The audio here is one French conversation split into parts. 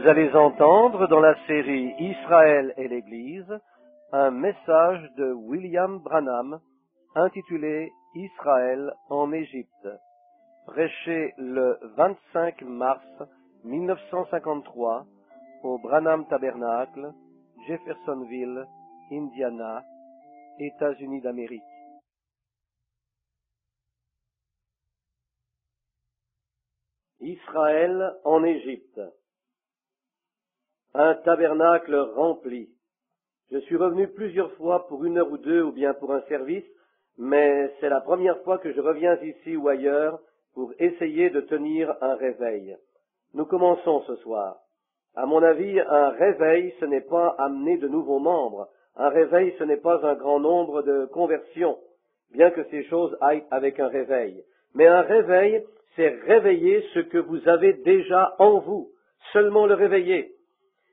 Vous allez entendre dans la série Israël et l'Église un message de William Branham intitulé Israël en Égypte, prêché le 25 mars 1953 au Branham Tabernacle, Jeffersonville, Indiana, États-Unis d'Amérique. Israël en Égypte. Un tabernacle rempli. Je suis revenu plusieurs fois pour 1 heure ou 2 ou bien pour un service, mais c'est la première fois que je reviens ici ou ailleurs pour essayer de tenir un réveil. Nous commençons ce soir. À mon avis, un réveil, ce n'est pas amener de nouveaux membres. Un réveil, ce n'est pas un grand nombre de conversions, bien que ces choses aillent avec un réveil. Mais un réveil, c'est réveiller ce que vous avez déjà en vous, seulement le réveiller.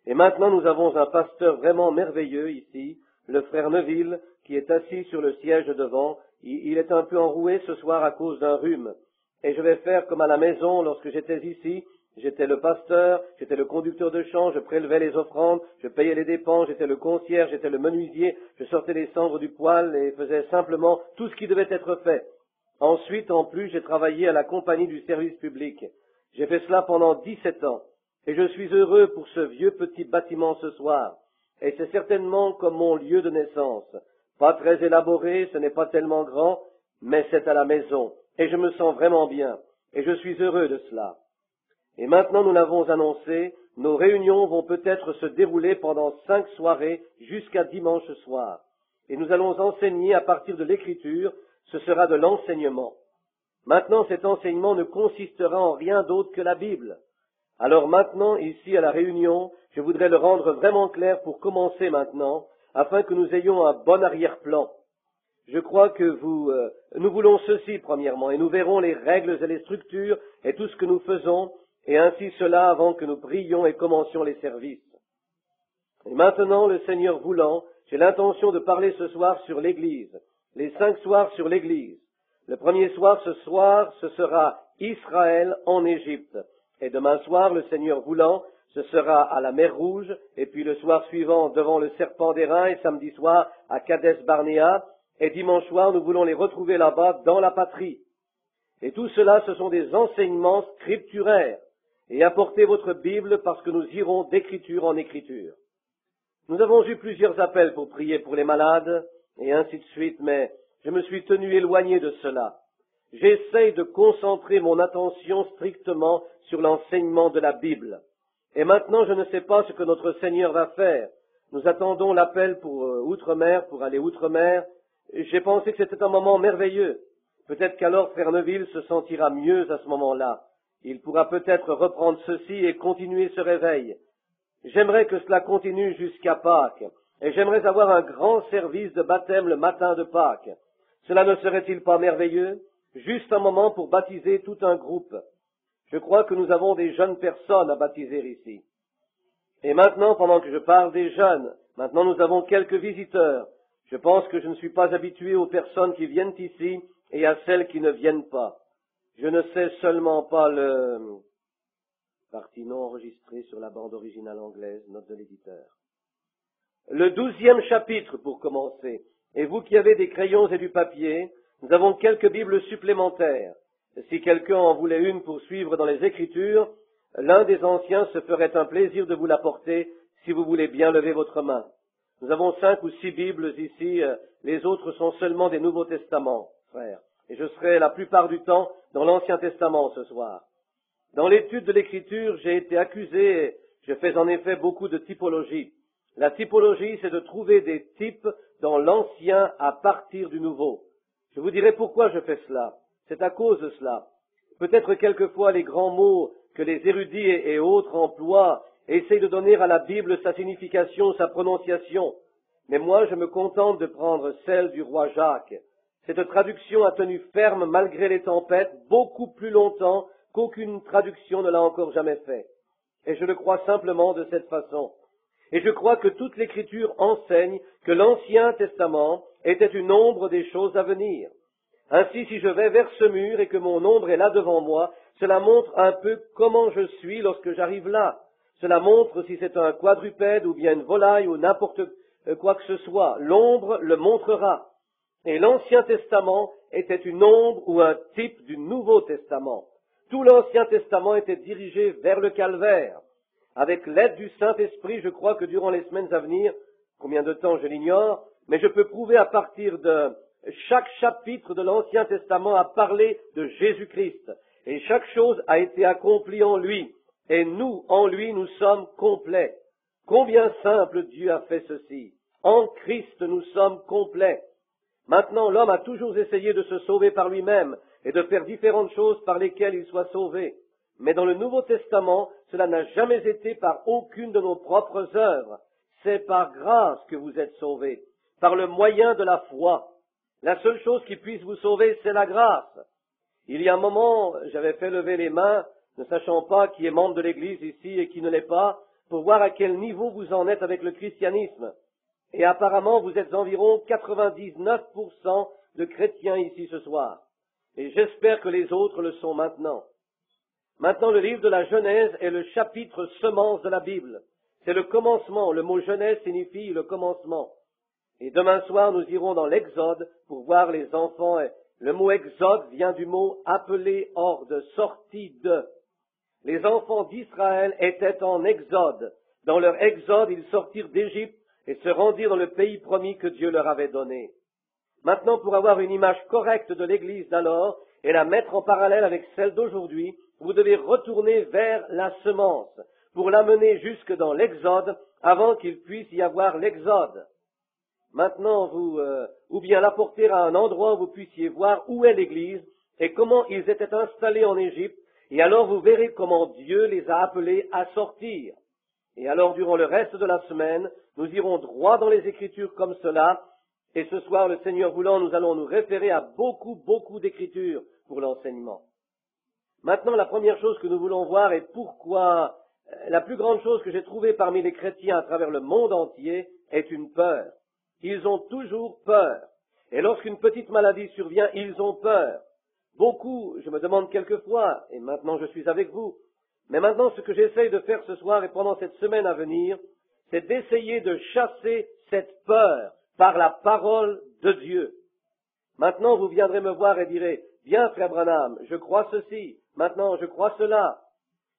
Et maintenant, nous avons un pasteur vraiment merveilleux ici, le frère Neville, qui est assis sur le siège devant. Il est un peu enroué ce soir à cause d'un rhume. Et je vais faire comme à la maison lorsque j'étais ici. J'étais le pasteur, j'étais le conducteur de chant, je prélevais les offrandes, je payais les dépenses, j'étais le concierge, j'étais le menuisier, je sortais les cendres du poêle et faisais simplement tout ce qui devait être fait. Ensuite, en plus, j'ai travaillé à la compagnie du service public. J'ai fait cela pendant 17 ans. Et je suis heureux pour ce vieux petit bâtiment ce soir. Et c'est certainement comme mon lieu de naissance. Pas très élaboré, ce n'est pas tellement grand, mais c'est à la maison. Et je me sens vraiment bien. Et je suis heureux de cela. Et maintenant, nous l'avons annoncé, nos réunions vont peut-être se dérouler pendant 5 soirées jusqu'à dimanche soir. Et nous allons enseigner à partir de l'écriture, ce sera de l'enseignement. Maintenant, cet enseignement ne consistera en rien d'autre que la Bible. Alors maintenant, ici à la réunion, je voudrais le rendre vraiment clair pour commencer maintenant, afin que nous ayons un bon arrière-plan. Je crois que nous voulons ceci premièrement, et nous verrons les règles et les structures et tout ce que nous faisons, et ainsi cela avant que nous prions et commencions les services. Et maintenant, le Seigneur voulant, j'ai l'intention de parler ce soir sur l'Église, les 5 soirs sur l'Église. Le premier soir, ce sera Israël en Égypte. Et demain soir, le Seigneur voulant, ce sera à la mer Rouge, et puis le soir suivant devant le serpent d'airain, et samedi soir à Kadesh Barnéa, et dimanche soir, nous voulons les retrouver là-bas dans la patrie. Et tout cela, ce sont des enseignements scripturaires. Et apportez votre Bible parce que nous irons d'écriture en écriture. Nous avons eu plusieurs appels pour prier pour les malades, et ainsi de suite, mais je me suis tenu éloigné de cela. J'essaye de concentrer mon attention strictement sur l'enseignement de la Bible. Et maintenant, je ne sais pas ce que notre Seigneur va faire. Nous attendons l'appel pour Outre-mer, pour aller Outre-mer. J'ai pensé que c'était un moment merveilleux. Peut-être qu'alors Frère Neville se sentira mieux à ce moment-là. Il pourra peut-être reprendre ceci et continuer ce réveil. J'aimerais que cela continue jusqu'à Pâques. Et j'aimerais avoir un grand service de baptême le matin de Pâques. Cela ne serait-il pas merveilleux? Juste un moment pour baptiser tout un groupe. Je crois que nous avons des jeunes personnes à baptiser ici. Et maintenant, pendant que je parle des jeunes, maintenant nous avons quelques visiteurs. Je pense que je ne suis pas habitué aux personnes qui viennent ici et à celles qui ne viennent pas. Je ne sais seulement pas le partie non enregistrée sur la bande originale anglaise, note de l'éditeur. Le 12e chapitre pour commencer. Et vous qui avez des crayons et du papier, nous avons quelques Bibles supplémentaires. Si quelqu'un en voulait une pour suivre dans les Écritures, l'un des anciens se ferait un plaisir de vous l'apporter si vous voulez bien lever votre main. Nous avons 5 ou 6 Bibles ici, les autres sont seulement des Nouveaux Testaments, frères. Et je serai la plupart du temps dans l'Ancien Testament ce soir. Dans l'étude de l'Écriture, j'ai été accusé, je fais en effet beaucoup de typologie. La typologie, c'est de trouver des types dans l'Ancien à partir du Nouveau. Je vous dirai pourquoi je fais cela. C'est à cause de cela. Peut-être quelquefois les grands mots que les érudits et autres emploient essayent de donner à la Bible sa signification, sa prononciation. Mais moi, je me contente de prendre celle du roi Jacques. Cette traduction a tenu ferme malgré les tempêtes beaucoup plus longtemps qu'aucune traduction ne l'a encore jamais fait. Et je le crois simplement de cette façon. Et je crois que toute l'Écriture enseigne que l'Ancien Testament était une ombre des choses à venir. Ainsi, si je vais vers ce mur et que mon ombre est là devant moi, cela montre un peu comment je suis lorsque j'arrive là. Cela montre si c'est un quadrupède ou bien une volaille ou n'importe quoi que ce soit. L'ombre le montrera. Et l'Ancien Testament était une ombre ou un type du Nouveau Testament. Tout l'Ancien Testament était dirigé vers le calvaire. Avec l'aide du Saint-Esprit, je crois que durant les semaines à venir, combien de temps je l'ignore, mais je peux prouver à partir de chaque chapitre de l'Ancien Testament a parlé de Jésus-Christ. Et chaque chose a été accomplie en lui. Et nous, en lui, nous sommes complets. Combien simple Dieu a fait ceci. En Christ, nous sommes complets. Maintenant, l'homme a toujours essayé de se sauver par lui-même et de faire différentes choses par lesquelles il soit sauvé. Mais dans le Nouveau Testament, cela n'a jamais été par aucune de nos propres œuvres. C'est par grâce que vous êtes sauvés, par le moyen de la foi. La seule chose qui puisse vous sauver, c'est la grâce. Il y a un moment, j'avais fait lever les mains, ne sachant pas qui est membre de l'Église ici et qui ne l'est pas, pour voir à quel niveau vous en êtes avec le christianisme. Et apparemment, vous êtes environ 99% de chrétiens ici ce soir. Et j'espère que les autres le sont maintenant. Maintenant, le livre de la Genèse est le chapitre semence de la Bible. C'est le commencement. Le mot Genèse signifie le commencement. Et demain soir, nous irons dans l'Exode pour voir les enfants. Le mot Exode vient du mot appelé hors de, sorti de. Les enfants d'Israël étaient en Exode. Dans leur Exode, ils sortirent d'Égypte et se rendirent dans le pays promis que Dieu leur avait donné. Maintenant, pour avoir une image correcte de l'Église d'alors et la mettre en parallèle avec celle d'aujourd'hui, vous devez retourner vers la semence pour l'amener jusque dans l'Exode avant qu'il puisse y avoir l'Exode. Maintenant, ou bien l'apporter à un endroit où vous puissiez voir où est l'Église et comment ils étaient installés en Égypte, et alors vous verrez comment Dieu les a appelés à sortir. Et alors, durant le reste de la semaine, nous irons droit dans les Écritures comme cela, et ce soir, le Seigneur voulant, nous allons nous référer à beaucoup d'Écritures pour l'enseignement. Maintenant, la première chose que nous voulons voir est pourquoi la plus grande chose que j'ai trouvée parmi les chrétiens à travers le monde entier est une peur. Ils ont toujours peur. Et lorsqu'une petite maladie survient, ils ont peur. Beaucoup, je me demande quelquefois, et maintenant je suis avec vous, mais maintenant ce que j'essaye de faire ce soir et pendant cette semaine à venir, c'est d'essayer de chasser cette peur par la parole de Dieu. Maintenant vous viendrez me voir et direz, bien frère Branham, je crois ceci, maintenant je crois cela.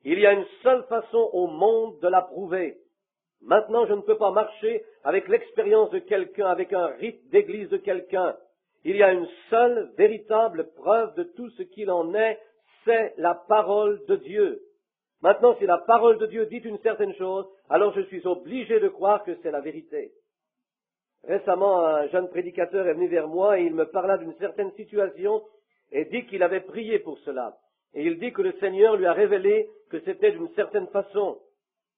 Il y a une seule façon au monde de la prouver. Maintenant je ne peux pas marcher avec l'expérience de quelqu'un, avec un rite d'église de quelqu'un. Il y a une seule véritable preuve de tout ce qu'il en est, c'est la parole de Dieu. Maintenant, si la parole de Dieu dit une certaine chose, alors je suis obligé de croire que c'est la vérité. Récemment, un jeune prédicateur est venu vers moi et il me parla d'une certaine situation et dit qu'il avait prié pour cela. Et il dit que le Seigneur lui a révélé que c'était d'une certaine façon.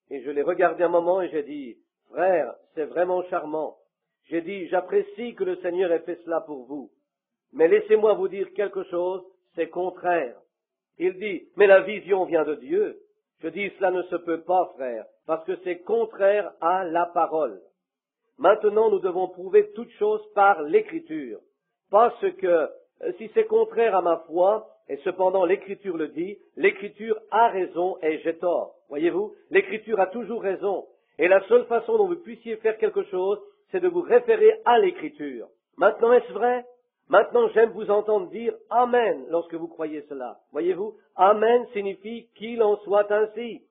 Et je l'ai regardé un moment et j'ai dit, frère, c'est vraiment charmant. J'ai dit, j'apprécie que le Seigneur ait fait cela pour vous. Mais laissez-moi vous dire quelque chose, c'est contraire. Il dit, mais la vision vient de Dieu. Je dis, cela ne se peut pas, frère, parce que c'est contraire à la parole. Maintenant, nous devons prouver toute chose par l'Écriture. Parce que, si c'est contraire à ma foi, et cependant l'Écriture le dit, l'Écriture a raison et j'ai tort. Voyez-vous, l'Écriture a toujours raison. Et la seule façon dont vous puissiez faire quelque chose, c'est de vous référer à l'Écriture. Maintenant, est-ce vrai? Maintenant, j'aime vous entendre dire « Amen » lorsque vous croyez cela. Voyez-vous, « Amen » signifie « qu'il en soit ainsi ».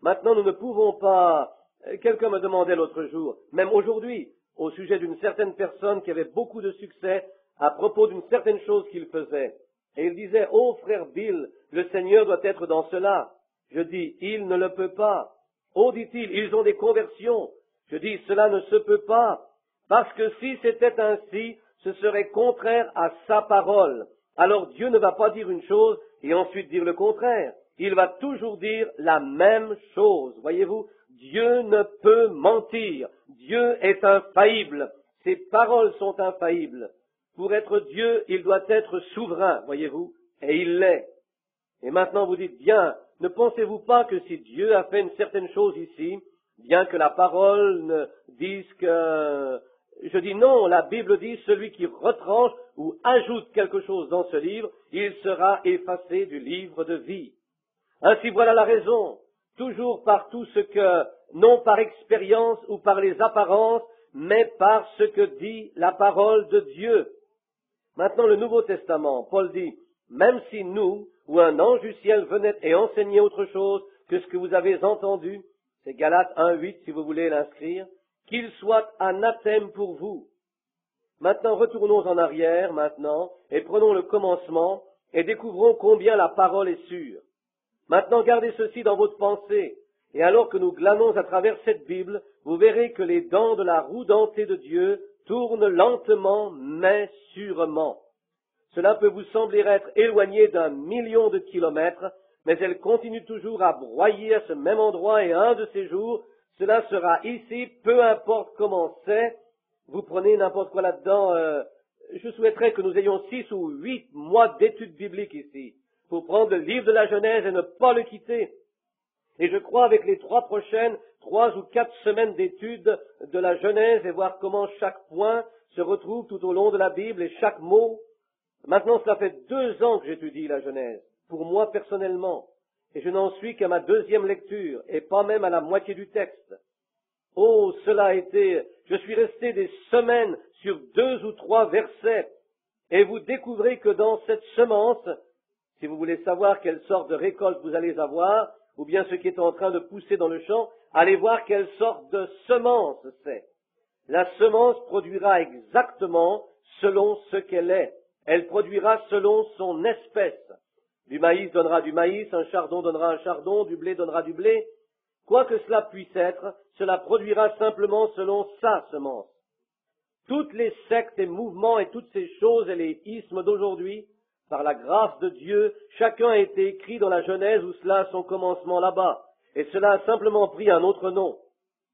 Maintenant, nous ne pouvons pas... Quelqu'un me demandait l'autre jour, même aujourd'hui, au sujet d'une certaine personne qui avait beaucoup de succès à propos d'une certaine chose qu'il faisait. Et il disait « Oh, frère Bill, le Seigneur doit être dans cela. » Je dis « Il ne le peut pas. » Oh, dit-il, ils ont des conversions. Je dis « Cela ne se peut pas. » Parce que si c'était ainsi, ce serait contraire à sa parole. Alors Dieu ne va pas dire une chose et ensuite dire le contraire. Il va toujours dire la même chose. Voyez-vous, Dieu ne peut mentir. Dieu est infaillible. Ses paroles sont infaillibles. Pour être Dieu, il doit être souverain, voyez-vous, et il l'est. Et maintenant vous dites, bien, ne pensez-vous pas que si Dieu a fait une certaine chose ici, bien que la parole ne dise que... Je dis non, la Bible dit, celui qui retranche ou ajoute quelque chose dans ce livre, il sera effacé du livre de vie. Ainsi voilà la raison. toujours par tout ce que, non par expérience ou par les apparences, mais par ce que dit la parole de Dieu. Maintenant, le Nouveau Testament, Paul dit, même si nous, ou un ange du ciel venait et enseignait autre chose que ce que vous avez entendu, c'est Galates 1:8 si vous voulez l'inscrire, qu'il soit anathème pour vous. Maintenant, retournons en arrière, maintenant, et prenons le commencement, et découvrons combien la parole est sûre. Maintenant, gardez ceci dans votre pensée, et alors que nous glanons à travers cette Bible, vous verrez que les dents de la roue dentée de Dieu tournent lentement, mais sûrement. Cela peut vous sembler être éloigné d'1 million de kilomètres, mais elle continue toujours à broyer à ce même endroit, et un de ces jours, cela sera ici, peu importe comment c'est. Vous prenez n'importe quoi là-dedans, je souhaiterais que nous ayons 6 ou 8 mois d'études bibliques ici, pour prendre le livre de la Genèse et ne pas le quitter. Et je crois avec les 3 prochaines, 3 ou 4 semaines d'études de la Genèse et voir comment chaque point se retrouve tout au long de la Bible et chaque mot. Maintenant, cela fait 2 ans que j'étudie la Genèse, pour moi personnellement, et je n'en suis qu'à ma 2e lecture, et pas même à la moitié du texte. Oh, cela a été, je suis resté des semaines sur 2 ou 3 versets, et vous découvrez que dans cette semence, si vous voulez savoir quelle sorte de récolte vous allez avoir, ou bien ce qui est en train de pousser dans le champ, allez voir quelle sorte de semence c'est. La semence produira exactement selon ce qu'elle est. Elle produira selon son espèce. Du maïs donnera du maïs, un chardon donnera un chardon, du blé donnera du blé. Quoi que cela puisse être, cela produira simplement selon sa semence. Toutes les sectes et mouvements et toutes ces choses et les ismes d'aujourd'hui, par la grâce de Dieu, chacun a été écrit dans la Genèse où cela a son commencement là-bas, et cela a simplement pris un autre nom.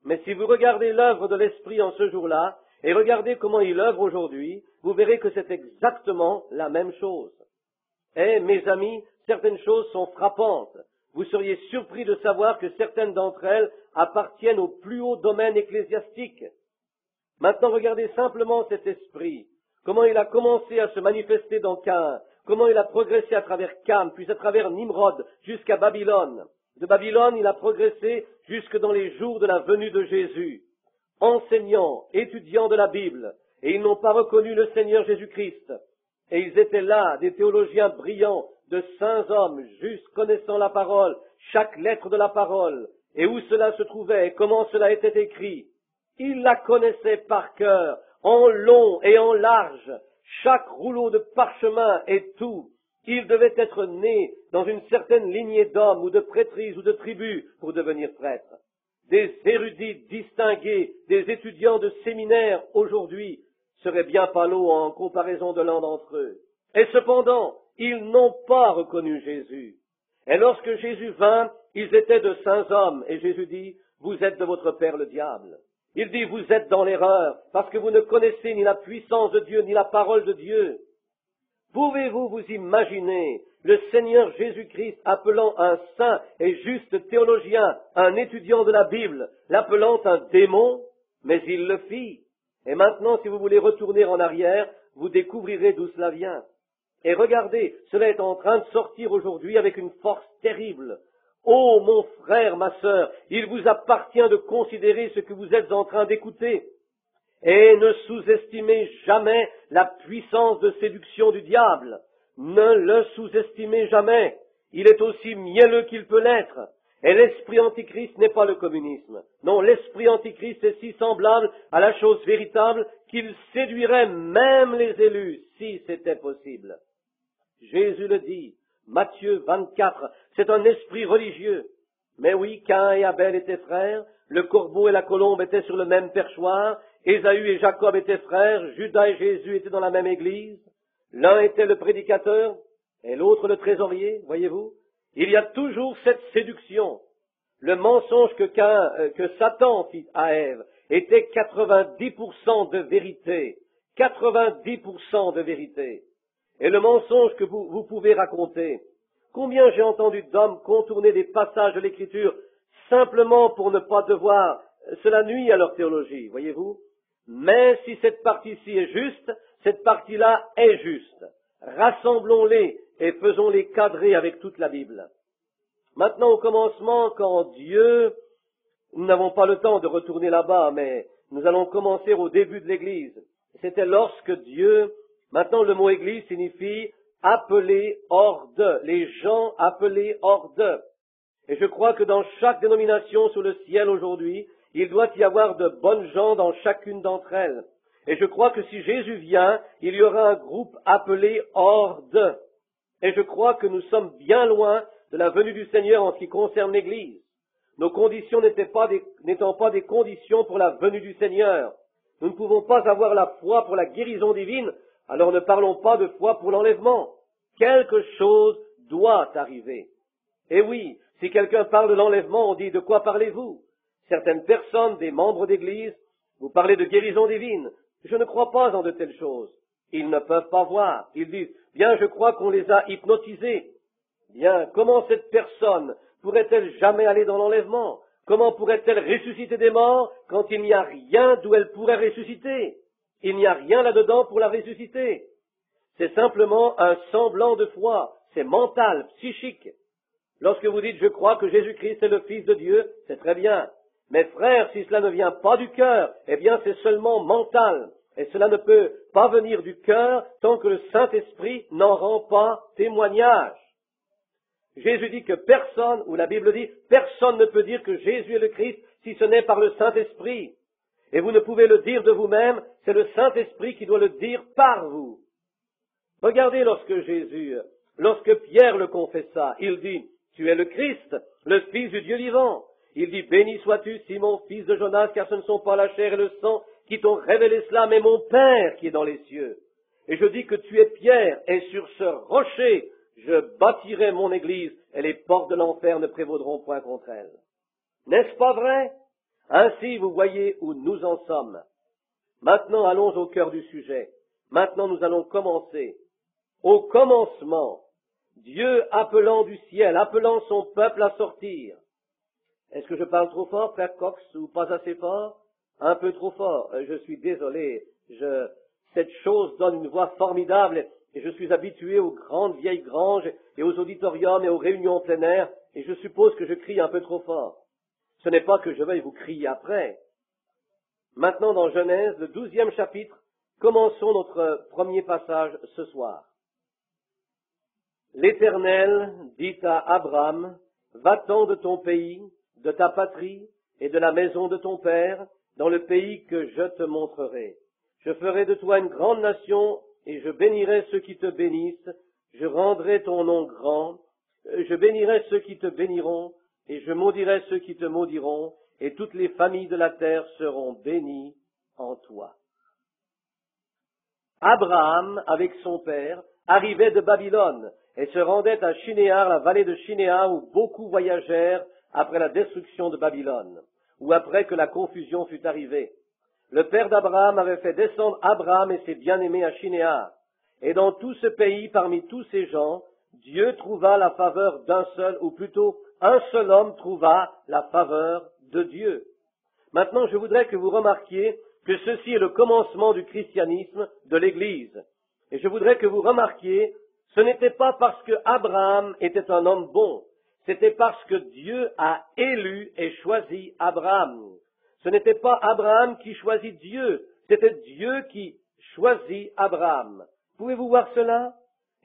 Mais si vous regardez l'œuvre de l'Esprit en ce jour-là, et regardez comment il œuvre aujourd'hui, vous verrez que c'est exactement la même chose. Et, mes amis, certaines choses sont frappantes. Vous seriez surpris de savoir que certaines d'entre elles appartiennent au plus haut domaine ecclésiastique. Maintenant, regardez simplement cet esprit, comment il a commencé à se manifester dans Caïn, comment il a progressé à travers Cam, puis à travers Nimrod, jusqu'à Babylone. De Babylone, il a progressé jusque dans les jours de la venue de Jésus, enseignant, étudiant de la Bible, et ils n'ont pas reconnu le Seigneur Jésus-Christ. Et ils étaient là, des théologiens brillants, de saints hommes, justes, connaissant la parole, chaque lettre de la parole, et où cela se trouvait, et comment cela était écrit. Ils la connaissaient par cœur, en long et en large, chaque rouleau de parchemin et tout. Ils devaient être nés dans une certaine lignée d'hommes ou de prêtrises ou de tribus pour devenir prêtres. Des érudits distingués, des étudiants de séminaire aujourd'hui seraient bien palos en comparaison de l'un d'entre eux. Et cependant, ils n'ont pas reconnu Jésus. Et lorsque Jésus vint, ils étaient de saints hommes. Et Jésus dit, vous êtes de votre père le diable. Il dit, vous êtes dans l'erreur, parce que vous ne connaissez ni la puissance de Dieu, ni la parole de Dieu. Pouvez-vous vous imaginer le Seigneur Jésus-Christ appelant un saint et juste théologien, un étudiant de la Bible, l'appelant un démon? Mais il le fit. Et maintenant, si vous voulez retourner en arrière, vous découvrirez d'où cela vient. Et regardez, cela est en train de sortir aujourd'hui avec une force terrible. Oh, mon frère, ma sœur, il vous appartient de considérer ce que vous êtes en train d'écouter. Et ne sous-estimez jamais la puissance de séduction du diable. Ne le sous-estimez jamais. Il est aussi mielleux qu'il peut l'être. Et l'esprit antichrist n'est pas le communisme. Non, l'esprit antichrist est si semblable à la chose véritable qu'il séduirait même les élus, si c'était possible. Jésus le dit, Matthieu 24, c'est un esprit religieux. Mais oui, Caïn et Abel étaient frères, le corbeau et la colombe étaient sur le même perchoir, Ésaü et Jacob étaient frères, Judas et Jésus étaient dans la même église. L'un était le prédicateur et l'autre le trésorier, voyez-vous. Il y a toujours cette séduction. Le mensonge que Satan fit à Ève était 90% de vérité. 90% de vérité. Et le mensonge que vous pouvez raconter, combien j'ai entendu d'hommes contourner des passages de l'Écriture simplement pour ne pas devoir, cela nuit à leur théologie, voyez-vous. Mais si cette partie-ci est juste, cette partie-là est juste. Rassemblons-les et faisons-les cadrer avec toute la Bible. Maintenant, au commencement, quand Dieu, nous n'avons pas le temps de retourner là-bas, mais nous allons commencer au début de l'Église. C'était lorsque Dieu, maintenant le mot Église signifie appelé hors de, les gens appelés hors de. Et je crois que dans chaque dénomination sous le ciel aujourd'hui, il doit y avoir de bonnes gens dans chacune d'entre elles. Et je crois que si Jésus vient, il y aura un groupe appelé hors de. Et je crois que nous sommes bien loin de la venue du Seigneur en ce qui concerne l'Église. Nos conditions n'étant pas des conditions pour la venue du Seigneur. Nous ne pouvons pas avoir la foi pour la guérison divine, alors ne parlons pas de foi pour l'enlèvement. Quelque chose doit arriver. Et oui, si quelqu'un parle de l'enlèvement, on dit de quoi parlez-vous? Certaines personnes, des membres d'Église, vous parlez de guérison divine. Je ne crois pas en de telles choses. Ils ne peuvent pas voir. Ils disent, bien, je crois qu'on les a hypnotisés. Bien, comment cette personne pourrait-elle jamais aller dans l'enlèvement? Comment pourrait-elle ressusciter des morts quand il n'y a rien d'où elle pourrait ressusciter? Il n'y a rien là-dedans pour la ressusciter. C'est simplement un semblant de foi. C'est mental, psychique. Lorsque vous dites, je crois que Jésus-Christ est le Fils de Dieu, c'est très bien. Mais frères, si cela ne vient pas du cœur, eh bien c'est seulement mental. Et cela ne peut pas venir du cœur tant que le Saint-Esprit n'en rend pas témoignage. Jésus dit que personne, ou la Bible dit, personne ne peut dire que Jésus est le Christ si ce n'est par le Saint-Esprit. Et vous ne pouvez le dire de vous-même, c'est le Saint-Esprit qui doit le dire par vous. Regardez lorsque Pierre le confessa, il dit, tu es le Christ, le Fils du Dieu vivant. Il dit, béni sois-tu, Simon, fils de Jonas, car ce ne sont pas la chair et le sang qui t'ont révélé cela, mais mon Père qui est dans les cieux. Et je dis que tu es Pierre, et sur ce rocher, je bâtirai mon église, et les portes de l'enfer ne prévaudront point contre elle. N'est-ce pas vrai? Ainsi, vous voyez où nous en sommes. Maintenant, allons au cœur du sujet. Maintenant, nous allons commencer. Au commencement, Dieu appelant du ciel, appelant son peuple à sortir. Est-ce que je parle trop fort, frère Cox, ou pas assez fort? Un peu trop fort. Je suis désolé. Cette chose donne une voix formidable, et je suis habitué aux grandes vieilles granges, et aux auditoriums, et aux réunions en plein air, et je suppose que je crie un peu trop fort. Ce n'est pas que je veuille vous crier après. Maintenant, dans Genèse, le 12e chapitre, commençons notre premier passage ce soir. L'Éternel dit à Abraham, va-t'en de ton pays, de ta patrie et de la maison de ton père, dans le pays que je te montrerai. Je ferai de toi une grande nation, et je bénirai ceux qui te bénissent, je rendrai ton nom grand, je bénirai ceux qui te béniront, et je maudirai ceux qui te maudiront, et toutes les familles de la terre seront bénies en toi. Abraham, avec son père, arrivait de Babylone, et se rendait à Shinéar, la vallée de Shinéar, où beaucoup voyagèrent après la destruction de Babylone, ou après que la confusion fut arrivée. Le père d'Abraham avait fait descendre Abraham et ses bien-aimés à Shinéar. Et dans tout ce pays, parmi tous ces gens, Dieu trouva la faveur d'un seul, ou plutôt un seul homme trouva la faveur de Dieu. Maintenant, je voudrais que vous remarquiez que ceci est le commencement du christianisme, de l'Église. Et je voudrais que vous remarquiez, ce n'était pas parce que Abraham était un homme bon, c'était parce que Dieu a élu et choisi Abraham. Ce n'était pas Abraham qui choisit Dieu, c'était Dieu qui choisit Abraham. Pouvez-vous voir cela?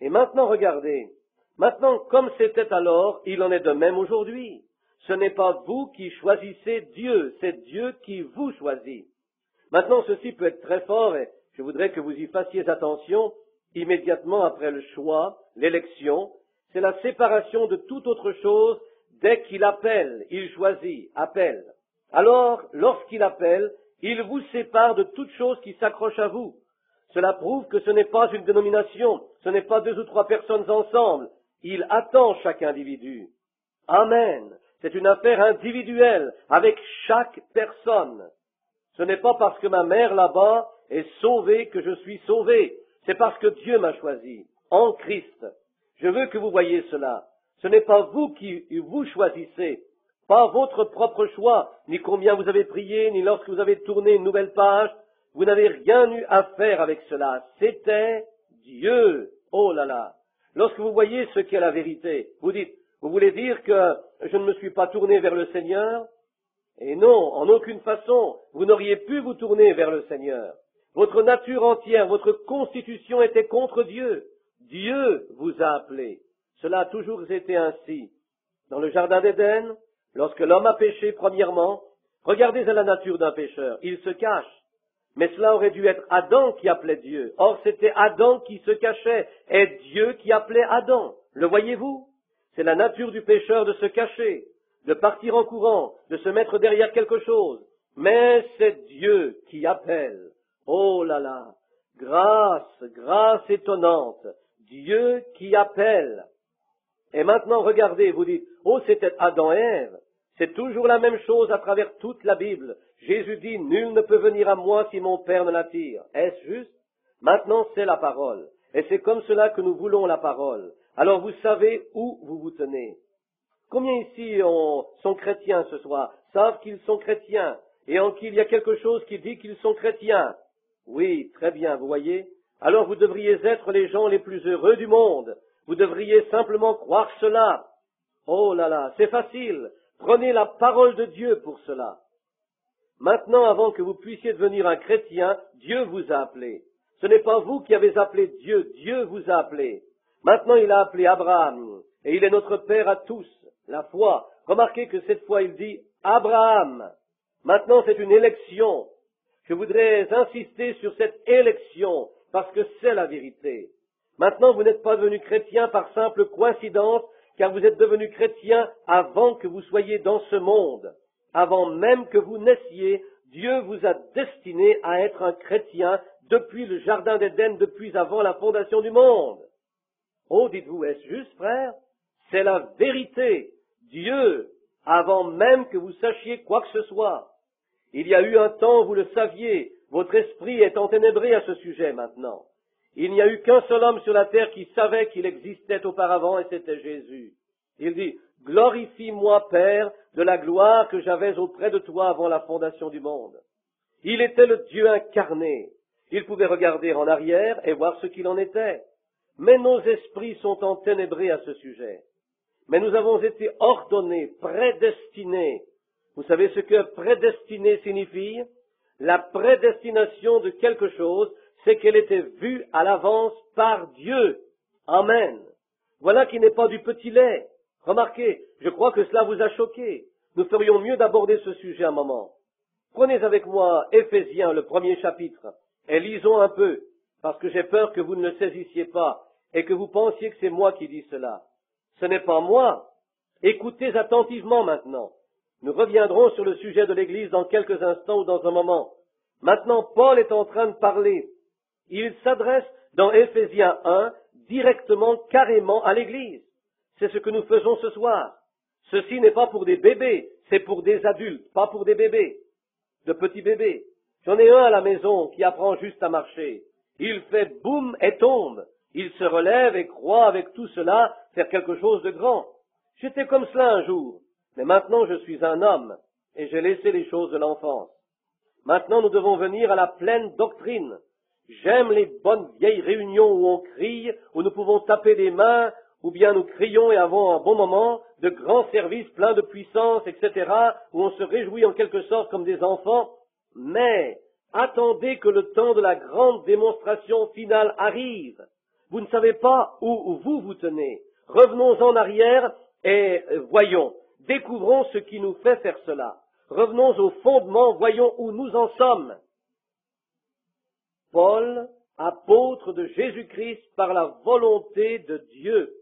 Et maintenant, regardez. Maintenant, comme c'était alors, il en est de même aujourd'hui. Ce n'est pas vous qui choisissez Dieu, c'est Dieu qui vous choisit. Maintenant, ceci peut être très fort et je voudrais que vous y fassiez attention immédiatement après le choix, l'élection. C'est la séparation de toute autre chose dès qu'il appelle, il choisit, appelle. Alors, lorsqu'il appelle, il vous sépare de toute chose qui s'accroche à vous. Cela prouve que ce n'est pas une dénomination, ce n'est pas 2 ou 3 personnes ensemble. Il attend chaque individu. Amen. C'est une affaire individuelle avec chaque personne. Ce n'est pas parce que ma mère là-bas est sauvée que je suis sauvé. C'est parce que Dieu m'a choisi, en Christ. Je veux que vous voyiez cela. Ce n'est pas vous qui vous choisissez, pas votre propre choix, ni combien vous avez prié, ni lorsque vous avez tourné une nouvelle page. Vous n'avez rien eu à faire avec cela. C'était Dieu. Oh là là. Lorsque vous voyez ce qu'est la vérité, vous dites, Vous voulez dire que je ne me suis pas tourné vers le Seigneur? Et non, en aucune façon, vous n'auriez pu vous tourner vers le Seigneur. Votre nature entière, votre constitution était contre Dieu. Dieu vous a appelé. Cela a toujours été ainsi. Dans le jardin d'Éden, lorsque l'homme a péché premièrement, regardez à la nature d'un pécheur, il se cache. Mais cela aurait dû être Adam qui appelait Dieu. Or, c'était Adam qui se cachait et Dieu qui appelait Adam. Le voyez-vous? C'est la nature du pécheur de se cacher, de partir en courant, de se mettre derrière quelque chose. Mais c'est Dieu qui appelle. Oh là là! Grâce, grâce étonnante. Dieu qui appelle. Et maintenant, regardez, vous dites, oh, c'était Adam et Ève. C'est toujours la même chose à travers toute la Bible. Jésus dit, nul ne peut venir à moi si mon Père ne l'attire. Est-ce juste? Maintenant, c'est la parole. Et c'est comme cela que nous voulons la parole. Alors, vous savez où vous vous tenez. Combien ici sont chrétiens ce soir, savent qu'ils sont chrétiens, et en qui il y a quelque chose qui dit qu'ils sont chrétiens? Oui, très bien, vous voyez. Alors, vous devriez être les gens les plus heureux du monde. Vous devriez simplement croire cela. Oh là là, c'est facile. Prenez la parole de Dieu pour cela. Maintenant, avant que vous puissiez devenir un chrétien, Dieu vous a appelé. Ce n'est pas vous qui avez appelé Dieu, Dieu vous a appelé. Maintenant, il a appelé Abraham, et il est notre Père à tous. La foi. Remarquez que cette fois, il dit Abraham. Maintenant, c'est une élection. Je voudrais insister sur cette élection, parce que c'est la vérité. Maintenant, vous n'êtes pas devenu chrétien par simple coïncidence, car vous êtes devenu chrétien avant que vous soyez dans ce monde. Avant même que vous naissiez, Dieu vous a destiné à être un chrétien depuis le jardin d'Éden, depuis avant la fondation du monde. Oh, dites-vous, est-ce juste, frère? C'est la vérité. Dieu, avant même que vous sachiez quoi que ce soit. Il y a eu un temps où vous le saviez, votre esprit est enténébré à ce sujet maintenant. Il n'y a eu qu'un seul homme sur la terre qui savait qu'il existait auparavant, et c'était Jésus. Il dit, « Glorifie-moi, Père, de la gloire que j'avais auprès de toi avant la fondation du monde. » Il était le Dieu incarné. Il pouvait regarder en arrière et voir ce qu'il en était. Mais nos esprits sont enténébrés à ce sujet. Mais nous avons été ordonnés, prédestinés. Vous savez ce que prédestiné signifie? La prédestination de quelque chose, c'est qu'elle était vue à l'avance par Dieu. Amen. Voilà qui n'est pas du petit lait. Remarquez, je crois que cela vous a choqué. Nous ferions mieux d'aborder ce sujet un moment. Prenez avec moi Éphésiens, le 1er chapitre, et lisons un peu, parce que j'ai peur que vous ne le saisissiez pas, et que vous pensiez que c'est moi qui dis cela. Ce n'est pas moi. Écoutez attentivement maintenant. Nous reviendrons sur le sujet de l'Église dans quelques instants ou dans un moment. Maintenant, Paul est en train de parler. Il s'adresse dans Éphésiens 1 directement, carrément à l'Église. C'est ce que nous faisons ce soir. Ceci n'est pas pour des bébés, c'est pour des adultes, pas pour des bébés, de petits bébés. J'en ai un à la maison qui apprend juste à marcher. Il fait boum et tombe. Il se relève et croit avec tout cela faire quelque chose de grand. J'étais comme cela un jour, mais maintenant je suis un homme et j'ai laissé les choses de l'enfance. Maintenant nous devons venir à la pleine doctrine. J'aime les bonnes vieilles réunions où on crie, où nous pouvons taper des mains, ou bien nous crions et avons un bon moment, de grands services pleins de puissance, etc., où on se réjouit en quelque sorte comme des enfants. Mais attendez que le temps de la grande démonstration finale arrive. Vous ne savez pas où vous vous tenez. Revenons en arrière et voyons, découvrons ce qui nous fait faire cela. Revenons au fondement, voyons où nous en sommes. Paul, apôtre de Jésus-Christ par la volonté de Dieu.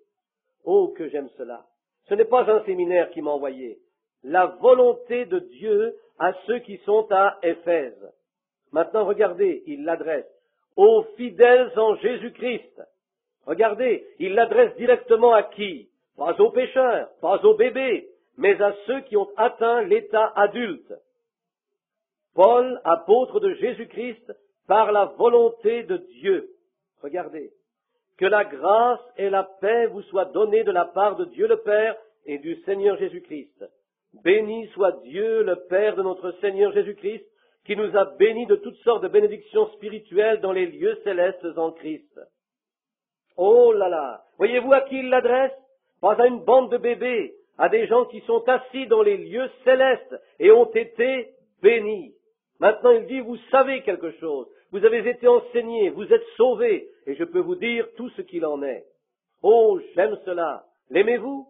Oh, que j'aime cela. Ce n'est pas un séminaire qui m'a envoyé. La volonté de Dieu à ceux qui sont à Éphèse. Maintenant, regardez, il l'adresse aux fidèles en Jésus-Christ. Regardez, il l'adresse directement à qui? Pas aux pécheurs, pas aux bébés, mais à ceux qui ont atteint l'état adulte. Paul, apôtre de Jésus-Christ, par la volonté de Dieu. Regardez. Que la grâce et la paix vous soient données de la part de Dieu le Père et du Seigneur Jésus-Christ. Béni soit Dieu le Père de notre Seigneur Jésus-Christ, qui nous a bénis de toutes sortes de bénédictions spirituelles dans les lieux célestes en Christ. Oh là là! Voyez-vous à qui il l'adresse? pas à une bande de bébés, à des gens qui sont assis dans les lieux célestes et ont été bénis. Maintenant, il dit, vous savez quelque chose, vous avez été enseignés, vous êtes sauvés, et je peux vous dire tout ce qu'il en est. Oh, j'aime cela. L'aimez-vous?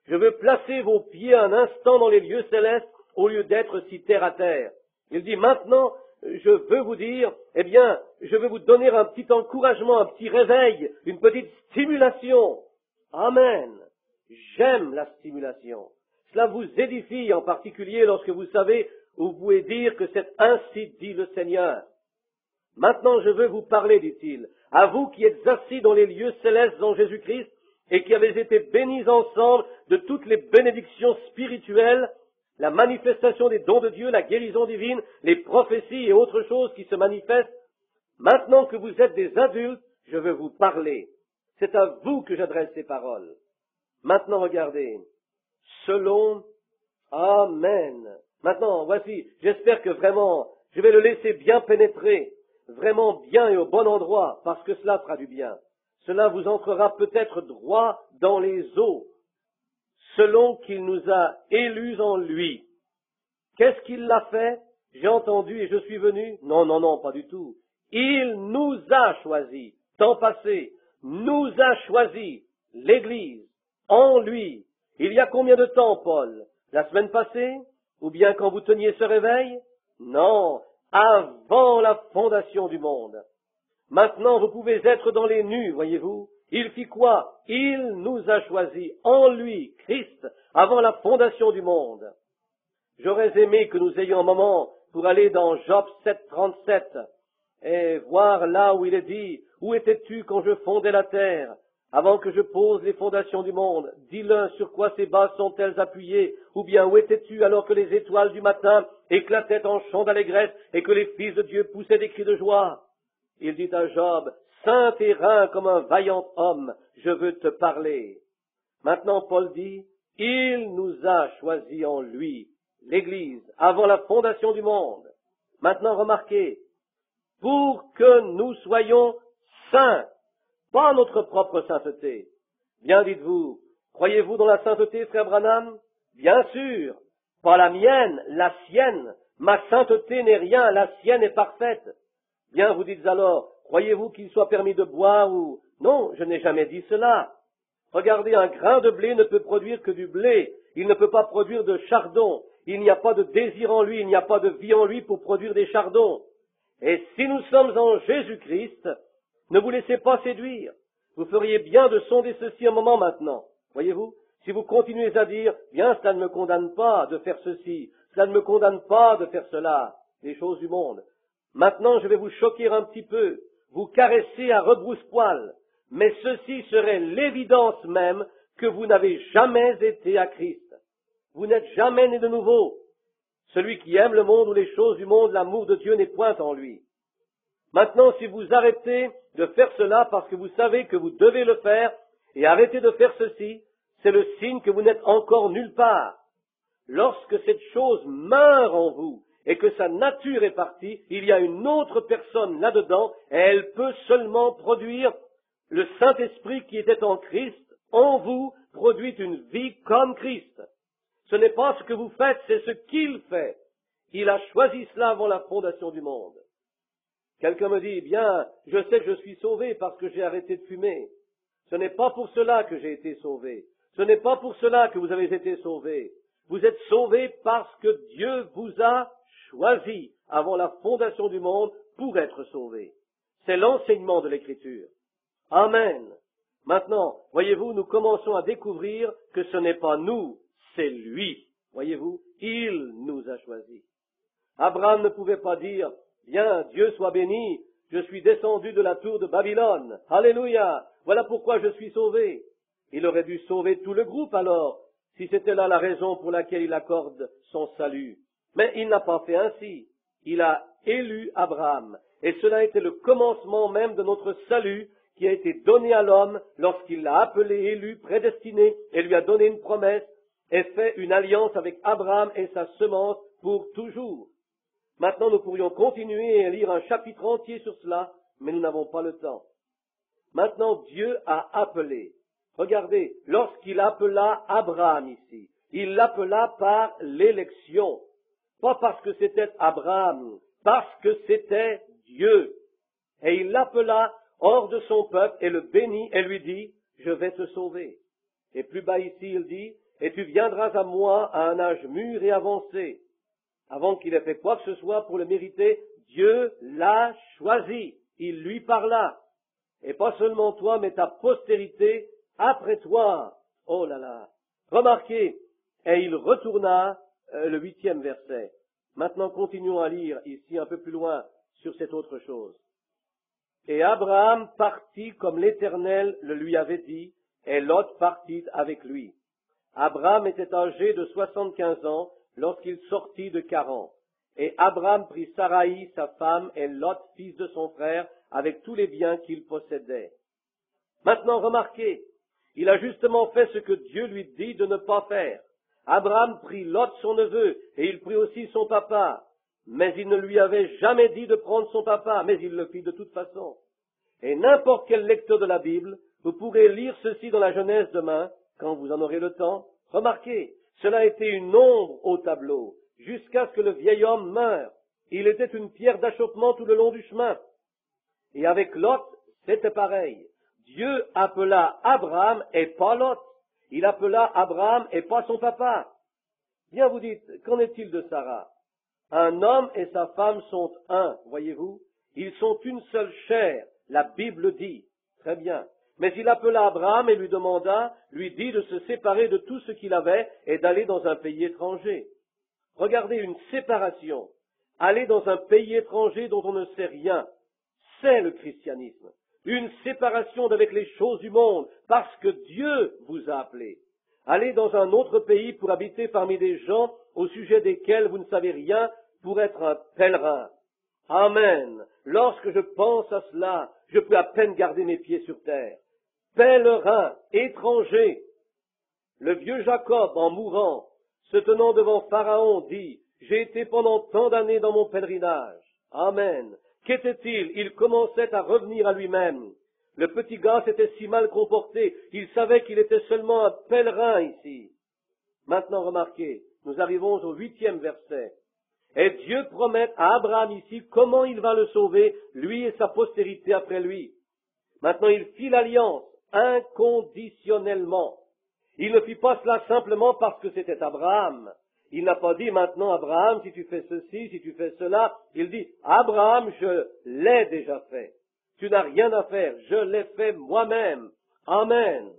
Je veux placer vos pieds un instant dans les lieux célestes au lieu d'être si terre à terre. Il dit, maintenant, je veux vous dire, eh bien, je veux vous donner un petit encouragement, un petit réveil, une petite stimulation. Amen. J'aime la stimulation. Cela vous édifie en particulier lorsque vous savez ou vous pouvez dire que c'est ainsi dit le Seigneur. Maintenant, je veux vous parler, dit-il, à vous qui êtes assis dans les lieux célestes en Jésus-Christ et qui avez été bénis ensemble de toutes les bénédictions spirituelles, la manifestation des dons de Dieu, la guérison divine, les prophéties et autres choses qui se manifestent. Maintenant que vous êtes des adultes, je veux vous parler. C'est à vous que j'adresse ces paroles. Maintenant, regardez. Selon, Amen. Maintenant, voici, j'espère que vraiment, je vais le laisser bien pénétrer, vraiment bien et au bon endroit, parce que cela fera du bien. Cela vous entrera peut-être droit dans les os, selon qu'il nous a élus en lui. Qu'est-ce qu'il a fait? J'ai entendu et je suis venu? Non, non, non, pas du tout. Il nous a choisis, temps passé, nous a choisis, l'Église, en lui. Il y a combien de temps, Paul? La semaine passée? Ou bien quand vous teniez ce réveil? Non, avant la fondation du monde. Maintenant, vous pouvez être dans les nues, voyez-vous. Il fit quoi? Il nous a choisis en lui, Christ, avant la fondation du monde. J'aurais aimé que nous ayons un moment pour aller dans Job 7:37 et voir là où il est dit, où étais-tu quand je fondais la terre, avant que je pose les fondations du monde? Dis-le, sur quoi ces bases sont-elles appuyées? Ou bien où étais-tu alors que les étoiles du matin éclataient en chants d'allégresse et que les fils de Dieu poussaient des cris de joie? Il dit à Job, saint et rein comme un vaillant homme, je veux te parler. Maintenant, Paul dit, il nous a choisis en lui, l'Église, avant la fondation du monde. Maintenant, remarquez, pour que nous soyons saints, pas notre propre sainteté. Bien dites-vous, croyez-vous dans la sainteté, frère Branham? Bien sûr, pas la mienne, la sienne. Ma sainteté n'est rien, la sienne est parfaite. Bien, vous dites alors, croyez-vous qu'il soit permis de boire ou... Non, je n'ai jamais dit cela. Regardez, un grain de blé ne peut produire que du blé. Il ne peut pas produire de chardon. Il n'y a pas de désir en lui, il n'y a pas de vie en lui pour produire des chardons. Et si nous sommes en Jésus-Christ, ne vous laissez pas séduire. Vous feriez bien de sonder ceci un moment maintenant. Voyez-vous, si vous continuez à dire, bien, cela ne me condamne pas de faire ceci, cela ne me condamne pas de faire cela, les choses du monde. Maintenant, je vais vous choquer un petit peu, vous caresser à rebrousse-poil, mais ceci serait l'évidence même que vous n'avez jamais été à Christ. Vous n'êtes jamais né de nouveau. Celui qui aime le monde ou les choses du monde, l'amour de Dieu n'est point en lui. Maintenant, si vous arrêtez de faire cela parce que vous savez que vous devez le faire, et arrêtez de faire ceci, c'est le signe que vous n'êtes encore nulle part. Lorsque cette chose meurt en vous, et que sa nature est partie, il y a une autre personne là-dedans, et elle peut seulement produire le Saint-Esprit qui était en Christ, en vous, produit une vie comme Christ. Ce n'est pas ce que vous faites, c'est ce qu'il fait. Il a choisi cela avant la fondation du monde. Quelqu'un me dit, bien, je sais que je suis sauvé parce que j'ai arrêté de fumer. Ce n'est pas pour cela que j'ai été sauvé. Ce n'est pas pour cela que vous avez été sauvés. Vous êtes sauvés parce que Dieu vous a choisi avant la fondation du monde pour être sauvés. C'est l'enseignement de l'Écriture. Amen. Maintenant, voyez-vous, nous commençons à découvrir que ce n'est pas nous, c'est lui. Voyez-vous, il nous a choisis. Abraham ne pouvait pas dire, bien, Dieu soit béni, je suis descendu de la tour de Babylone. Alléluia, voilà pourquoi je suis sauvé. Il aurait dû sauver tout le groupe alors, si c'était là la raison pour laquelle il accorde son salut. Mais il n'a pas fait ainsi. Il a élu Abraham. Et cela a été le commencement même de notre salut qui a été donné à l'homme lorsqu'il l'a appelé, élu, prédestiné et lui a donné une promesse et fait une alliance avec Abraham et sa semence pour toujours. Maintenant, nous pourrions continuer et lire un chapitre entier sur cela, mais nous n'avons pas le temps. Maintenant, Dieu a appelé. Regardez, lorsqu'il appela Abraham ici, il l'appela par l'élection. Pas parce que c'était Abraham, parce que c'était Dieu. Et il l'appela hors de son peuple et le bénit et lui dit, je vais te sauver. Et plus bas ici, il dit, et tu viendras à moi à un âge mûr et avancé. Avant qu'il ait fait quoi que ce soit pour le mériter, Dieu l'a choisi. Il lui parla. Et pas seulement toi, mais ta postérité après toi. Oh là là. Remarquez, et il retourna, le 8e verset. Maintenant, continuons à lire ici un peu plus loin sur cette autre chose. Et Abraham partit comme l'Éternel le lui avait dit, et Lot partit avec lui. Abraham était âgé de 75 ans lorsqu'il sortit de Charan. Et Abraham prit Saraï, sa femme, et Lot, fils de son frère, avec tous les biens qu'il possédait. Maintenant, remarquez, il a justement fait ce que Dieu lui dit de ne pas faire. Abraham prit Lot, son neveu, et il prit aussi son papa. Mais il ne lui avait jamais dit de prendre son papa, mais il le fit de toute façon. Et n'importe quel lecteur de la Bible, vous pourrez lire ceci dans la Genèse demain, quand vous en aurez le temps. Remarquez, cela a été une ombre au tableau, jusqu'à ce que le vieil homme meure. Il était une pierre d'achoppement tout le long du chemin. Et avec Lot, c'était pareil. Dieu appela Abraham et pas Lot. Il appela Abraham et pas son papa. Bien, vous dites, qu'en est-il de Sarah? Un homme et sa femme sont un, voyez-vous. Ils sont une seule chair, la Bible dit. Très bien. Mais il appela Abraham et lui dit de se séparer de tout ce qu'il avait et d'aller dans un pays étranger. Regardez, une séparation. Aller dans un pays étranger dont on ne sait rien, c'est le christianisme. Une séparation d'avec les choses du monde, parce que Dieu vous a appelé. Aller dans un autre pays pour habiter parmi des gens au sujet desquels vous ne savez rien, pour être un pèlerin. Amen. Lorsque je pense à cela, je peux à peine garder mes pieds sur terre. Pèlerin, étranger. Le vieux Jacob, en mourant, se tenant devant Pharaon, dit, « J'ai été pendant tant d'années dans mon pèlerinage. » Amen. Qu'était-il? Il commençait à revenir à lui-même. Le petit gars s'était si mal comporté, il savait qu'il était seulement un pèlerin ici. Maintenant, remarquez, nous arrivons au 8e verset. Et Dieu promet à Abraham ici comment il va le sauver, lui et sa postérité après lui. Maintenant, il fit l'alliance inconditionnellement. Il ne fit pas cela simplement parce que c'était Abraham. Il n'a pas dit maintenant, Abraham, si tu fais ceci, si tu fais cela. Il dit, Abraham, je l'ai déjà fait. Tu n'as rien à faire, je l'ai fait moi-même. Amen.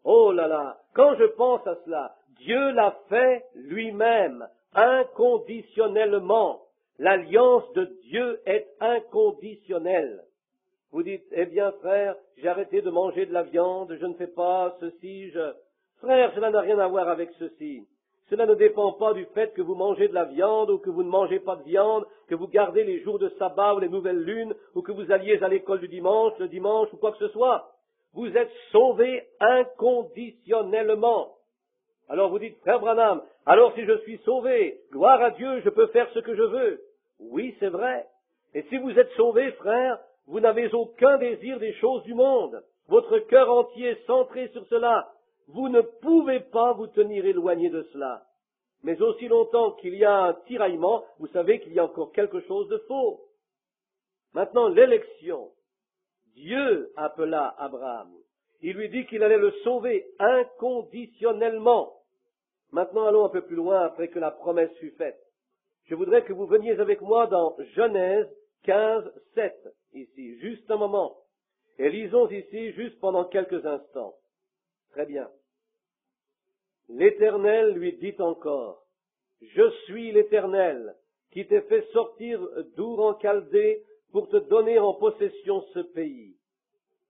Oh là là, quand je pense à cela, Dieu l'a fait lui-même, inconditionnellement. L'alliance de Dieu est inconditionnelle. Vous dites, eh bien frère, j'ai arrêté de manger de la viande, je ne fais pas ceci, Frère, cela n'a rien à voir avec ceci. Cela ne dépend pas du fait que vous mangez de la viande ou que vous ne mangez pas de viande, que vous gardez les jours de sabbat ou les nouvelles lunes, ou que vous alliez à l'école du dimanche, le dimanche ou quoi que ce soit. Vous êtes sauvés inconditionnellement. Alors vous dites, frère Branham, alors si je suis sauvé, gloire à Dieu, je peux faire ce que je veux. Oui, c'est vrai. Et si vous êtes sauvé, frère, vous n'avez aucun désir des choses du monde. Votre cœur entier est centré sur cela. Vous ne pouvez pas vous tenir éloigné de cela. Mais aussi longtemps qu'il y a un tiraillement, vous savez qu'il y a encore quelque chose de faux. Maintenant, l'élection. Dieu appela Abraham. Il lui dit qu'il allait le sauver inconditionnellement. Maintenant, allons un peu plus loin après que la promesse fut faite. Je voudrais que vous veniez avec moi dans Genèse 15, 7, ici, juste un moment. Et lisons ici juste pendant quelques instants. Très bien. L'Éternel lui dit encore, « Je suis l'Éternel, qui t'ai fait sortir d'Our en Chaldée pour te donner en possession ce pays. »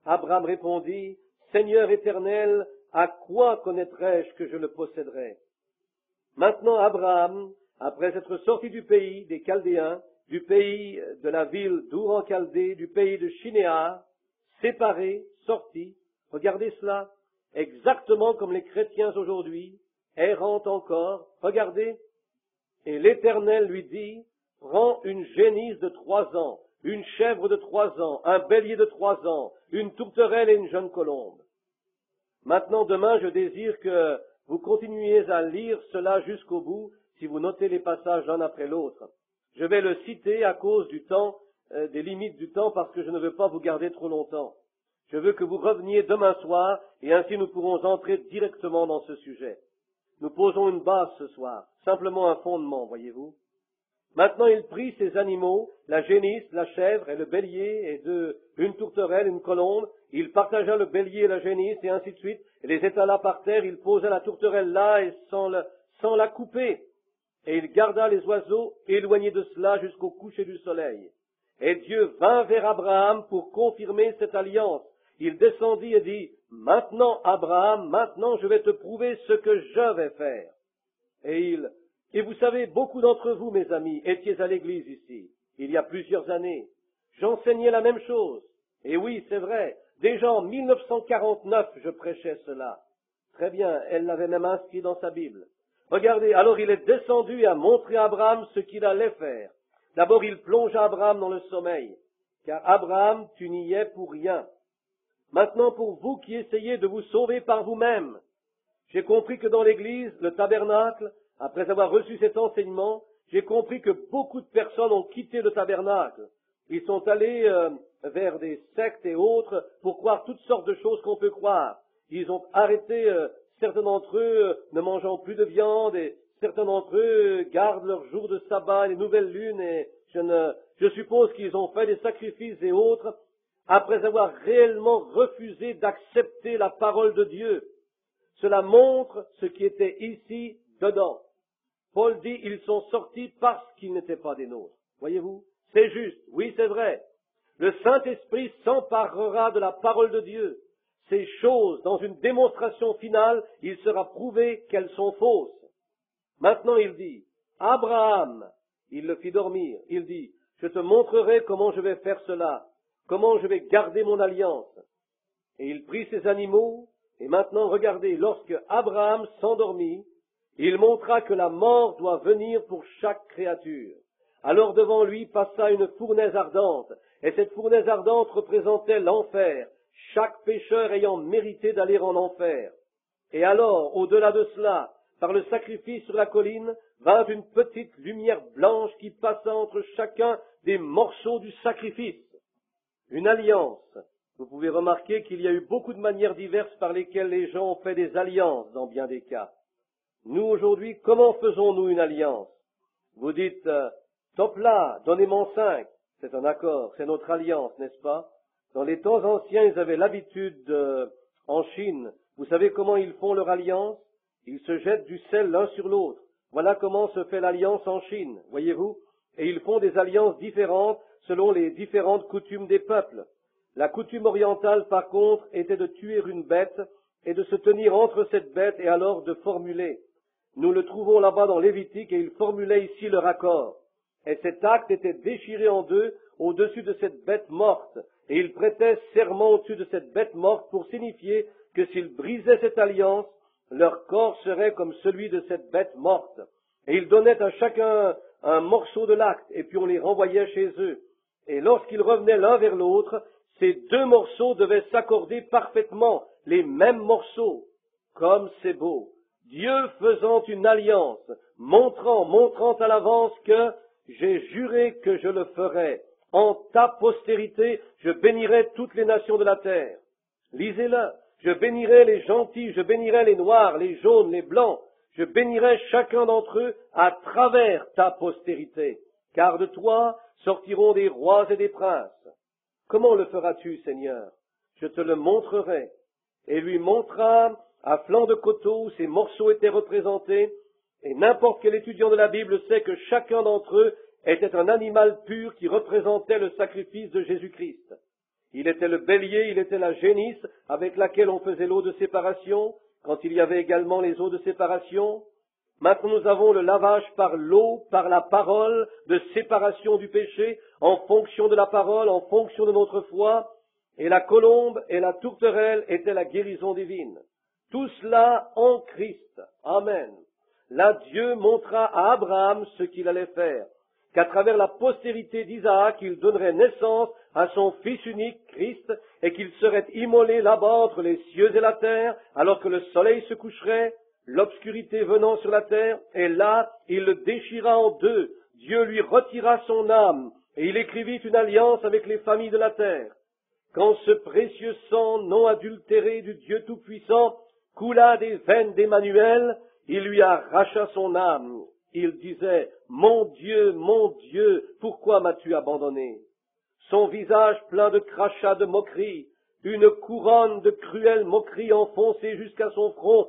Abraham répondit, « Seigneur Éternel, à quoi connaîtrai-je que je le posséderai ?» Maintenant Abraham, après être sorti du pays des Chaldéens, du pays de la ville d'Our en Chaldée, du pays de Shinéar, séparé, sorti, regardez cela, exactement comme les chrétiens aujourd'hui, errant encore, regardez, et l'Éternel lui dit, prends une génisse de 3 ans, une chèvre de 3 ans, un bélier de 3 ans, une tourterelle et une jeune colombe. Maintenant, demain, je désire que vous continuiez à lire cela jusqu'au bout, si vous notez les passages l'un après l'autre. Je vais le citer à cause du temps, des limites du temps, parce que je ne veux pas vous garder trop longtemps. Je veux que vous reveniez demain soir, et ainsi nous pourrons entrer directement dans ce sujet. Nous posons une base ce soir, simplement un fondement, voyez-vous. Maintenant, il prit ces animaux, la génisse, la chèvre et le bélier, et une tourterelle, une colombe. Il partagea le bélier et la génisse, et ainsi de suite, et les étala par terre. Il posa la tourterelle là, et sans la couper. Et il garda les oiseaux éloignés de cela jusqu'au coucher du soleil. Et Dieu vint vers Abraham pour confirmer cette alliance. Il descendit et dit, « Maintenant, Abraham, maintenant je vais te prouver ce que je vais faire. » Et vous savez, beaucoup d'entre vous, mes amis, étiez à l'église ici, il y a plusieurs années. J'enseignais la même chose. Et oui, c'est vrai, déjà en 1949, je prêchais cela. Très bien, elle l'avait même inscrit dans sa Bible. Regardez, alors il est descendu et a montré à Abraham ce qu'il allait faire. D'abord, il plongea Abraham dans le sommeil, car Abraham, tu n'y es pour rien. Maintenant, pour vous qui essayez de vous sauver par vous-même, j'ai compris que dans l'église, le tabernacle, après avoir reçu cet enseignement, j'ai compris que beaucoup de personnes ont quitté le tabernacle. Ils sont allés vers des sectes et autres pour croire toutes sortes de choses qu'on peut croire. Ils ont arrêté, certains d'entre eux ne mangeant plus de viande, et certains d'entre eux gardent leurs jours de sabbat, les nouvelles lunes, et je suppose qu'ils ont fait des sacrifices et autres, après avoir réellement refusé d'accepter la parole de Dieu. Cela montre ce qui était ici dedans. Paul dit, ils sont sortis parce qu'ils n'étaient pas des nôtres. Voyez-vous, c'est juste, oui c'est vrai. Le Saint-Esprit s'emparera de la parole de Dieu. Ces choses, dans une démonstration finale, il sera prouvé qu'elles sont fausses. Maintenant il dit, Abraham, il le fit dormir, il dit, je te montrerai comment je vais faire cela, comment je vais garder mon alliance. Et il prit ses animaux, et maintenant regardez, lorsque Abraham s'endormit, il montra que la mort doit venir pour chaque créature. Alors devant lui passa une fournaise ardente, et cette fournaise ardente représentait l'enfer, chaque pécheur ayant mérité d'aller en enfer. Et alors, au-delà de cela, par le sacrifice sur la colline, vint une petite lumière blanche qui passa entre chacun des morceaux du sacrifice. Une alliance. Vous pouvez remarquer qu'il y a eu beaucoup de manières diverses par lesquelles les gens ont fait des alliances dans bien des cas. Nous, aujourd'hui, comment faisons-nous une alliance? Vous dites, top là, donnez-moi 5. C'est un accord, c'est notre alliance, n'est-ce pas? Dans les temps anciens, ils avaient l'habitude, en Chine, vous savez comment ils font leur alliance? Ils se jettent du sel l'un sur l'autre. Voilà comment se fait l'alliance en Chine, voyez-vous? Et ils font des alliances différentes selon les différentes coutumes des peuples. La coutume orientale, par contre, était de tuer une bête et de se tenir entre cette bête et alors de formuler. Nous le trouvons là-bas dans Lévitique et ils formulaient ici leur accord. Et cet acte était déchiré en deux au-dessus de cette bête morte. Et ils prêtaient serment au-dessus de cette bête morte pour signifier que s'ils brisaient cette alliance, leur corps serait comme celui de cette bête morte. Et ils donnaient à chacun un morceau de l'acte et puis on les renvoyait chez eux. Et lorsqu'ils revenaient l'un vers l'autre, ces deux morceaux devaient s'accorder parfaitement, les mêmes morceaux. Comme c'est beau! Dieu faisant une alliance, montrant à l'avance que j'ai juré que je le ferai. En ta postérité, je bénirai toutes les nations de la terre. Lisez-le. Je bénirai les gentils, je bénirai les noirs, les jaunes, les blancs. Je bénirai chacun d'entre eux à travers ta postérité. Car de toi sortiront des rois et des princes. Comment le feras-tu, Seigneur? Je te le montrerai. Et lui montra à flanc de coteau où ces morceaux étaient représentés, et n'importe quel étudiant de la Bible sait que chacun d'entre eux était un animal pur qui représentait le sacrifice de Jésus-Christ. Il était le bélier, il était la génisse avec laquelle on faisait l'eau de séparation, quand il y avait également les eaux de séparation. Maintenant nous avons le lavage par l'eau, par la parole, de séparation du péché, en fonction de la parole, en fonction de notre foi, et la colombe et la tourterelle étaient la guérison divine. Tout cela en Christ. Amen. Là, Dieu montra à Abraham ce qu'il allait faire, qu'à travers la postérité d'Isaac, il donnerait naissance à son Fils unique, Christ, et qu'il serait immolé là-bas entre les cieux et la terre, alors que le soleil se coucherait, l'obscurité venant sur la terre, et là, il le déchira en deux. Dieu lui retira son âme, et il écrivit une alliance avec les familles de la terre. Quand ce précieux sang non adultéré du Dieu Tout-Puissant coula des veines d'Emmanuel, il lui arracha son âme. Il disait, « Mon Dieu, pourquoi m'as-tu abandonné ?» Son visage plein de crachats de moquerie, une couronne de cruelles moqueries enfoncée jusqu'à son front.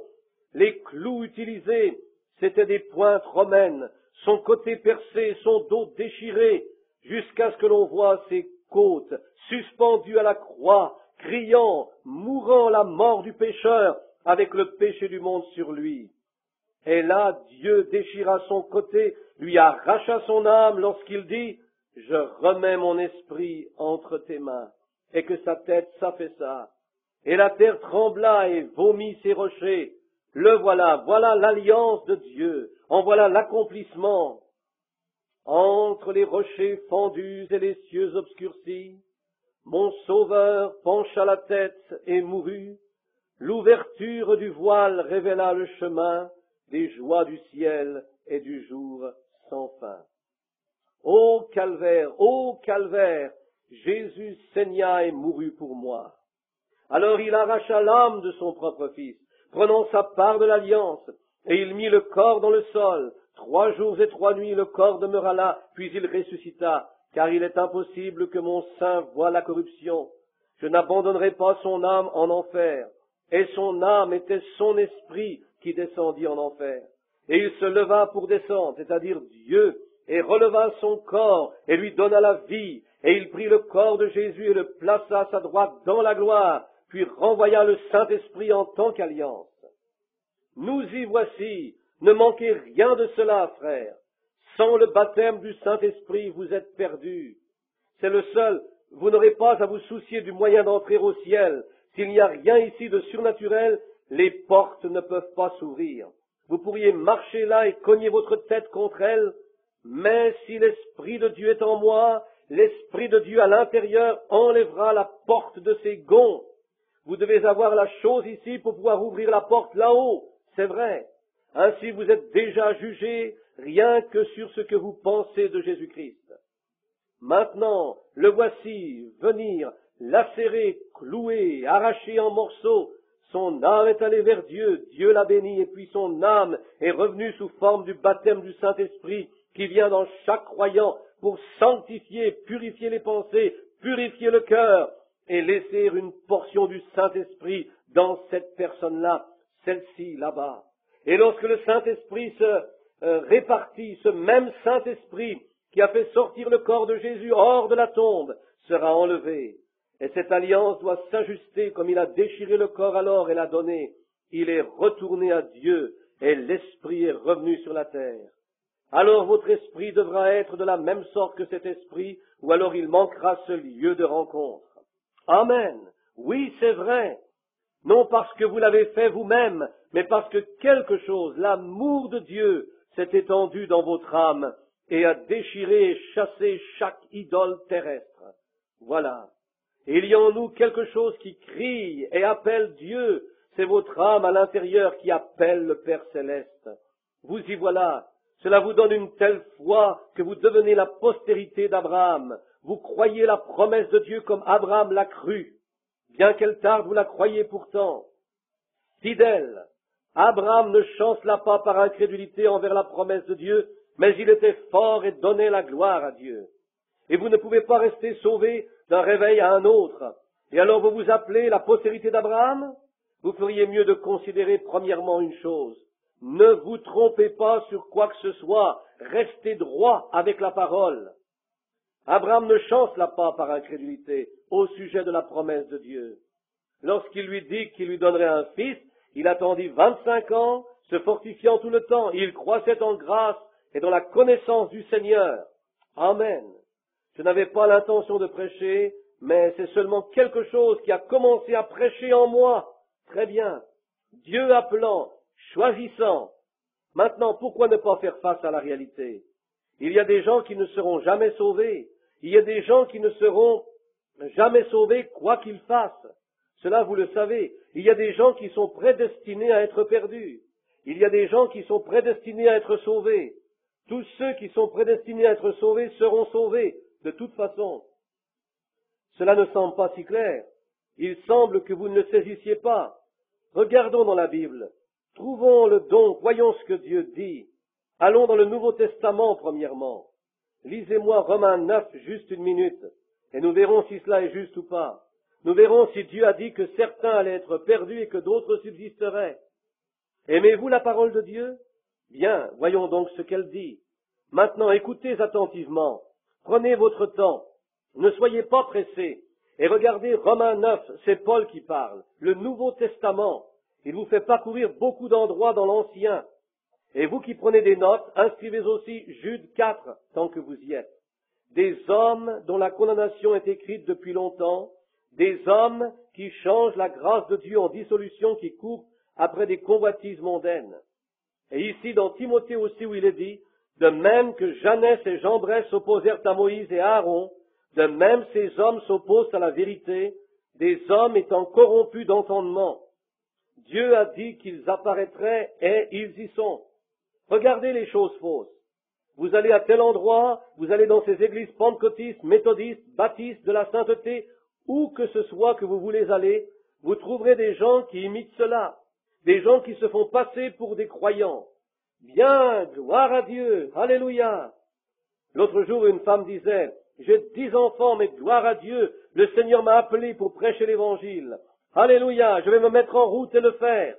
Les clous utilisés, c'étaient des pointes romaines, son côté percé, son dos déchiré, jusqu'à ce que l'on voie ses côtes suspendues à la croix, criant, mourant la mort du pécheur, avec le péché du monde sur lui. Et là, Dieu déchira son côté, lui arracha son âme lorsqu'il dit, « Je remets mon esprit entre tes mains. » Et que sa tête s'affaissa. Et la terre trembla et vomit ses rochers. Le voilà, voilà l'alliance de Dieu, en voilà l'accomplissement. Entre les rochers fendus et les cieux obscurcis, mon Sauveur pencha la tête et mourut. L'ouverture du voile révéla le chemin des joies du ciel et du jour sans fin. Ô calvaire, Jésus saigna et mourut pour moi. Alors il arracha l'âme de son propre fils, prenant sa part de l'alliance, et il mit le corps dans le sol. 3 jours et 3 nuits le corps demeura là, puis il ressuscita, car il est impossible que mon sein voie la corruption. Je n'abandonnerai pas son âme en enfer. Et son âme était son esprit qui descendit en enfer. Et il se leva pour descendre, c'est-à-dire Dieu, et releva son corps, et lui donna la vie, et il prit le corps de Jésus et le plaça à sa droite dans la gloire, puis renvoya le Saint-Esprit en tant qu'alliance. Nous y voici, ne manquez rien de cela, frères. Sans le baptême du Saint-Esprit, vous êtes perdus. C'est le seul, vous n'aurez pas à vous soucier du moyen d'entrer au ciel. S'il n'y a rien ici de surnaturel, les portes ne peuvent pas s'ouvrir. Vous pourriez marcher là et cogner votre tête contre elles, mais si l'Esprit de Dieu est en moi, l'Esprit de Dieu à l'intérieur enlèvera la porte de ses gonds. Vous devez avoir la chose ici pour pouvoir ouvrir la porte là-haut, c'est vrai. Ainsi vous êtes déjà jugés rien que sur ce que vous pensez de Jésus-Christ. Maintenant, le voici venir, lacéré, cloué, arraché en morceaux. Son âme est allée vers Dieu, Dieu l'a béni, et puis son âme est revenue sous forme du baptême du Saint-Esprit qui vient dans chaque croyant pour sanctifier, purifier les pensées, purifier le cœur et laisser une portion du Saint-Esprit dans cette personne-là, celle-ci là-bas. Et lorsque le Saint-Esprit se répartit, ce même Saint-Esprit qui a fait sortir le corps de Jésus hors de la tombe sera enlevé. Et cette alliance doit s'ajuster comme il a déchiré le corps alors et l'a donné. Il est retourné à Dieu et l'Esprit est revenu sur la terre. Alors votre esprit devra être de la même sorte que cet esprit, ou alors il manquera ce lieu de rencontre. Amen. Oui, c'est vrai. Non parce que vous l'avez fait vous-même, mais parce que quelque chose, l'amour de Dieu, s'est étendu dans votre âme et a déchiré et chassé chaque idole terrestre. Voilà. Il y a en nous quelque chose qui crie et appelle Dieu. C'est votre âme à l'intérieur qui appelle le Père Céleste. Vous y voilà. Cela vous donne une telle foi que vous devenez la postérité d'Abraham. Vous croyez la promesse de Dieu comme Abraham l'a cru. Bien qu'elle tarde, vous la croyez pourtant. Fidèle, Abraham ne chancela pas par incrédulité envers la promesse de Dieu, mais il était fort et donnait la gloire à Dieu. Et vous ne pouvez pas rester sauvé d'un réveil à un autre. Et alors vous vous appelez la postérité d'Abraham? Vous feriez mieux de considérer premièrement une chose. Ne vous trompez pas sur quoi que ce soit. Restez droit avec la parole. Abraham ne chancela pas par incrédulité au sujet de la promesse de Dieu. Lorsqu'il lui dit qu'il lui donnerait un fils, il attendit 25 ans, se fortifiant tout le temps. Il croissait en grâce et dans la connaissance du Seigneur. Amen. Je n'avais pas l'intention de prêcher, mais c'est seulement quelque chose qui a commencé à prêcher en moi. Très bien. Dieu appelant, choisissant. Maintenant, pourquoi ne pas faire face à la réalité? Il y a des gens qui ne seront jamais sauvés. Il y a des gens qui ne seront Jamais sauvé quoi qu'il fasse. Cela, vous le savez. Il y a des gens qui sont prédestinés à être perdus. Il y a des gens qui sont prédestinés à être sauvés. Tous ceux qui sont prédestinés à être sauvés seront sauvés, de toute façon. Cela ne semble pas si clair. Il semble que vous ne le saisissiez pas. Regardons dans la Bible. Trouvons-le donc, voyons ce que Dieu dit. Allons dans le Nouveau Testament, premièrement. Lisez-moi Romains 9, juste une minute, et nous verrons si cela est juste ou pas. Nous verrons si Dieu a dit que certains allaient être perdus et que d'autres subsisteraient. Aimez-vous la parole de Dieu? Bien, voyons donc ce qu'elle dit. Maintenant, écoutez attentivement. Prenez votre temps. Ne soyez pas pressés. Et regardez Romains 9, c'est Paul qui parle. Le Nouveau Testament. Il vous fait parcourir beaucoup d'endroits dans l'Ancien. Et vous qui prenez des notes, inscrivez aussi Jude 4, tant que vous y êtes. Des hommes dont la condamnation est écrite depuis longtemps, des hommes qui changent la grâce de Dieu en dissolution qui court après des convoitises mondaines. Et ici, dans Timothée aussi, où il est dit, de même que Jannes et Jambres s'opposèrent à Moïse et à Aaron, de même ces hommes s'opposent à la vérité, des hommes étant corrompus d'entendement. Dieu a dit qu'ils apparaîtraient et ils y sont. Regardez les choses fausses. Vous allez à tel endroit, vous allez dans ces églises pentecôtistes, méthodistes, baptistes, de la sainteté, où que ce soit que vous voulez aller, vous trouverez des gens qui imitent cela, des gens qui se font passer pour des croyants. Bien, gloire à Dieu, alléluia. L'autre jour, une femme disait, j'ai 10 enfants, mais gloire à Dieu, le Seigneur m'a appelé pour prêcher l'évangile. Alléluia, je vais me mettre en route et le faire.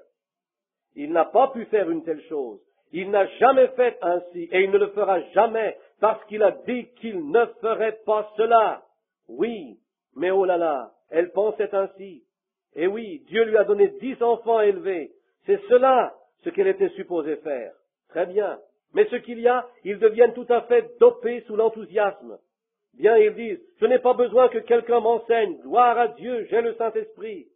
Il n'a pas pu faire une telle chose. Il n'a jamais fait ainsi, et il ne le fera jamais, parce qu'il a dit qu'il ne ferait pas cela. Oui, mais oh là là, elle pensait ainsi. Et oui, Dieu lui a donné 10 enfants élevés. C'est cela ce qu'elle était supposée faire. Très bien. Mais ce qu'il y a, ils deviennent tout à fait dopés sous l'enthousiasme. Bien, ils disent, je n'ai pas besoin que quelqu'un m'enseigne. Gloire à Dieu, j'ai le Saint-Esprit.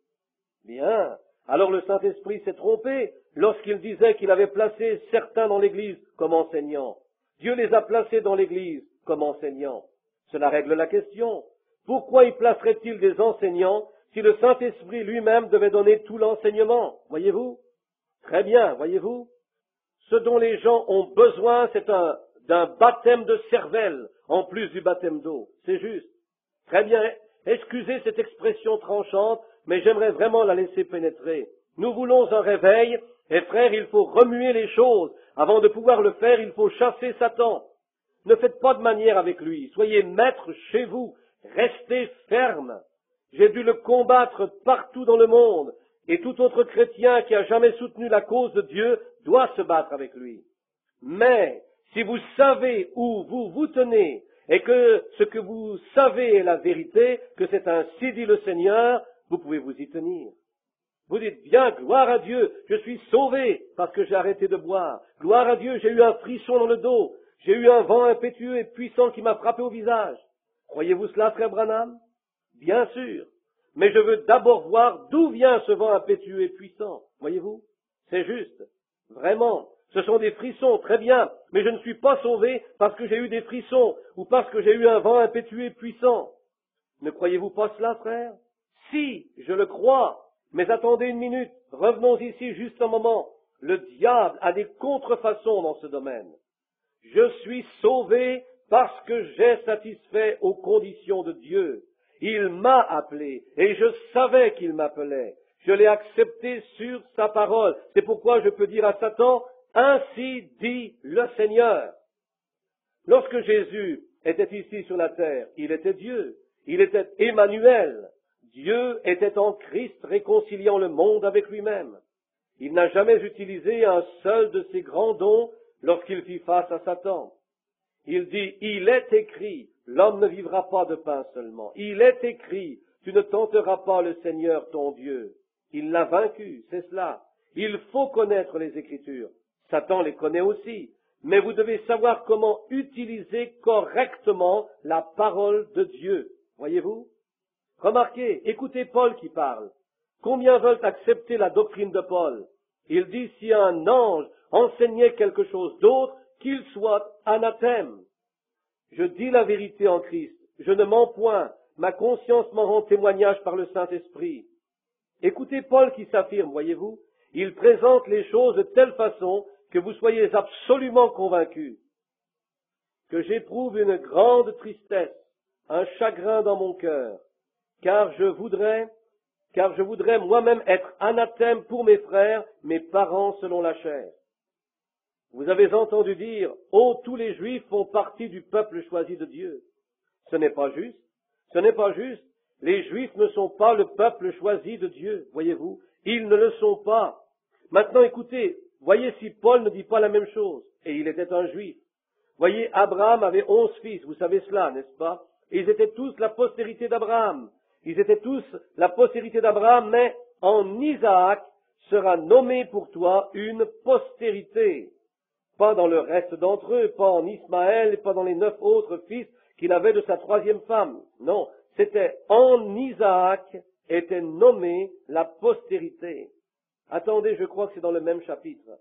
Bien. Alors le Saint-Esprit s'est trompé lorsqu'il disait qu'il avait placé certains dans l'Église comme enseignants. Dieu les a placés dans l'Église comme enseignants. Cela règle la question. Pourquoi y placerait-il des enseignants si le Saint-Esprit lui-même devait donner tout l'enseignement? Voyez-vous? Très bien, voyez-vous? Ce dont les gens ont besoin, c'est d'un baptême de cervelle, en plus du baptême d'eau. C'est juste. Très bien, excusez cette expression tranchante, mais j'aimerais vraiment la laisser pénétrer. Nous voulons un réveil, et frère, il faut remuer les choses. Avant de pouvoir le faire, il faut chasser Satan. Ne faites pas de manière avec lui. Soyez maître chez vous. Restez ferme. J'ai dû le combattre partout dans le monde, et tout autre chrétien qui a jamais soutenu la cause de Dieu doit se battre avec lui. Mais, si vous savez où vous vous tenez, et que ce que vous savez est la vérité, que c'est ainsi dit le Seigneur, vous pouvez vous y tenir. Vous dites bien, gloire à Dieu, je suis sauvé parce que j'ai arrêté de boire. Gloire à Dieu, j'ai eu un frisson dans le dos. J'ai eu un vent impétueux et puissant qui m'a frappé au visage. Croyez-vous cela, frère Branham? Bien sûr. Mais je veux d'abord voir d'où vient ce vent impétueux et puissant. Voyez-vous? C'est juste. Vraiment. Ce sont des frissons, très bien. Mais je ne suis pas sauvé parce que j'ai eu des frissons ou parce que j'ai eu un vent impétueux et puissant. Ne croyez-vous pas cela, frère? Si, je le crois. Mais attendez une minute. Revenons ici juste un moment. Le diable a des contrefaçons dans ce domaine. Je suis sauvé parce que j'ai satisfait aux conditions de Dieu. Il m'a appelé et je savais qu'il m'appelait. Je l'ai accepté sur sa parole. C'est pourquoi je peux dire à Satan, ainsi dit le Seigneur. Lorsque Jésus était ici sur la terre, il était Dieu. Il était Emmanuel. Dieu était en Christ réconciliant le monde avec lui-même. Il n'a jamais utilisé un seul de ses grands dons lorsqu'il fit face à Satan. Il dit, il est écrit, l'homme ne vivra pas de pain seulement. Il est écrit, tu ne tenteras pas le Seigneur ton Dieu. Il l'a vaincu, c'est cela. Il faut connaître les Écritures. Satan les connaît aussi. Mais vous devez savoir comment utiliser correctement la parole de Dieu. Voyez-vous? Remarquez, écoutez Paul qui parle. Combien veulent accepter la doctrine de Paul? Il dit, si un ange enseignait quelque chose d'autre, qu'il soit anathème. Je dis la vérité en Christ, je ne mens point, ma conscience m'en rend témoignage par le Saint-Esprit. Écoutez Paul qui s'affirme, voyez-vous, il présente les choses de telle façon que vous soyez absolument convaincus que j'éprouve une grande tristesse, un chagrin dans mon cœur, car je voudrais moi-même être anathème pour mes frères, mes parents selon la chair. Vous avez entendu dire, oh, tous les Juifs font partie du peuple choisi de Dieu. Ce n'est pas juste, ce n'est pas juste. Les Juifs ne sont pas le peuple choisi de Dieu, voyez-vous. Ils ne le sont pas. Maintenant, écoutez, voyez si Paul ne dit pas la même chose. Et il était un Juif. Voyez, Abraham avait 11 fils, vous savez cela, n'est-ce pas? Et ils étaient tous la postérité d'Abraham. Ils étaient tous la postérité d'Abraham, mais en Isaac sera nommée pour toi une postérité. Pas dans le reste d'entre eux, pas en Ismaël, pas dans les 9 autres fils qu'il avait de sa 3e femme. Non, c'était en Isaac était nommée la postérité. Attendez, je crois que c'est dans le même chapitre.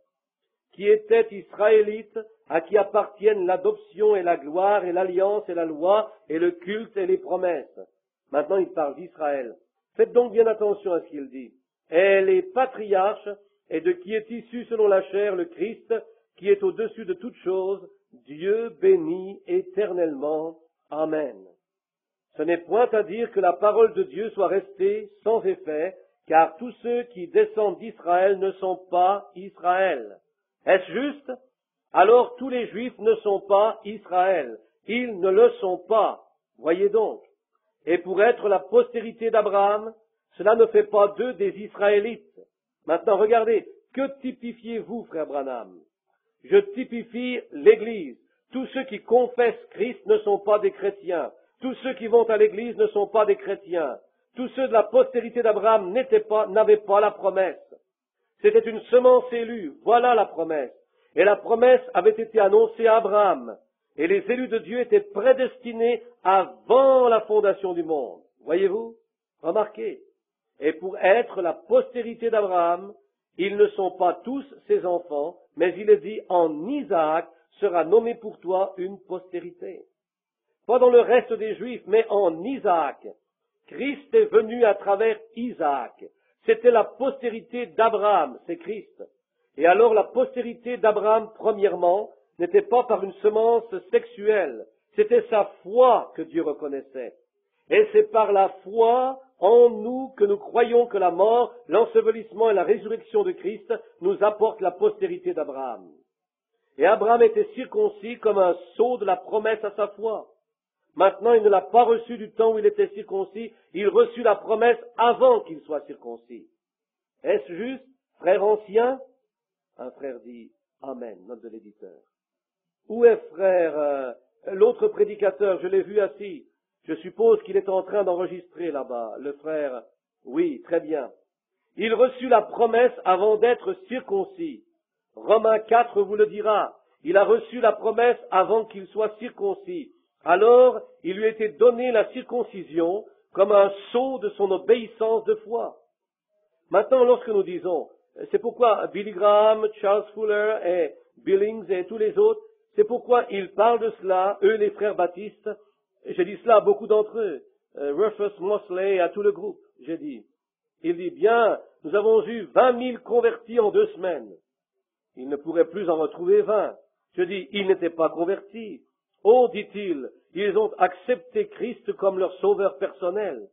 Qui était israélite, à qui appartiennent l'adoption et la gloire et l'alliance et la loi et le culte et les promesses. Maintenant, il parle d'Israël. Faites donc bien attention à ce qu'il dit. Et les patriarches, et de qui est issu selon la chair le Christ, qui est au-dessus de toutes choses, Dieu béni éternellement. Amen. Ce n'est point à dire que la parole de Dieu soit restée sans effet, car tous ceux qui descendent d'Israël ne sont pas Israël. Est-ce juste? Alors tous les Juifs ne sont pas Israël. Ils ne le sont pas. Voyez donc. Et pour être la postérité d'Abraham, cela ne fait pas d'eux des Israélites. Maintenant, regardez, que typifiez-vous, frère Branham? Je typifie l'Église. Tous ceux qui confessent Christ ne sont pas des chrétiens. Tous ceux qui vont à l'Église ne sont pas des chrétiens. Tous ceux de la postérité d'Abraham n'avaient pas la promesse. C'était une semence élue, voilà la promesse. Et la promesse avait été annoncée à Abraham. Et les élus de Dieu étaient prédestinés avant la fondation du monde. Voyez-vous? Remarquez. Et pour être la postérité d'Abraham, ils ne sont pas tous ses enfants, mais il est dit, en Isaac sera nommé pour toi une postérité. Pas dans le reste des Juifs, mais en Isaac. Christ est venu à travers Isaac. C'était la postérité d'Abraham, c'est Christ. Et alors la postérité d'Abraham, premièrement, n'était pas par une semence sexuelle, c'était sa foi que Dieu reconnaissait. Et c'est par la foi en nous que nous croyons que la mort, l'ensevelissement et la résurrection de Christ nous apportent la postérité d'Abraham. Et Abraham était circoncis comme un sceau de la promesse à sa foi. Maintenant, il ne l'a pas reçu du temps où il était circoncis, il reçut la promesse avant qu'il soit circoncis. Est-ce juste, frère ancien? Un frère dit, Amen, note de l'éditeur. Où est frère, l'autre prédicateur, je l'ai vu assis. Je suppose qu'il est en train d'enregistrer là-bas, le frère. Oui, très bien. Il reçut la promesse avant d'être circoncis. Romains 4 vous le dira. Il a reçu la promesse avant qu'il soit circoncis. Alors, il lui était donné la circoncision comme un sceau de son obéissance de foi. Maintenant, lorsque nous disons, c'est pourquoi Billy Graham, Charles Fuller et Billings et tous les autres, c'est pourquoi ils parlent de cela, eux les frères baptistes, j'ai dit cela à beaucoup d'entre eux, Rufus Mosley et à tout le groupe, j'ai dit. Il dit, bien, nous avons eu 20 000 convertis en 2 semaines. Il ne pourrait plus en retrouver 20. Je dis, ils n'étaient pas convertis. Oh, dit-il, ils ont accepté Christ comme leur sauveur personnel.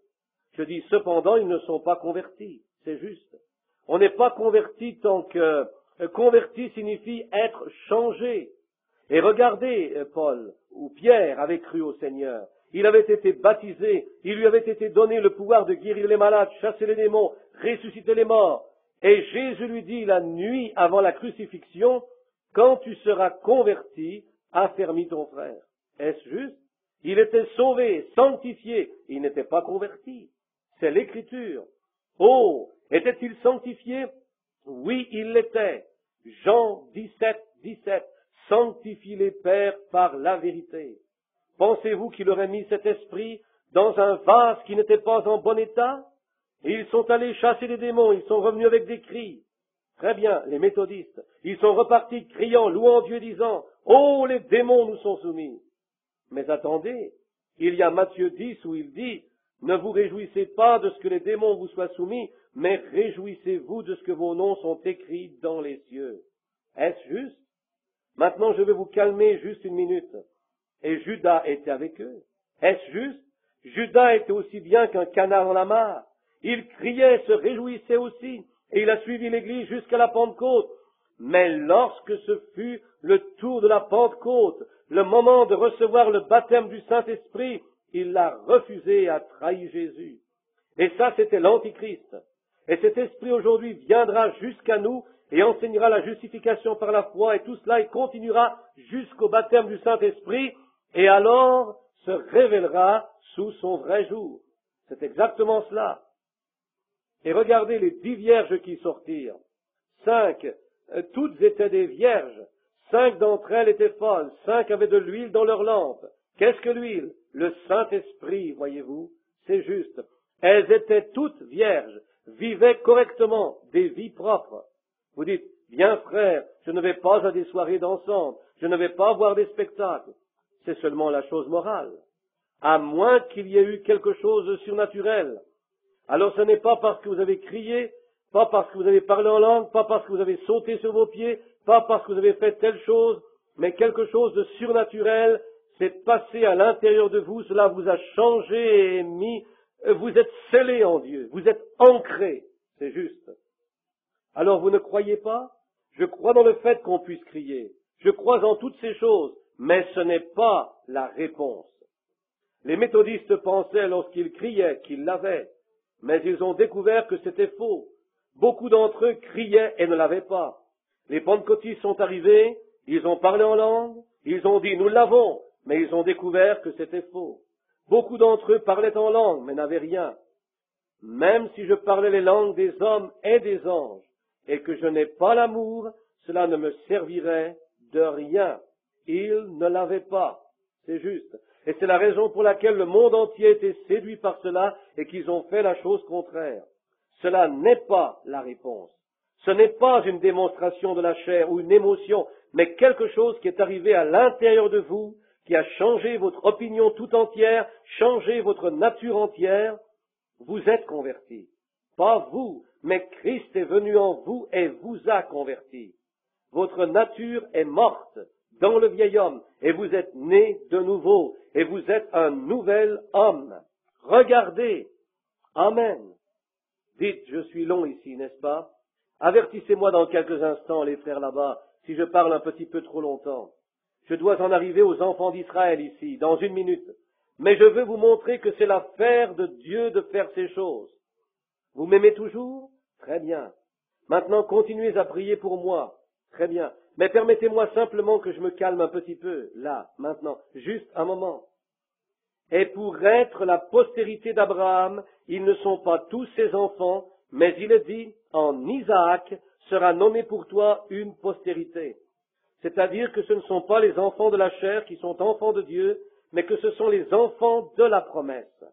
Je dis, cependant, ils ne sont pas convertis. C'est juste. On n'est pas converti tant que... Converti signifie être changé. Et regardez, Paul, ou Pierre avait cru au Seigneur. Il avait été baptisé, il lui avait été donné le pouvoir de guérir les malades, chasser les démons, ressusciter les morts. Et Jésus lui dit la nuit avant la crucifixion, quand tu seras converti, affermis ton frère. Est-ce juste? Il était sauvé, sanctifié, il n'était pas converti. C'est l'Écriture. Oh, était-il sanctifié? Oui, il l'était. Jean 17, 17. Sanctifie les pères par la vérité. Pensez-vous qu'il aurait mis cet esprit dans un vase qui n'était pas en bon état? Et ils sont allés chasser les démons, ils sont revenus avec des cris. Très bien, les méthodistes, ils sont repartis criant, louant Dieu, disant, « Oh, les démons nous sont soumis !» Mais attendez, il y a Matthieu 10 où il dit, Ne vous réjouissez pas de ce que les démons vous soient soumis, mais réjouissez-vous de ce que vos noms sont écrits dans les cieux. Est-ce juste? Maintenant, je vais vous calmer juste une minute. Et Judas était avec eux. Est-ce juste? Judas était aussi bien qu'un canard dans la mare. Il criait, se réjouissait aussi, et il a suivi l'Église jusqu'à la Pentecôte. Mais lorsque ce fut le tour de la Pentecôte, le moment de recevoir le baptême du Saint-Esprit, il l'a refusé et a trahi Jésus. Et ça, c'était l'Antichrist. Et cet esprit aujourd'hui viendra jusqu'à nous et enseignera la justification par la foi, et tout cela, il continuera jusqu'au baptême du Saint-Esprit, et alors se révélera sous son vrai jour. C'est exactement cela. Et regardez les 10 vierges qui sortirent. 5, toutes étaient des vierges. 5 d'entre elles étaient folles. 5 avaient de l'huile dans leurs lampes. Qu'est-ce que l'huile? Le Saint-Esprit, voyez-vous. C'est juste. Elles étaient toutes vierges, vivaient correctement, des vies propres. Vous dites, bien frère, je ne vais pas à des soirées dansante, je ne vais pas voir des spectacles. C'est seulement la chose morale. À moins qu'il y ait eu quelque chose de surnaturel. Alors ce n'est pas parce que vous avez crié, pas parce que vous avez parlé en langue, pas parce que vous avez sauté sur vos pieds, pas parce que vous avez fait telle chose, mais quelque chose de surnaturel s'est passé à l'intérieur de vous, cela vous a changé et mis, vous êtes scellé en Dieu, vous êtes ancré, c'est juste. Alors vous ne croyez pas? Je crois dans le fait qu'on puisse crier, je crois en toutes ces choses, mais ce n'est pas la réponse. Les méthodistes pensaient lorsqu'ils criaient qu'ils l'avaient, mais ils ont découvert que c'était faux. Beaucoup d'entre eux criaient et ne l'avaient pas. Les pentecôtistes sont arrivés, ils ont parlé en langue, ils ont dit nous l'avons, mais ils ont découvert que c'était faux. Beaucoup d'entre eux parlaient en langue, mais n'avaient rien. Même si je parlais les langues des hommes et des anges, et que je n'ai pas l'amour, cela ne me servirait de rien. Ils ne l'avaient pas. C'est juste. Et c'est la raison pour laquelle le monde entier a été séduit par cela et qu'ils ont fait la chose contraire. Cela n'est pas la réponse. Ce n'est pas une démonstration de la chair ou une émotion, mais quelque chose qui est arrivé à l'intérieur de vous, qui a changé votre opinion tout entière, changé votre nature entière. Vous êtes convertis. Pas vous, mais Christ est venu en vous et vous a convertis. Votre nature est morte dans le vieil homme, et vous êtes né de nouveau, et vous êtes un nouvel homme. Regardez. Amen. Dites, je suis long ici, n'est-ce pas? Avertissez-moi dans quelques instants, les frères là-bas, si je parle un petit peu trop longtemps. Je dois en arriver aux enfants d'Israël ici, dans une minute. Mais je veux vous montrer que c'est l'affaire de Dieu de faire ces choses. Vous m'aimez toujours? Très bien. Maintenant, continuez à prier pour moi. Très bien. Mais permettez-moi simplement que je me calme un petit peu, là, maintenant, juste un moment. Et pour être la postérité d'Abraham, ils ne sont pas tous ses enfants, mais il est dit, en Isaac sera nommé pour toi une postérité. C'est-à-dire que ce ne sont pas les enfants de la chair qui sont enfants de Dieu, mais que ce sont les enfants de la promesse.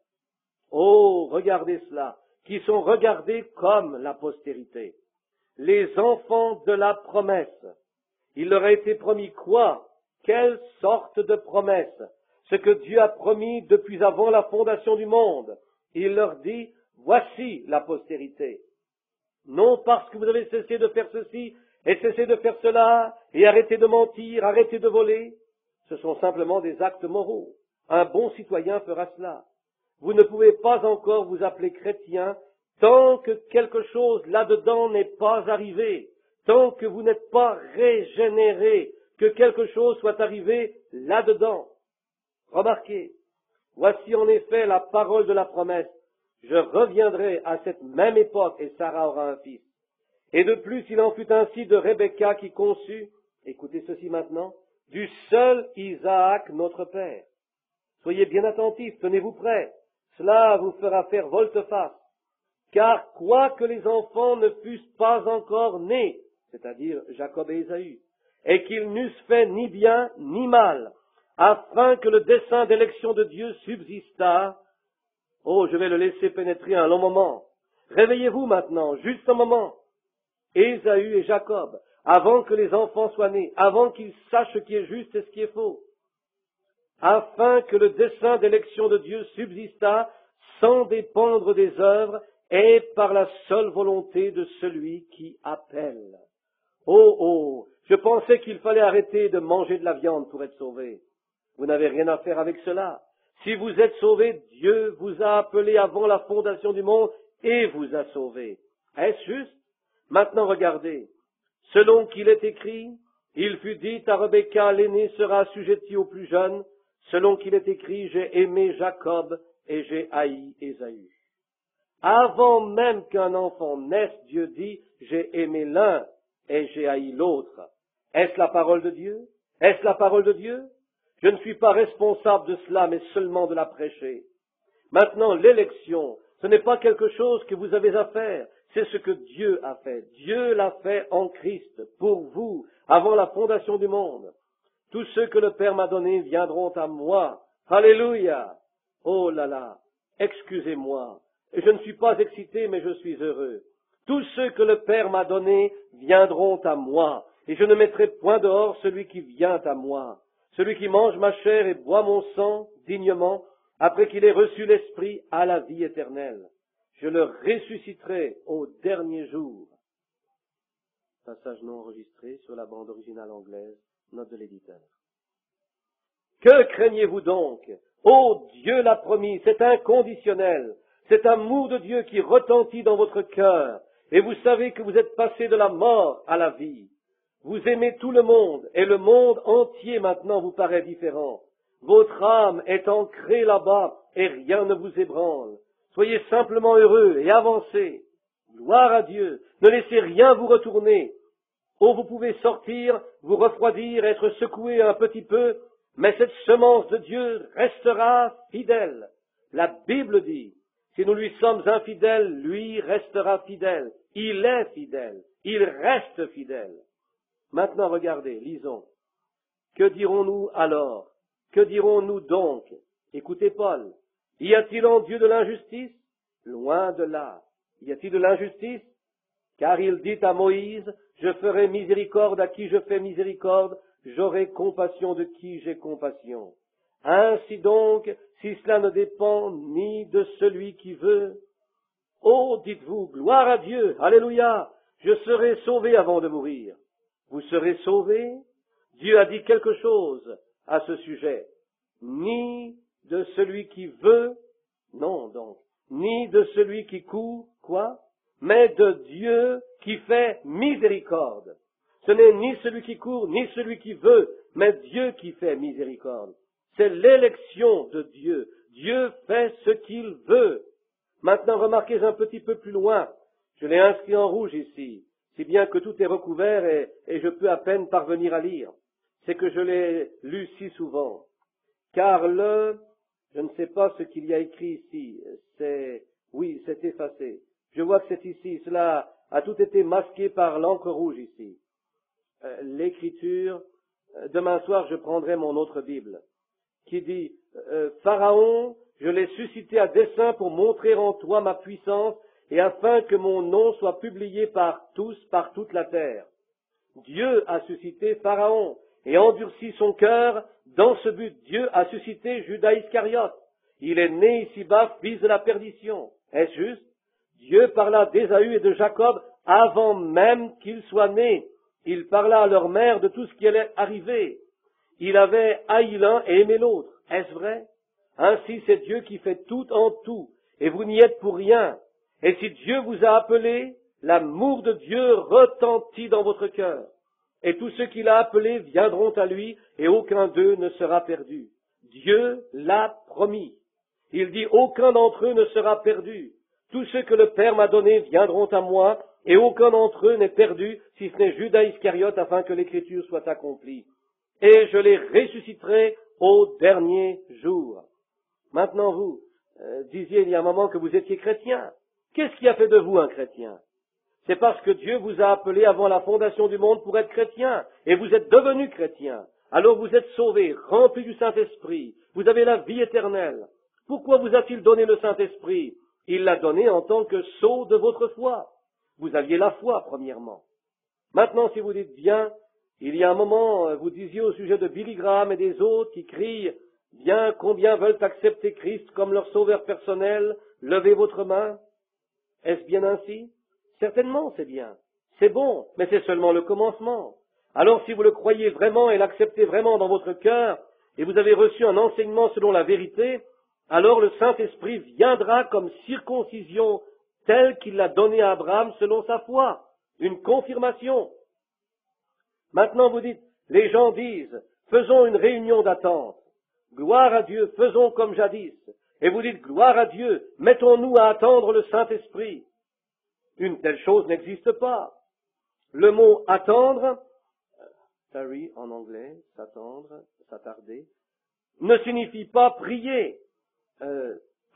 Oh, regardez cela, qui sont regardés comme la postérité. Les enfants de la promesse. Il leur a été promis quoi? Quelle sorte de promesse? Ce que Dieu a promis depuis avant la fondation du monde. Il leur dit, voici la postérité. Non parce que vous avez cessé de faire ceci et cessé de faire cela et arrêté de mentir, arrêté de voler. Ce sont simplement des actes moraux. Un bon citoyen fera cela. Vous ne pouvez pas encore vous appeler chrétien tant que quelque chose là-dedans n'est pas arrivé, tant que vous n'êtes pas régénéré, que quelque chose soit arrivé là-dedans. Remarquez, voici en effet la parole de la promesse. Je reviendrai à cette même époque et Sarah aura un fils. Et de plus, il en fut ainsi de Rebecca qui conçut, écoutez ceci maintenant, du seul Isaac notre père. Soyez bien attentifs, tenez-vous prêts, cela vous fera faire volte-face. Car quoique les enfants ne fussent pas encore nés, c'est-à-dire Jacob et Ésaü, et qu'ils n'eussent fait ni bien ni mal, afin que le dessein d'élection de Dieu subsistât, oh, je vais le laisser pénétrer un long moment. Réveillez-vous maintenant, juste un moment. Ésaü et Jacob, avant que les enfants soient nés, avant qu'ils sachent ce qui est juste et ce qui est faux, afin que le dessein d'élection de Dieu subsistât sans dépendre des œuvres et par la seule volonté de celui qui appelle. Oh, oh, je pensais qu'il fallait arrêter de manger de la viande pour être sauvé. Vous n'avez rien à faire avec cela. Si vous êtes sauvé, Dieu vous a appelé avant la fondation du monde et vous a sauvé. Est-ce juste? Maintenant regardez. Selon qu'il est écrit, il fut dit à Rebecca, l'aîné sera assujetti au plus jeune. Selon qu'il est écrit, j'ai aimé Jacob et j'ai haï Ésaü. Avant même qu'un enfant naisse, Dieu dit, j'ai aimé l'un et j'ai haï l'autre. Est-ce la parole de Dieu? Est-ce la parole de Dieu? Je ne suis pas responsable de cela, mais seulement de la prêcher. Maintenant, l'élection, ce n'est pas quelque chose que vous avez à faire, c'est ce que Dieu a fait. Dieu l'a fait en Christ, pour vous, avant la fondation du monde. Tous ceux que le Père m'a donnés viendront à moi. Alléluia! Oh là là! Excusez-moi. Je ne suis pas excité, mais je suis heureux. Tous ceux que le Père m'a donnés viendront à moi, et je ne mettrai point dehors celui qui vient à moi. Celui qui mange ma chair et boit mon sang dignement, après qu'il ait reçu l'Esprit, à la vie éternelle. Je le ressusciterai au dernier jour. Passage non enregistré sur la bande originale anglaise, note de l'éditeur. Que craignez-vous donc? Oh, Dieu l'a promis, c'est inconditionnel. C'est amour de Dieu qui retentit dans votre cœur, et vous savez que vous êtes passé de la mort à la vie. Vous aimez tout le monde, et le monde entier maintenant vous paraît différent. Votre âme est ancrée là-bas, et rien ne vous ébranle. Soyez simplement heureux et avancez. Gloire à Dieu. Ne laissez rien vous retourner. Oh, vous pouvez sortir, vous refroidir, être secoué un petit peu, mais cette semence de Dieu restera fidèle. La Bible dit, si nous lui sommes infidèles, lui restera fidèle. Il est fidèle. Il reste fidèle. Maintenant, regardez, lisons. Que dirons-nous alors? Que dirons-nous donc? Écoutez Paul. Y a-t-il en Dieu de l'injustice? Loin de là. Y a-t-il de l'injustice? Car il dit à Moïse, je ferai miséricorde à qui je fais miséricorde, j'aurai compassion de qui j'ai compassion. Ainsi donc, si cela ne dépend ni de celui qui veut, oh, dites-vous, gloire à Dieu, alléluia, je serai sauvé avant de mourir. Vous serez sauvés? Dieu a dit quelque chose à ce sujet. Ni de celui qui veut, non donc, ni de celui qui court, quoi? Mais de Dieu qui fait miséricorde. Ce n'est ni celui qui court, ni celui qui veut, mais Dieu qui fait miséricorde. C'est l'élection de Dieu. Dieu fait ce qu'il veut. Maintenant, remarquez un petit peu plus loin. Je l'ai inscrit en rouge ici, si bien que tout est recouvert et je peux à peine parvenir à lire. C'est que je l'ai lu si souvent. Car je ne sais pas ce qu'il y a écrit ici. Oui, c'est effacé. Je vois que c'est ici. Cela a tout été masqué par l'encre rouge ici. L'écriture, demain soir je prendrai mon autre Bible, qui dit, Pharaon, je l'ai suscité à dessein pour montrer en toi ma puissance et afin que mon nom soit publié par tous, par toute la terre. Dieu a suscité Pharaon et endurci son cœur. Dans ce but, Dieu a suscité Judas Iscariote. Il est né ici-bas, fils de la perdition. Est-ce juste? Dieu parla d'Ésaü et de Jacob avant même qu'ils soient nés. Il parla à leur mère de tout ce qui allait arriver. Il avait haï l'un et aimé l'autre. Est-ce vrai? Ainsi c'est Dieu qui fait tout en tout, et vous n'y êtes pour rien. Et si Dieu vous a appelé, l'amour de Dieu retentit dans votre cœur. Et tous ceux qu'il a appelés viendront à lui, et aucun d'eux ne sera perdu. Dieu l'a promis. Il dit, aucun d'entre eux ne sera perdu. Tous ceux que le Père m'a donnés viendront à moi, et aucun d'entre eux n'est perdu, si ce n'est Judas Iscariote, afin que l'Écriture soit accomplie. Et je les ressusciterai au dernier jour. Maintenant vous, disiez il y a un moment que vous étiez chrétien. Qu'est-ce qui a fait de vous un chrétien? C'est parce que Dieu vous a appelé avant la fondation du monde pour être chrétien, et vous êtes devenu chrétien. Alors vous êtes sauvés, remplis du Saint-Esprit, vous avez la vie éternelle. Pourquoi vous a-t-il donné le Saint-Esprit? Il l'a donné en tant que sceau de votre foi. Vous aviez la foi, premièrement. Maintenant, si vous dites bien, il y a un moment, vous disiez au sujet de Billy Graham et des autres qui crient, bien, combien veulent accepter Christ comme leur sauveur personnel, Levez votre main. Est-ce bien ainsi? Certainement, c'est bien. C'est bon, mais c'est seulement le commencement. Alors si vous le croyez vraiment et l'acceptez vraiment dans votre cœur, et vous avez reçu un enseignement selon la vérité, alors le Saint-Esprit viendra comme circoncision telle qu'il l'a donnée à Abraham selon sa foi. Une confirmation. Maintenant vous dites, les gens disent, faisons une réunion d'attente. Gloire à Dieu, faisons comme jadis. Et vous dites, gloire à Dieu, mettons-nous à attendre le Saint-Esprit. Une telle chose n'existe pas. Le mot attendre, tarry en anglais, s'attendre, s'attarder, ne signifie pas prier.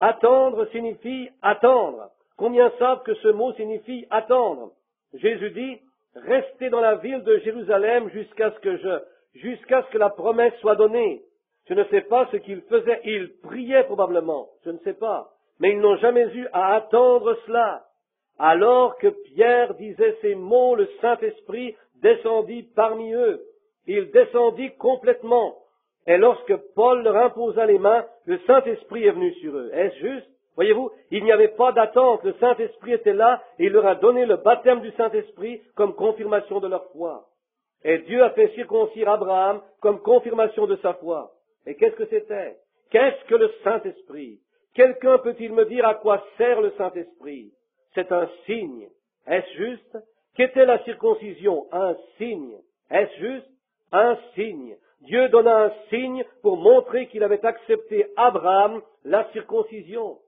Attendre signifie attendre. Combien savent que ce mot signifie attendre? Jésus dit, restez dans la ville de Jérusalem jusqu'à ce que la promesse soit donnée. Je ne sais pas ce qu'ils faisaient. Ils priaient probablement, je ne sais pas. Mais ils n'ont jamais eu à attendre cela. Alors que Pierre disait ces mots, le Saint-Esprit descendit parmi eux. Il descendit complètement. Et lorsque Paul leur imposa les mains, le Saint-Esprit est venu sur eux. Est-ce juste? Voyez-vous, il n'y avait pas d'attente. Le Saint-Esprit était là et il leur a donné le baptême du Saint-Esprit comme confirmation de leur foi. Et Dieu a fait circoncire Abraham comme confirmation de sa foi. Et qu'est-ce que c'était? Qu'est-ce que le Saint-Esprit? Quelqu'un peut-il me dire à quoi sert le Saint-Esprit? C'est un signe. Est-ce juste? Qu'était la circoncision? Un signe. Est-ce juste? Un signe. Dieu donna un signe pour montrer qu'il avait accepté Abraham la circoncision.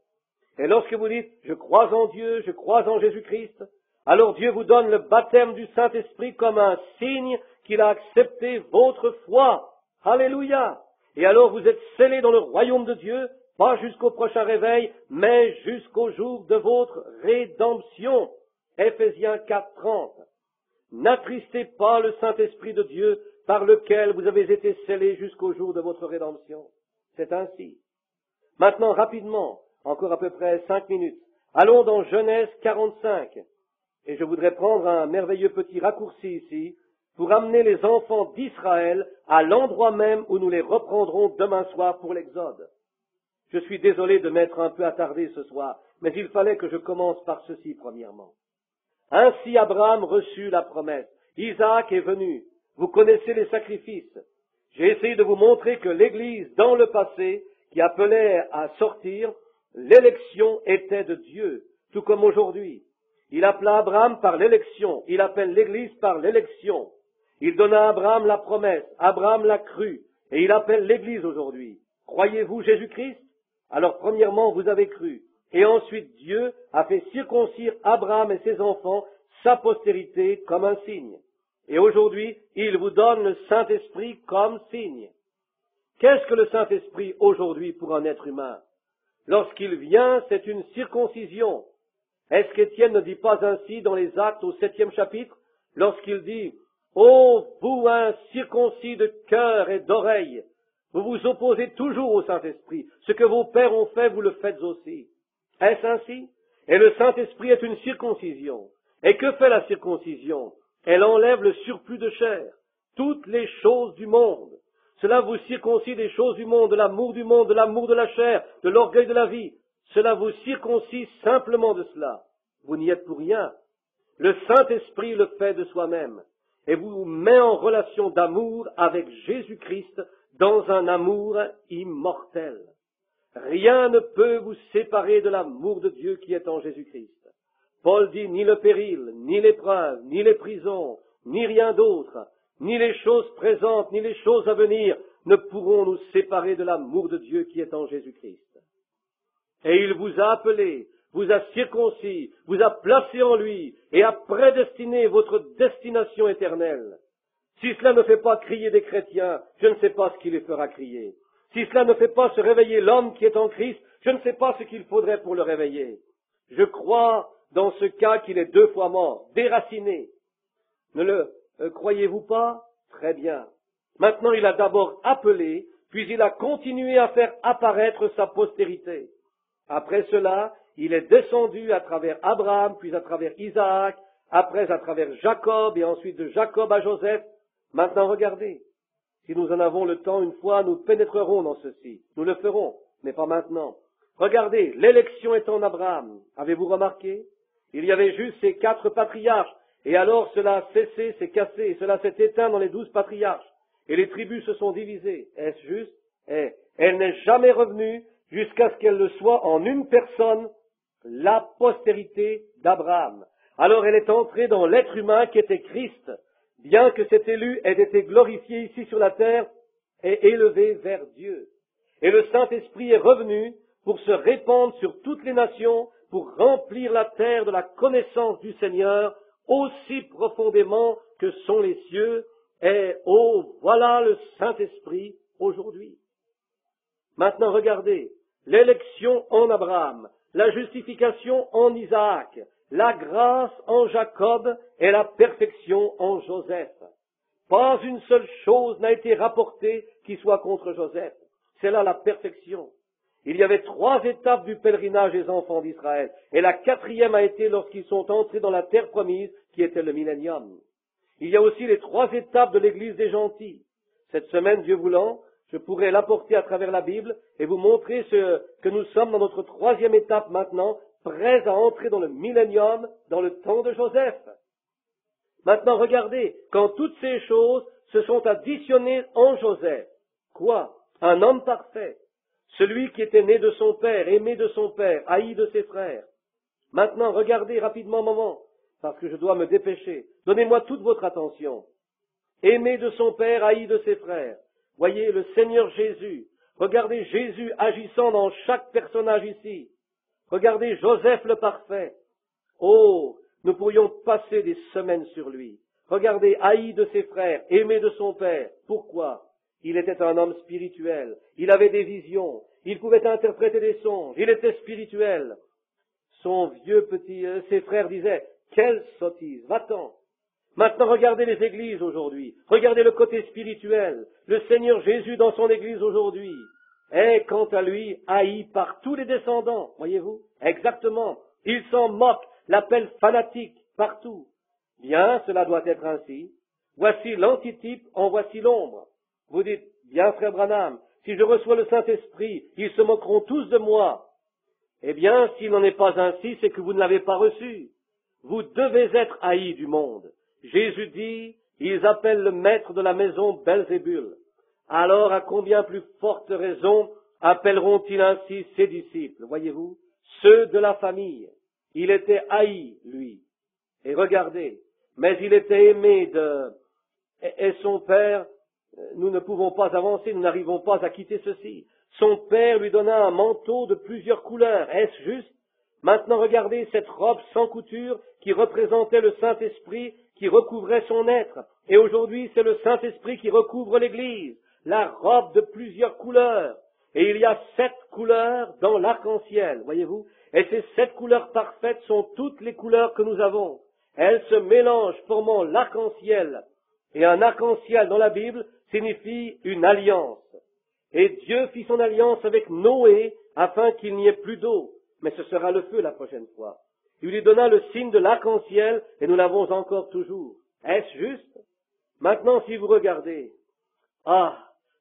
Et lorsque vous dites, je crois en Dieu, je crois en Jésus-Christ, alors Dieu vous donne le baptême du Saint-Esprit comme un signe qu'il a accepté votre foi. Alléluia! Et alors vous êtes scellés dans le royaume de Dieu, pas jusqu'au prochain réveil, mais jusqu'au jour de votre rédemption. Éphésiens 4:30. N'attristez pas le Saint-Esprit de Dieu par lequel vous avez été scellés jusqu'au jour de votre rédemption. C'est ainsi. Maintenant, rapidement, encore à peu près 5 minutes, allons dans Genèse 45. Et je voudrais prendre un merveilleux petit raccourci ici pour amener les enfants d'Israël à l'endroit même où nous les reprendrons demain soir pour l'Exode. Je suis désolé de m'être un peu attardé ce soir, mais il fallait que je commence par ceci premièrement. Ainsi Abraham reçut la promesse. Isaac est venu. Vous connaissez les sacrifices. J'ai essayé de vous montrer que l'Église, dans le passé, qui appelait à sortir, l'élection était de Dieu, tout comme aujourd'hui. Il appela Abraham par l'élection. Il appelle l'Église par l'élection. Il donna à Abraham la promesse. Abraham l'a cru. Et il appelle l'Église aujourd'hui. Croyez-vous Jésus-Christ? Alors premièrement, vous avez cru. Et ensuite, Dieu a fait circoncire Abraham et ses enfants, sa postérité, comme un signe. Et aujourd'hui, il vous donne le Saint-Esprit comme signe. Qu'est-ce que le Saint-Esprit aujourd'hui pour un être humain? Lorsqu'il vient, c'est une circoncision. Est-ce qu'Étienne ne dit pas ainsi dans les Actes au 7e chapitre, lorsqu'il dit « Ô vous incirconcis de cœur et d'oreille, vous vous opposez toujours au Saint-Esprit. Ce que vos pères ont fait, vous le faites aussi. » Est-ce ainsi? Et le Saint-Esprit est une circoncision. Et que fait la circoncision? Elle enlève le surplus de chair, toutes les choses du monde. Cela vous circoncit des choses du monde, de l'amour de la chair, de l'orgueil de la vie. Cela vous circoncit simplement de cela. Vous n'y êtes pour rien. Le Saint-Esprit le fait de soi-même et vous met en relation d'amour avec Jésus-Christ dans un amour immortel. Rien ne peut vous séparer de l'amour de Dieu qui est en Jésus-Christ. Paul dit ni le péril, ni l'épreuve, ni les prisons, ni rien d'autre, ni les choses présentes, ni les choses à venir ne pourront nous séparer de l'amour de Dieu qui est en Jésus-Christ. Et il vous a appelé, vous a circoncis, vous a placé en lui et a prédestiné votre destination éternelle. Si cela ne fait pas crier des chrétiens, je ne sais pas ce qui les fera crier. Si cela ne fait pas se réveiller l'homme qui est en Christ, je ne sais pas ce qu'il faudrait pour le réveiller. Je crois dans ce cas qu'il est 2 fois mort, déraciné. Ne le croyez-vous pas? Très bien. Maintenant, il a d'abord appelé, puis il a continué à faire apparaître sa postérité. Après cela, il est descendu à travers Abraham, puis à travers Isaac, après à travers Jacob, et ensuite de Jacob à Joseph. Maintenant, regardez. Si nous en avons le temps, une fois, nous pénétrerons dans ceci. Nous le ferons, mais pas maintenant. Regardez, l'élection est en Abraham. Avez-vous remarqué? Il y avait juste ces 4 patriarches, et alors cela a cessé, s'est cassé, et cela s'est éteint dans les 12 patriarches, et les tribus se sont divisées. Est-ce juste? Elle n'est jamais revenue jusqu'à ce qu'elle le soit en une personne, la postérité d'Abraham. Alors elle est entrée dans l'être humain qui était Christ, bien que cet élu ait été glorifié ici sur la terre et élevé vers Dieu. Et le Saint-Esprit est revenu pour se répandre sur toutes les nations, pour remplir la terre de la connaissance du Seigneur aussi profondément que sont les cieux. Et oh, voilà le Saint-Esprit aujourd'hui. Maintenant regardez, l'élection en Abraham, la justification en Isaac, la grâce en Jacob et la perfection en Joseph. Pas une seule chose n'a été rapportée qui soit contre Joseph. C'est là la perfection. Il y avait 3 étapes du pèlerinage des enfants d'Israël, et la 4e a été lorsqu'ils sont entrés dans la terre promise, qui était le millénium. Il y a aussi les 3 étapes de l'Église des gentils. Cette semaine, Dieu voulant, je pourrai l'apporter à travers la Bible et vous montrer que nous sommes dans notre 3e étape maintenant, prêts à entrer dans le millénium, dans le temps de Joseph. Maintenant, regardez, quand toutes ces choses se sont additionnées en Joseph, quoi? Un homme parfait, celui qui était né de son père, aimé de son père, haï de ses frères. Maintenant, regardez rapidement un moment, parce que je dois me dépêcher. Donnez-moi toute votre attention. Aimé de son père, haï de ses frères. Voyez le Seigneur Jésus. Regardez Jésus agissant dans chaque personnage ici. Regardez Joseph le parfait. Oh, nous pourrions passer des semaines sur lui. Regardez, haï de ses frères, aimé de son père. Pourquoi? Il était un homme spirituel. Il avait des visions. Il pouvait interpréter des songes. Il était spirituel. Son vieux petit, ses frères disaient, quelle sottise, va-t'en. Maintenant, regardez les églises aujourd'hui. Regardez le côté spirituel. Le Seigneur Jésus dans son église aujourd'hui est, quant à lui, haï par tous les descendants. Voyez-vous? Exactement. Il s'en moque, l'appelle fanatique partout. Bien, cela doit être ainsi. Voici l'antitype, en voici l'ombre. Vous dites, bien frère Branham, si je reçois le Saint-Esprit, ils se moqueront tous de moi. Eh bien, s'il n'en est pas ainsi, c'est que vous ne l'avez pas reçu. Vous devez être haïs du monde. Jésus dit, ils appellent le maître de la maison Belzébul. Alors, à combien plus forte raison appelleront-ils ainsi ses disciples? Voyez-vous, ceux de la famille. Il était haï, lui. Et regardez, mais il était aimé et son père, nous ne pouvons pas avancer, nous n'arrivons pas à quitter ceci. Son père lui donna un manteau de plusieurs couleurs. Est-ce juste? Maintenant regardez cette robe sans couture qui représentait le Saint-Esprit qui recouvrait son être. Et aujourd'hui c'est le Saint-Esprit qui recouvre l'Église. La robe de plusieurs couleurs. Et il y a 7 couleurs dans l'arc-en-ciel, voyez-vous. Et ces 7 couleurs parfaites sont toutes les couleurs que nous avons. Elles se mélangent formant l'arc-en-ciel. Et un arc-en-ciel dans la Bible signifie une alliance. Et Dieu fit son alliance avec Noé afin qu'il n'y ait plus d'eau. Mais ce sera le feu la prochaine fois. Il lui donna le signe de l'arc-en-ciel et nous l'avons encore toujours. Est-ce juste? Maintenant, si vous regardez,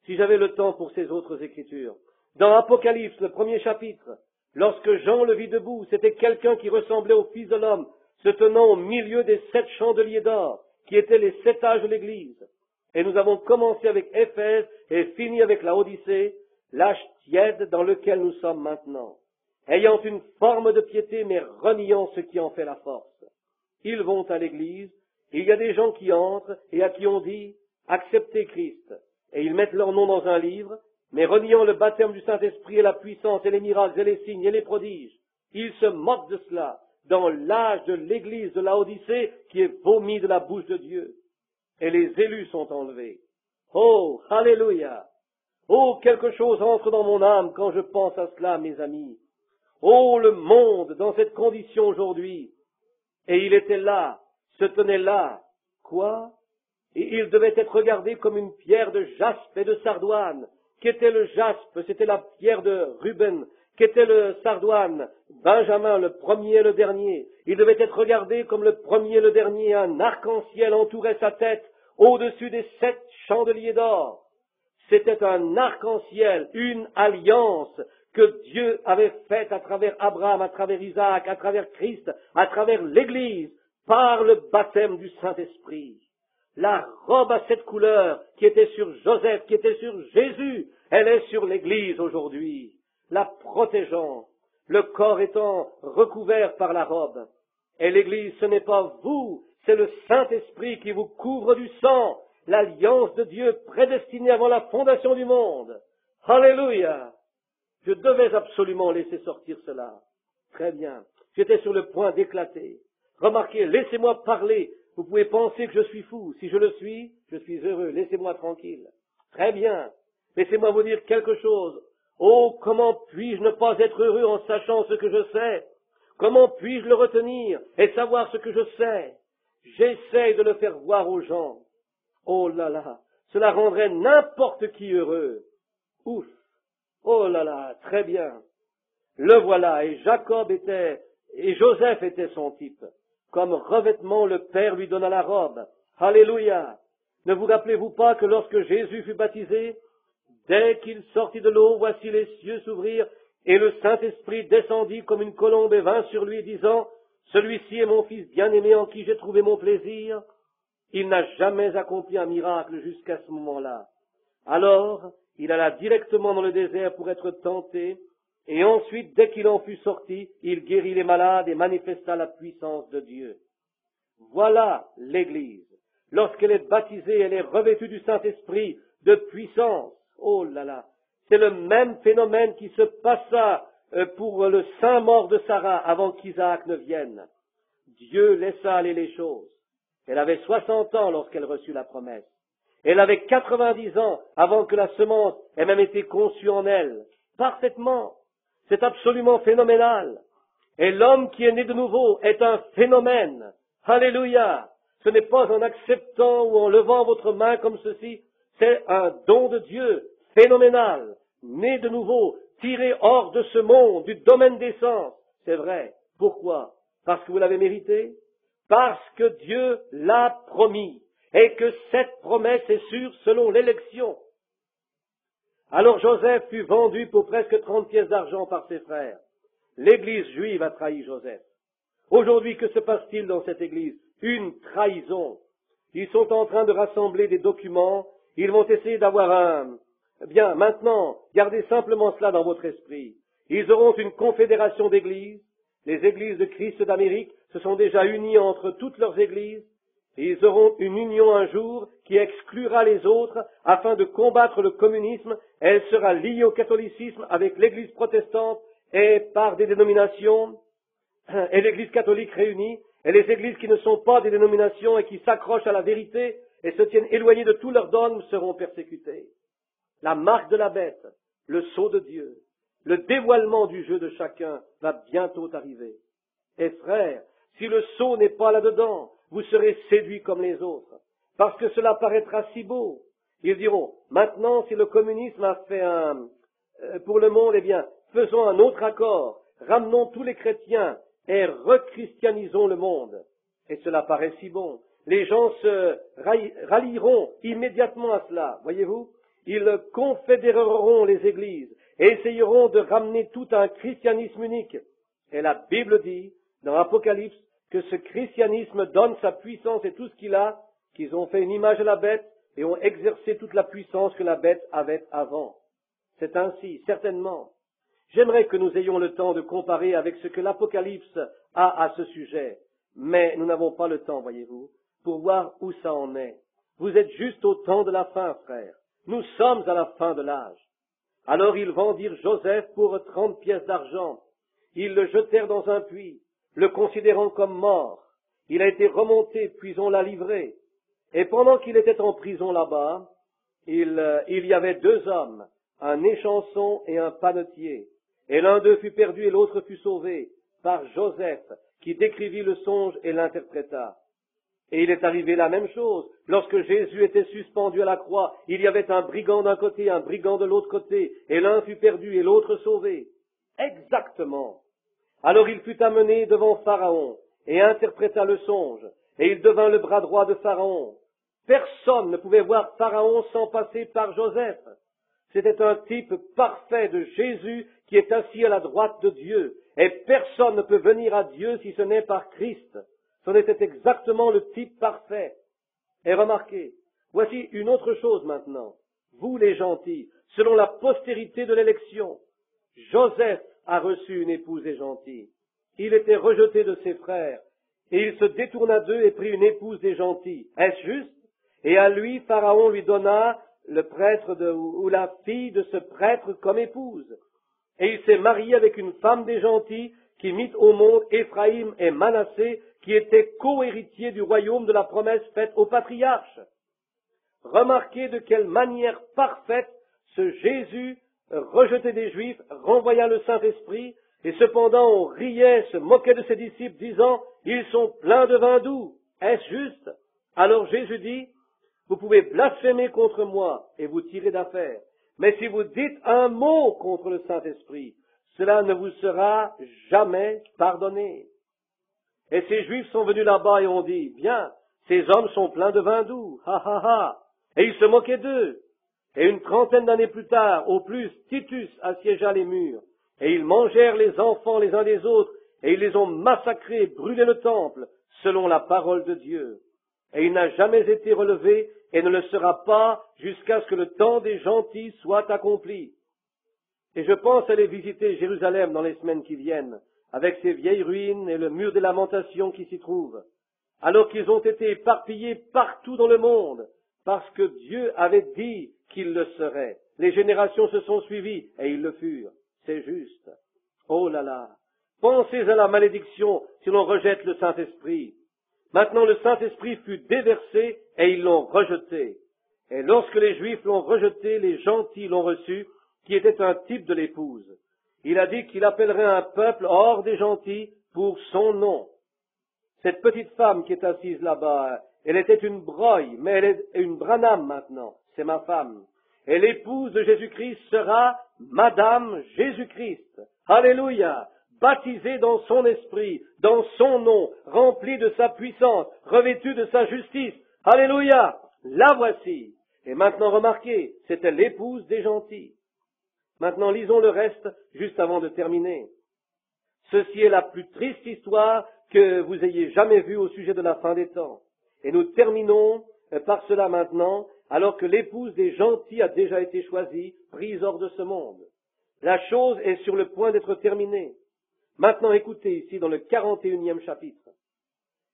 si j'avais le temps pour ces autres écritures. Dans Apocalypse, le 1er chapitre, lorsque Jean le vit debout, c'était quelqu'un qui ressemblait au Fils de l'homme, se tenant au milieu des 7 chandeliers d'or, qui étaient les 7 âges de l'Église. Et nous avons commencé avec Éphèse et fini avec la Odyssée, l'âge tiède dans lequel nous sommes maintenant. Ayant une forme de piété, mais reniant ce qui en fait la force. Ils vont à l'église, il y a des gens qui entrent et à qui on dit « Acceptez Christ ». Et ils mettent leur nom dans un livre, mais reniant le baptême du Saint-Esprit et la puissance et les miracles et les signes et les prodiges. Ils se moquent de cela dans l'âge de l'église de la Odyssée qui est vomi de la bouche de Dieu. Et les élus sont enlevés. Oh, alléluia! Oh, quelque chose entre dans mon âme quand je pense à cela, mes amis. Oh, le monde dans cette condition aujourd'hui. Et il était là, se tenait là. Quoi? Et il devait être regardé comme une pierre de jaspe et de sardoine. Qu'était le jaspe? C'était la pierre de Ruben. Qu'était le sardoine? Benjamin, le premier et le dernier. Il devait être regardé comme le premier et le dernier. Un arc-en-ciel entourait sa tête au-dessus des 7 chandeliers d'or. C'était un arc-en-ciel, une alliance que Dieu avait faite à travers Abraham, à travers Isaac, à travers Christ, à travers l'Église, par le baptême du Saint-Esprit. La robe à cette couleur qui était sur Joseph, qui était sur Jésus, elle est sur l'Église aujourd'hui, la protégeant, le corps étant recouvert par la robe. Et l'Église, ce n'est pas vous, c'est le Saint-Esprit qui vous couvre du sang, l'alliance de Dieu prédestinée avant la fondation du monde. Alléluia! Je devais absolument laisser sortir cela. Très bien. J'étais sur le point d'éclater. Remarquez, laissez-moi parler. Vous pouvez penser que je suis fou. Si je le suis, je suis heureux. Laissez-moi tranquille. Très bien. Laissez-moi vous dire quelque chose. Oh, comment puis-je ne pas être heureux en sachant ce que je sais? Comment puis-je le retenir et savoir ce que je sais? J'essaie de le faire voir aux gens. Oh là là, cela rendrait n'importe qui heureux. Ouf. Oh là là, très bien. Le voilà, et Joseph était son type. Comme revêtement, le Père lui donna la robe. Alléluia. Ne vous rappelez-vous pas que lorsque Jésus fut baptisé, dès qu'il sortit de l'eau, voici les cieux s'ouvrirent, et le Saint-Esprit descendit comme une colombe et vint sur lui, disant, « Celui-ci est mon Fils bien-aimé en qui j'ai trouvé mon plaisir. » Il n'a jamais accompli un miracle jusqu'à ce moment-là. Alors, il alla directement dans le désert pour être tenté, et ensuite, dès qu'il en fut sorti, il guérit les malades et manifesta la puissance de Dieu. Voilà l'Église. Lorsqu'elle est baptisée, elle est revêtue du Saint-Esprit, de puissance. Oh là là! C'est le même phénomène qui se passa pour le saint mort de Sarah avant qu'Isaac ne vienne. Dieu laissa aller les choses. Elle avait 60 ans lorsqu'elle reçut la promesse. Elle avait 90 ans avant que la semence ait même été conçue en elle. Parfaitement. C'est absolument phénoménal. Et l'homme qui est né de nouveau est un phénomène. Alléluia. Ce n'est pas en acceptant ou en levant votre main comme ceci. C'est un don de Dieu phénoménal. Né de nouveau, tiré hors de ce monde, du domaine des sens. C'est vrai. Pourquoi? Parce que vous l'avez mérité? Parce que Dieu l'a promis. Et que cette promesse est sûre selon l'élection. Alors Joseph fut vendu pour presque 30 pièces d'argent par ses frères. L'Église juive a trahi Joseph. Aujourd'hui, que se passe-t-il dans cette Église? Une trahison. Ils sont en train de rassembler des documents. Ils vont essayer d'avoir un... Bien, maintenant, gardez simplement cela dans votre esprit. Ils auront une confédération d'églises. Les églises de Christ d'Amérique se sont déjà unies entre toutes leurs églises. Et ils auront une union un jour qui exclura les autres afin de combattre le communisme. Elle sera liée au catholicisme avec l'église protestante et par des dénominations et l'église catholique réunie. Et les églises qui ne sont pas des dénominations et qui s'accrochent à la vérité et se tiennent éloignées de tous leurs dogmes seront persécutées. La marque de la bête, le sceau de Dieu, le dévoilement du jeu de chacun va bientôt arriver. Et frères, si le sceau n'est pas là-dedans, vous serez séduits comme les autres, parce que cela paraîtra si beau. Ils diront, maintenant, si le communisme a fait pour le monde, eh bien, faisons un autre accord, ramenons tous les chrétiens et rechristianisons le monde. Et cela paraît si bon. Les gens se rallieront immédiatement à cela, voyez-vous. Ils confédéreront les églises et essayeront de ramener tout à un christianisme unique. Et la Bible dit, dans l'Apocalypse, que ce christianisme donne sa puissance et tout ce qu'il a, qu'ils ont fait une image à la bête et ont exercé toute la puissance que la bête avait avant. C'est ainsi, certainement. J'aimerais que nous ayons le temps de comparer avec ce que l'Apocalypse a à ce sujet, mais nous n'avons pas le temps, voyez-vous, pour voir où ça en est. Vous êtes juste au temps de la fin, frère. Nous sommes à la fin de l'âge. Alors ils vendirent Joseph pour 30 pièces d'argent. Ils le jetèrent dans un puits, le considérant comme mort. Il a été remonté, puis on l'a livré. Et pendant qu'il était en prison là-bas, il y avait deux hommes, un échanson et un panetier. Et l'un d'eux fut perdu et l'autre fut sauvé par Joseph, qui décrivit le songe et l'interpréta. Et il est arrivé la même chose. Lorsque Jésus était suspendu à la croix, il y avait un brigand d'un côté, un brigand de l'autre côté, et l'un fut perdu et l'autre sauvé. Exactement. Alors il fut amené devant Pharaon, et interpréta le songe, et il devint le bras droit de Pharaon. Personne ne pouvait voir Pharaon sans passer par Joseph. C'était un type parfait de Jésus qui est assis à la droite de Dieu, et personne ne peut venir à Dieu si ce n'est par Christ. C'en était exactement le type parfait. Et remarquez, voici une autre chose maintenant. Vous les gentils, selon la postérité de l'élection, Joseph a reçu une épouse des gentils. Il était rejeté de ses frères, et il se détourna d'eux et prit une épouse des gentils. Est-ce juste? Et à lui, Pharaon lui donna le prêtre ou la fille de ce prêtre comme épouse. Et il s'est marié avec une femme des gentils qui mit au monde Éphraïm et Manassé, qui étaient co-héritiers du royaume de la promesse faite aux patriarches. Remarquez de quelle manière parfaite ce Jésus, rejeté des Juifs, renvoya le Saint-Esprit, et cependant on riait, se moquait de ses disciples, disant « Ils sont pleins de vin doux ». Est-ce juste? Alors Jésus dit « Vous pouvez blasphémer contre moi et vous tirer d'affaire. Mais si vous dites un mot contre le Saint-Esprit, cela ne vous sera jamais pardonné. » Et ces Juifs sont venus là-bas et ont dit, bien, ces hommes sont pleins de vin doux, ha ha ha. Et ils se moquaient d'eux. Et une trentaine d'années plus tard, au plus, Titus assiégea les murs. Et ils mangèrent les enfants les uns des autres, et ils les ont massacrés, brûlé le temple, selon la parole de Dieu. Et il n'a jamais été relevé, et ne le sera pas, jusqu'à ce que le temps des gentils soit accompli. Et je pense aller visiter Jérusalem dans les semaines qui viennent, avec ses vieilles ruines et le mur des lamentations qui s'y trouve, alors qu'ils ont été éparpillés partout dans le monde, parce que Dieu avait dit qu'ils le seraient. Les générations se sont suivies, et ils le furent. C'est juste. Oh là là! Pensez à la malédiction si l'on rejette le Saint-Esprit. Maintenant le Saint-Esprit fut déversé, et ils l'ont rejeté. Et lorsque les Juifs l'ont rejeté, les gentils l'ont reçu, qui était un type de l'épouse. Il a dit qu'il appellerait un peuple hors des gentils pour son nom. Cette petite femme qui est assise là-bas, elle était une broye, mais elle est une Branham maintenant, c'est ma femme. Et l'épouse de Jésus-Christ sera Madame Jésus-Christ. Alléluia! Baptisée dans son esprit, dans son nom, remplie de sa puissance, revêtue de sa justice. Alléluia! La voici. Et maintenant remarquez, c'était l'épouse des gentils. Maintenant, lisons le reste juste avant de terminer. Ceci est la plus triste histoire que vous ayez jamais vue au sujet de la fin des temps. Et nous terminons par cela maintenant, alors que l'épouse des gentils a déjà été choisie, prise hors de ce monde. La chose est sur le point d'être terminée. Maintenant, écoutez ici dans le 41e chapitre.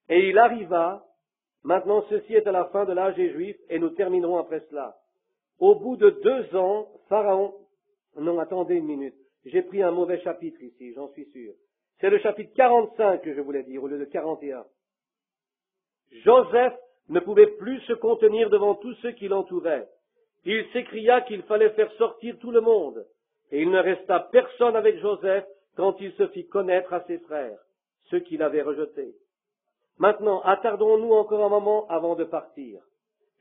Et il arriva, maintenant ceci est à la fin de l'âge des Juifs, et nous terminerons après cela. Au bout de 2 ans, Pharaon... Non, attendez une minute. J'ai pris un mauvais chapitre ici, j'en suis sûr. C'est le chapitre 45 que je voulais dire, au lieu de 41. Joseph ne pouvait plus se contenir devant tous ceux qui l'entouraient. Il s'écria qu'il fallait faire sortir tout le monde. Et il ne resta personne avec Joseph quand il se fit connaître à ses frères, ceux qui l'avaient rejeté. Maintenant, attardons-nous encore un moment avant de partir.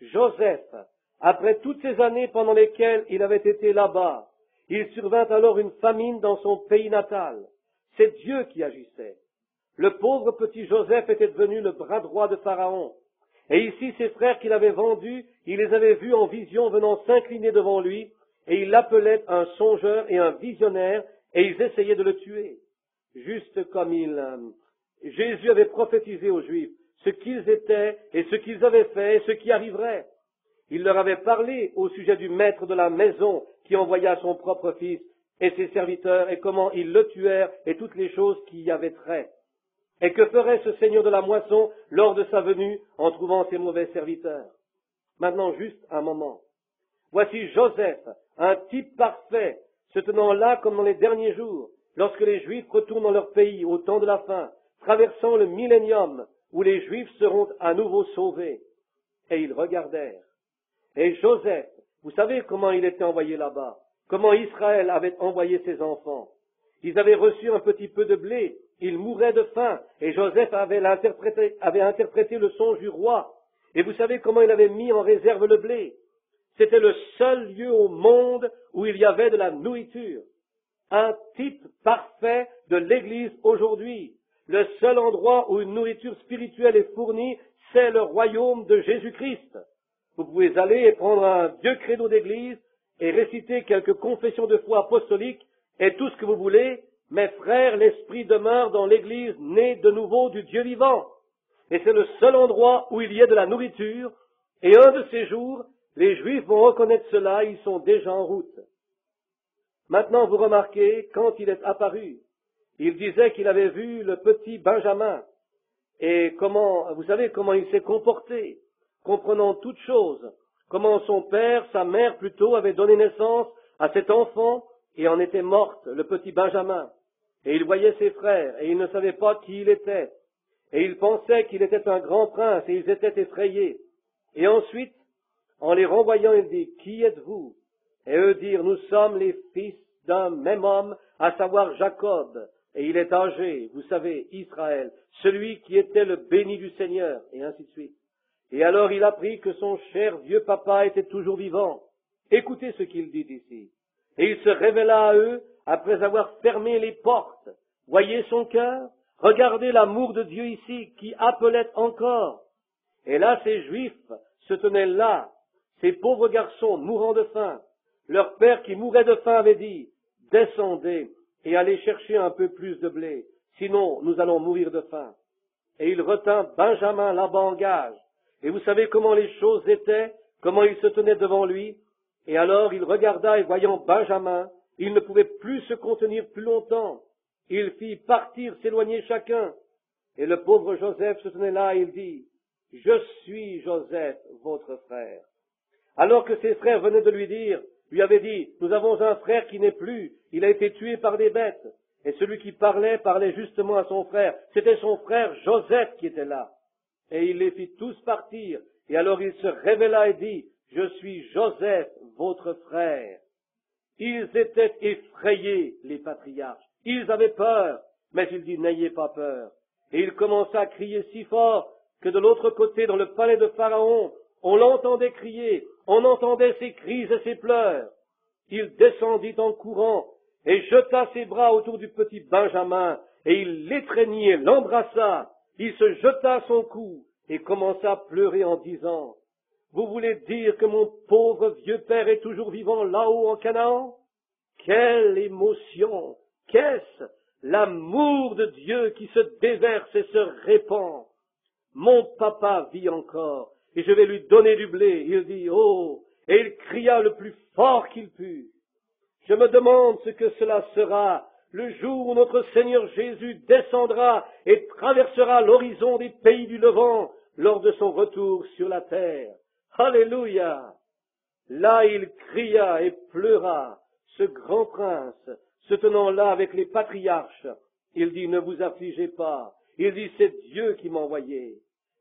Joseph, après toutes ces années pendant lesquelles il avait été là-bas, il survint alors une famine dans son pays natal. C'est Dieu qui agissait. Le pauvre petit Joseph était devenu le bras droit de Pharaon. Et ici, ses frères qu'il avait vendus, il les avait vus en vision venant s'incliner devant lui, et il l'appelait un songeur et un visionnaire, et ils essayaient de le tuer. Juste comme Jésus avait prophétisé aux Juifs ce qu'ils étaient et ce qu'ils avaient fait et ce qui arriverait. Il leur avait parlé au sujet du maître de la maison qui envoya son propre fils et ses serviteurs et comment ils le tuèrent et toutes les choses qui y avaient trait. Et que ferait ce Seigneur de la moisson lors de sa venue en trouvant ses mauvais serviteurs? Maintenant, juste un moment. Voici Joseph, un type parfait, se tenant là comme dans les derniers jours, lorsque les Juifs retournent dans leur pays au temps de la fin, traversant le millénium où les Juifs seront à nouveau sauvés. Et ils regardèrent. Et Joseph, vous savez comment il était envoyé là-bas, comment Israël avait envoyé ses enfants. Ils avaient reçu un petit peu de blé, ils mouraient de faim, et Joseph avait interprété le songe du roi. Et vous savez comment il avait mis en réserve le blé. C'était le seul lieu au monde où il y avait de la nourriture. Un type parfait de l'Église aujourd'hui. Le seul endroit où une nourriture spirituelle est fournie, c'est le royaume de Jésus-Christ. Vous pouvez aller et prendre un vieux credo d'église et réciter quelques confessions de foi apostoliques et tout ce que vous voulez, mes frères, l'Esprit demeure dans l'Église née de nouveau du Dieu vivant. Et c'est le seul endroit où il y ait de la nourriture, et un de ces jours, les Juifs vont reconnaître cela, ils sont déjà en route. Maintenant, vous remarquez, quand il est apparu, il disait qu'il avait vu le petit Benjamin, et vous savez comment il s'est comporté, comprenant toutes choses, comment son père, sa mère plutôt, avait donné naissance à cet enfant, et en était morte, le petit Benjamin. Et il voyait ses frères, et il ne savait pas qui il était. Et il pensait qu'il était un grand prince, et ils étaient effrayés. Et ensuite, en les renvoyant, il dit, « Qui êtes-vous » Et eux dirent, « Nous sommes les fils d'un même homme, à savoir Jacob. » Et il est âgé, vous savez, Israël, celui qui était le béni du Seigneur, et ainsi de suite. Et alors il apprit que son cher vieux papa était toujours vivant. Écoutez ce qu'il dit ici. Et il se révéla à eux après avoir fermé les portes. Voyez son cœur, regardez l'amour de Dieu ici qui appelait encore. Et là, ces Juifs se tenaient là, ces pauvres garçons mourant de faim. Leur père qui mourait de faim avait dit, « Descendez et allez chercher un peu plus de blé, sinon nous allons mourir de faim. » Et il retint Benjamin là-bas en gage. Et vous savez comment les choses étaient, comment il se tenait devant lui. Et alors il regarda et voyant Benjamin, il ne pouvait plus se contenir plus longtemps. Il fit partir, s'éloigner chacun. Et le pauvre Joseph se tenait là et il dit, « Je suis Joseph, votre frère. » Alors que ses frères venaient de lui avaient dit, « Nous avons un frère qui n'est plus, il a été tué par des bêtes. » Et celui qui parlait justement à son frère. C'était son frère Joseph qui était là. Et il les fit tous partir. Et alors il se révéla et dit, « Je suis Joseph, votre frère. » Ils étaient effrayés, les patriarches. Ils avaient peur. Mais il dit, « N'ayez pas peur. » Et il commença à crier si fort que de l'autre côté, dans le palais de Pharaon, on l'entendait crier, on entendait ses cris et ses pleurs. Il descendit en courant et jeta ses bras autour du petit Benjamin, et il l'étreignit et l'embrassa. Il se jeta à son cou et commença à pleurer en disant, « Vous voulez dire que mon pauvre vieux père est toujours vivant là-haut en Canaan? Quelle émotion! Qu'est-ce? L'amour de Dieu qui se déverse et se répand. Mon papa vit encore, et je vais lui donner du blé. » Il dit, « Oh !» Et il cria le plus fort qu'il put. Je me demande ce que cela sera le jour où notre Seigneur Jésus descendra et traversera l'horizon des pays du Levant lors de son retour sur la terre. Alléluia! Là il cria et pleura, ce grand prince, se tenant là avec les patriarches. Il dit, « Ne vous affligez pas. » Il dit, « C'est Dieu qui m'a envoyé. »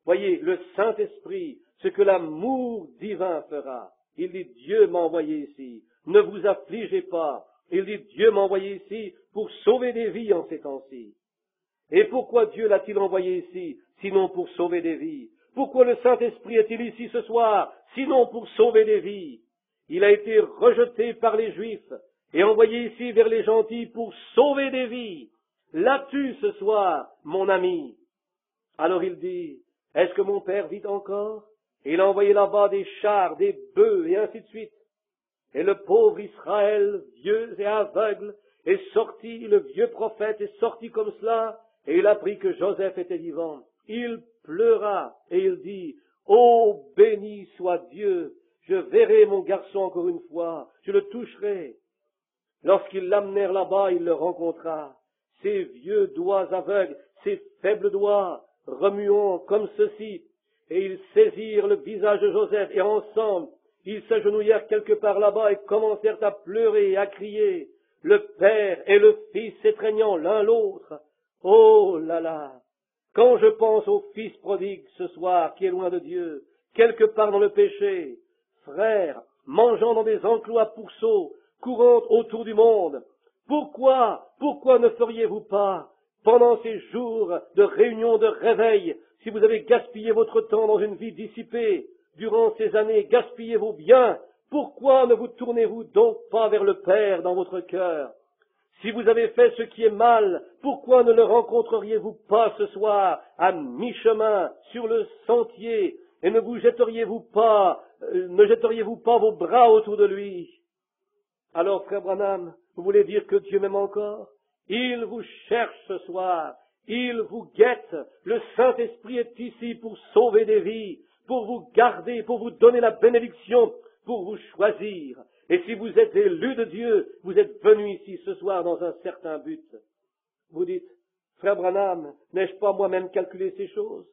Voyez, le Saint-Esprit, ce que l'amour divin fera. Il dit, « Dieu m'a envoyé ici. Ne vous affligez pas. » Il dit, « Dieu m'a envoyé ici pour sauver des vies en ces temps-ci. » Et pourquoi Dieu l'a-t-il envoyé ici, sinon pour sauver des vies? Pourquoi le Saint-Esprit est-il ici ce soir, sinon pour sauver des vies? Il a été rejeté par les Juifs et envoyé ici vers les gentils pour sauver des vies. L'as-tu ce soir, mon ami? Alors il dit, « Est-ce que mon père vit encore ?» Et il a envoyé là-bas des chars, des bœufs, et ainsi de suite. Et le pauvre Israël, vieux et aveugle, est sorti, le vieux prophète est sorti comme cela, et il apprit que Joseph était vivant. Il pleura, et il dit, « Oh, béni soit Dieu, je verrai mon garçon encore une fois, je le toucherai. » Lorsqu'ils l'amenèrent là-bas, il le rencontra. Ses vieux doigts aveugles, ses faibles doigts, remuant comme ceci, et ils saisirent le visage de Joseph, et ensemble, ils s'agenouillèrent quelque part là-bas et commencèrent à pleurer et à crier, le père et le fils s'étreignant l'un l'autre. Oh là là! Quand je pense au fils prodigue ce soir qui est loin de Dieu, quelque part dans le péché, frère, mangeant dans des enclos à pourceaux, courant autour du monde, pourquoi ne feriez-vous pas, pendant ces jours de réunion, de réveil, si vous avez gaspillé votre temps dans une vie dissipée, durant ces années, gaspillez vos biens, pourquoi ne vous tournez-vous donc pas vers le Père dans votre cœur? Si vous avez fait ce qui est mal, pourquoi ne le rencontreriez-vous pas ce soir, à mi-chemin, sur le sentier, et ne jetteriez-vous pas vos bras autour de lui? Alors, frère Branham, vous voulez dire que Dieu m'aime encore? Il vous cherche ce soir. Il vous guette. Le Saint-Esprit est ici pour sauver des vies, pour vous garder, pour vous donner la bénédiction, pour vous choisir. Et si vous êtes élu de Dieu, vous êtes venu ici ce soir dans un certain but. Vous dites, frère Branham, n'ai-je pas moi-même calculé ces choses?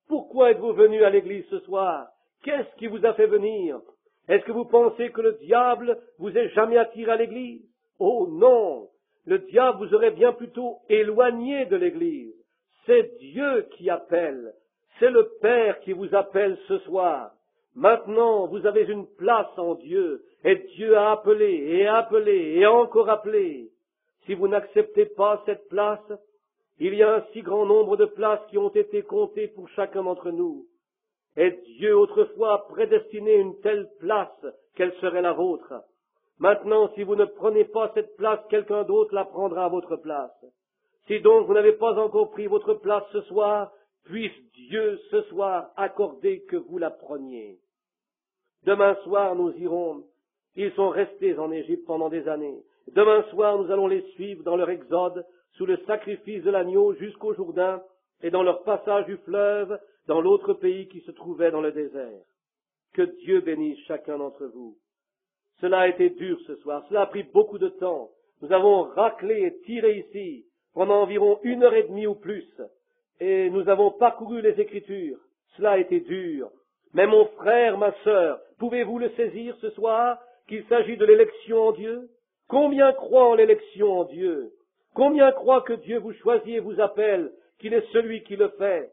Pourquoi êtes-vous venu à l'église ce soir? Qu'est-ce qui vous a fait venir? Est-ce que vous pensez que le diable vous ait jamais attiré à l'église? Oh non! Le diable vous aurait bien plutôt éloigné de l'église. C'est Dieu qui appelle. C'est le Père qui vous appelle ce soir. Maintenant, vous avez une place en Dieu, et Dieu a appelé, et appelé, et encore appelé. Si vous n'acceptez pas cette place, il y a un si grand nombre de places qui ont été comptées pour chacun d'entre nous. Et Dieu autrefois a prédestiné une telle place qu'elle serait la vôtre. Maintenant, si vous ne prenez pas cette place, quelqu'un d'autre la prendra à votre place. Si donc vous n'avez pas encore pris votre place ce soir, puisse Dieu ce soir accorder que vous la preniez. Demain soir, nous irons. Ils sont restés en Égypte pendant des années. Demain soir, nous allons les suivre dans leur exode, sous le sacrifice de l'agneau jusqu'au Jourdain, et dans leur passage du fleuve, dans l'autre pays qui se trouvait dans le désert. Que Dieu bénisse chacun d'entre vous. Cela a été dur ce soir, cela a pris beaucoup de temps. Nous avons raclé et tiré ici pendant environ 1h30 ou plus, et nous avons parcouru les Écritures. Cela a été dur. Mais mon frère, ma sœur, pouvez-vous le saisir ce soir, qu'il s'agit de l'élection en Dieu? Combien croient en l'élection en Dieu? Combien croient que Dieu vous choisit et vous appelle, qu'il est celui qui le fait?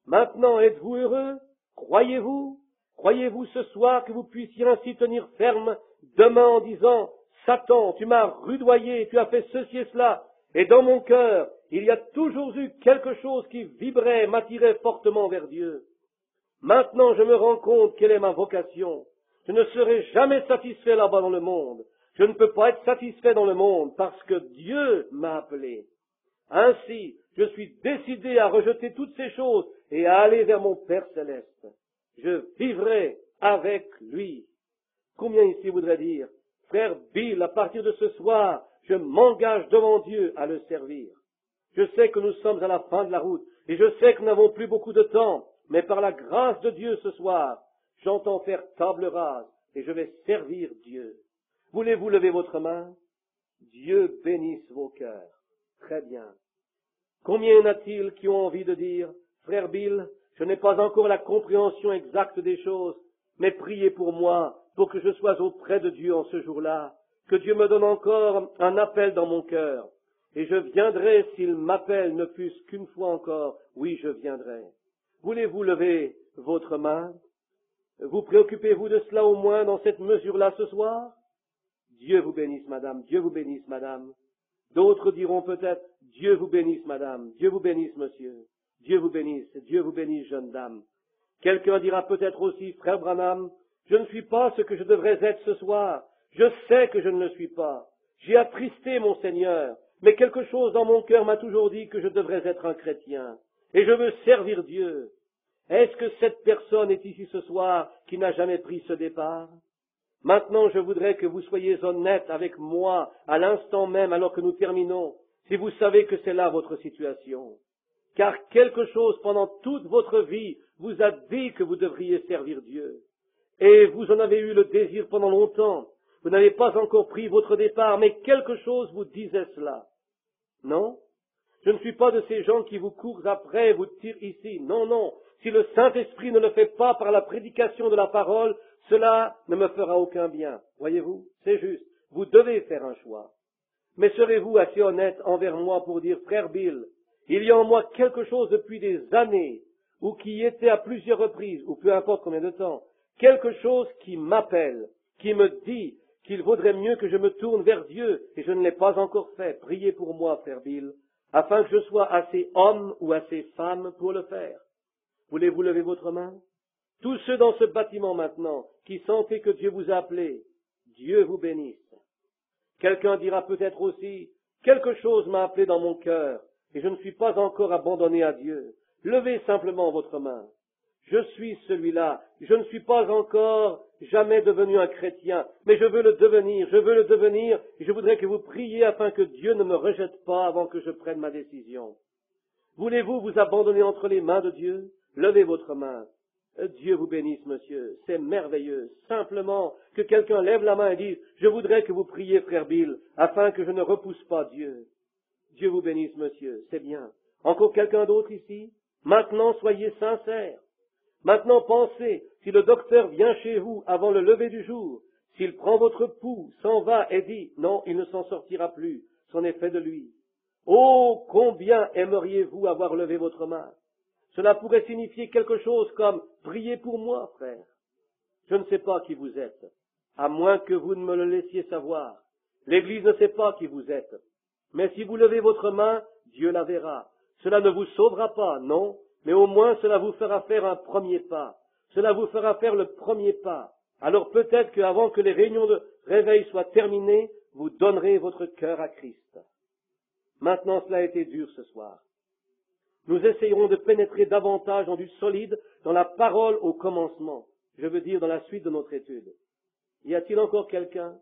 Maintenant, êtes-vous heureux? Croyez-vous? Croyez-vous ce soir que vous puissiez ainsi tenir ferme demain en disant, Satan, tu m'as rudoyé, tu as fait ceci et cela, et dans mon cœur, il y a toujours eu quelque chose qui vibrait, m'attirait fortement vers Dieu. Maintenant, je me rends compte quelle est ma vocation. Je ne serai jamais satisfait là-bas dans le monde. Je ne peux pas être satisfait dans le monde parce que Dieu m'a appelé. Ainsi, je suis décidé à rejeter toutes ces choses et à aller vers mon Père céleste. Je vivrai avec lui. Combien ici voudraient dire, frère Bill, à partir de ce soir, je m'engage devant Dieu à le servir. Je sais que nous sommes à la fin de la route et je sais que nous n'avons plus beaucoup de temps, mais par la grâce de Dieu ce soir, j'entends faire table rase et je vais servir Dieu. Voulez-vous lever votre main? Dieu bénisse vos cœurs. Très bien. Combien y en a-t-il qui ont envie de dire, frère Bill, je n'ai pas encore la compréhension exacte des choses, mais priez pour moi, pour que je sois auprès de Dieu en ce jour-là, que Dieu me donne encore un appel dans mon cœur, et je viendrai s'il m'appelle, ne fût-ce qu'une fois encore, oui, je viendrai. Voulez-vous lever votre main? Vous préoccupez-vous de cela au moins dans cette mesure-là ce soir? Dieu vous bénisse, madame, Dieu vous bénisse, madame. D'autres diront peut-être, Dieu vous bénisse, madame, Dieu vous bénisse, monsieur, Dieu vous bénisse, jeune dame. Quelqu'un dira peut-être aussi, frère Branham, je ne suis pas ce que je devrais être ce soir, je sais que je ne le suis pas. J'ai attristé mon Seigneur, mais quelque chose dans mon cœur m'a toujours dit que je devrais être un chrétien, et je veux servir Dieu. Est-ce que cette personne est ici ce soir qui n'a jamais pris ce départ? Maintenant, je voudrais que vous soyez honnête avec moi à l'instant même alors que nous terminons, si vous savez que c'est là votre situation. Car quelque chose pendant toute votre vie vous a dit que vous devriez servir Dieu. Et vous en avez eu le désir pendant longtemps. Vous n'avez pas encore pris votre départ, mais quelque chose vous disait cela. Non? Je ne suis pas de ces gens qui vous courent après et vous tirent ici. Non, non. Si le Saint-Esprit ne le fait pas par la prédication de la parole, cela ne me fera aucun bien. Voyez-vous? C'est juste. Vous devez faire un choix. Mais serez-vous assez honnête envers moi pour dire, frère Bill, il y a en moi quelque chose depuis des années, ou qui était à plusieurs reprises, ou peu importe combien de temps, quelque chose qui m'appelle, qui me dit qu'il vaudrait mieux que je me tourne vers Dieu, et je ne l'ai pas encore fait. Priez pour moi, frère Bill, afin que je sois assez homme ou assez femme pour le faire. Voulez-vous lever votre main? Tous ceux dans ce bâtiment maintenant, qui sentez que Dieu vous a appelé, Dieu vous bénisse. Quelqu'un dira peut-être aussi, quelque chose m'a appelé dans mon cœur, et je ne suis pas encore abandonné à Dieu. Levez simplement votre main. Je suis celui-là. Je ne suis pas encore jamais devenu un chrétien, mais je veux le devenir, et je voudrais que vous priez afin que Dieu ne me rejette pas avant que je prenne ma décision. Voulez-vous vous abandonner entre les mains de Dieu? Levez votre main. Dieu vous bénisse, monsieur. C'est merveilleux. Simplement que quelqu'un lève la main et dise, je voudrais que vous priez, frère Bill, afin que je ne repousse pas Dieu. Dieu vous bénisse, monsieur. C'est bien. Encore quelqu'un d'autre ici? Maintenant, soyez sincères. Maintenant, pensez, si le docteur vient chez vous avant le lever du jour, s'il prend votre pouls, s'en va et dit, non, il ne s'en sortira plus, c'en est fait de lui. Oh, combien aimeriez-vous avoir levé votre main? Cela pourrait signifier quelque chose comme « Priez pour moi, frère ». Je ne sais pas qui vous êtes, à moins que vous ne me le laissiez savoir. L'Église ne sait pas qui vous êtes. Mais si vous levez votre main, Dieu la verra. Cela ne vous sauvera pas, non, mais au moins cela vous fera faire un premier pas. Cela vous fera faire le premier pas. Alors peut-être qu'avant que les réunions de réveil soient terminées, vous donnerez votre cœur à Christ. Maintenant, cela a été dur ce soir. Nous essayerons de pénétrer davantage dans du solide, dans la parole au commencement, je veux dire dans la suite de notre étude. Y a-t-il encore quelqu'un?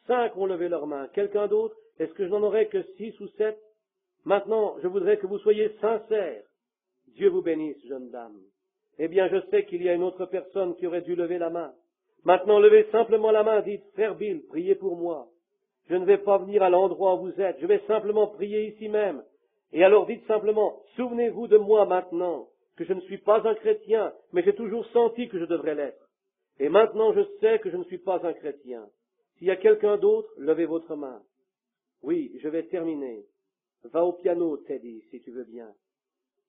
5 ont levé leurs mains. Quelqu'un d'autre? Est-ce que je n'en aurai que 6 ou 7? Maintenant, je voudrais que vous soyez sincères. Dieu vous bénisse, jeune dame. Eh bien, je sais qu'il y a une autre personne qui aurait dû lever la main. Maintenant, levez simplement la main, dites, Frère Bill, priez pour moi. Je ne vais pas venir à l'endroit où vous êtes, je vais simplement prier ici même. Et alors dites simplement, souvenez-vous de moi maintenant, que je ne suis pas un chrétien, mais j'ai toujours senti que je devrais l'être. Et maintenant je sais que je ne suis pas un chrétien. S'il y a quelqu'un d'autre, levez votre main. Oui, je vais terminer. Va au piano, Teddy, si tu veux bien.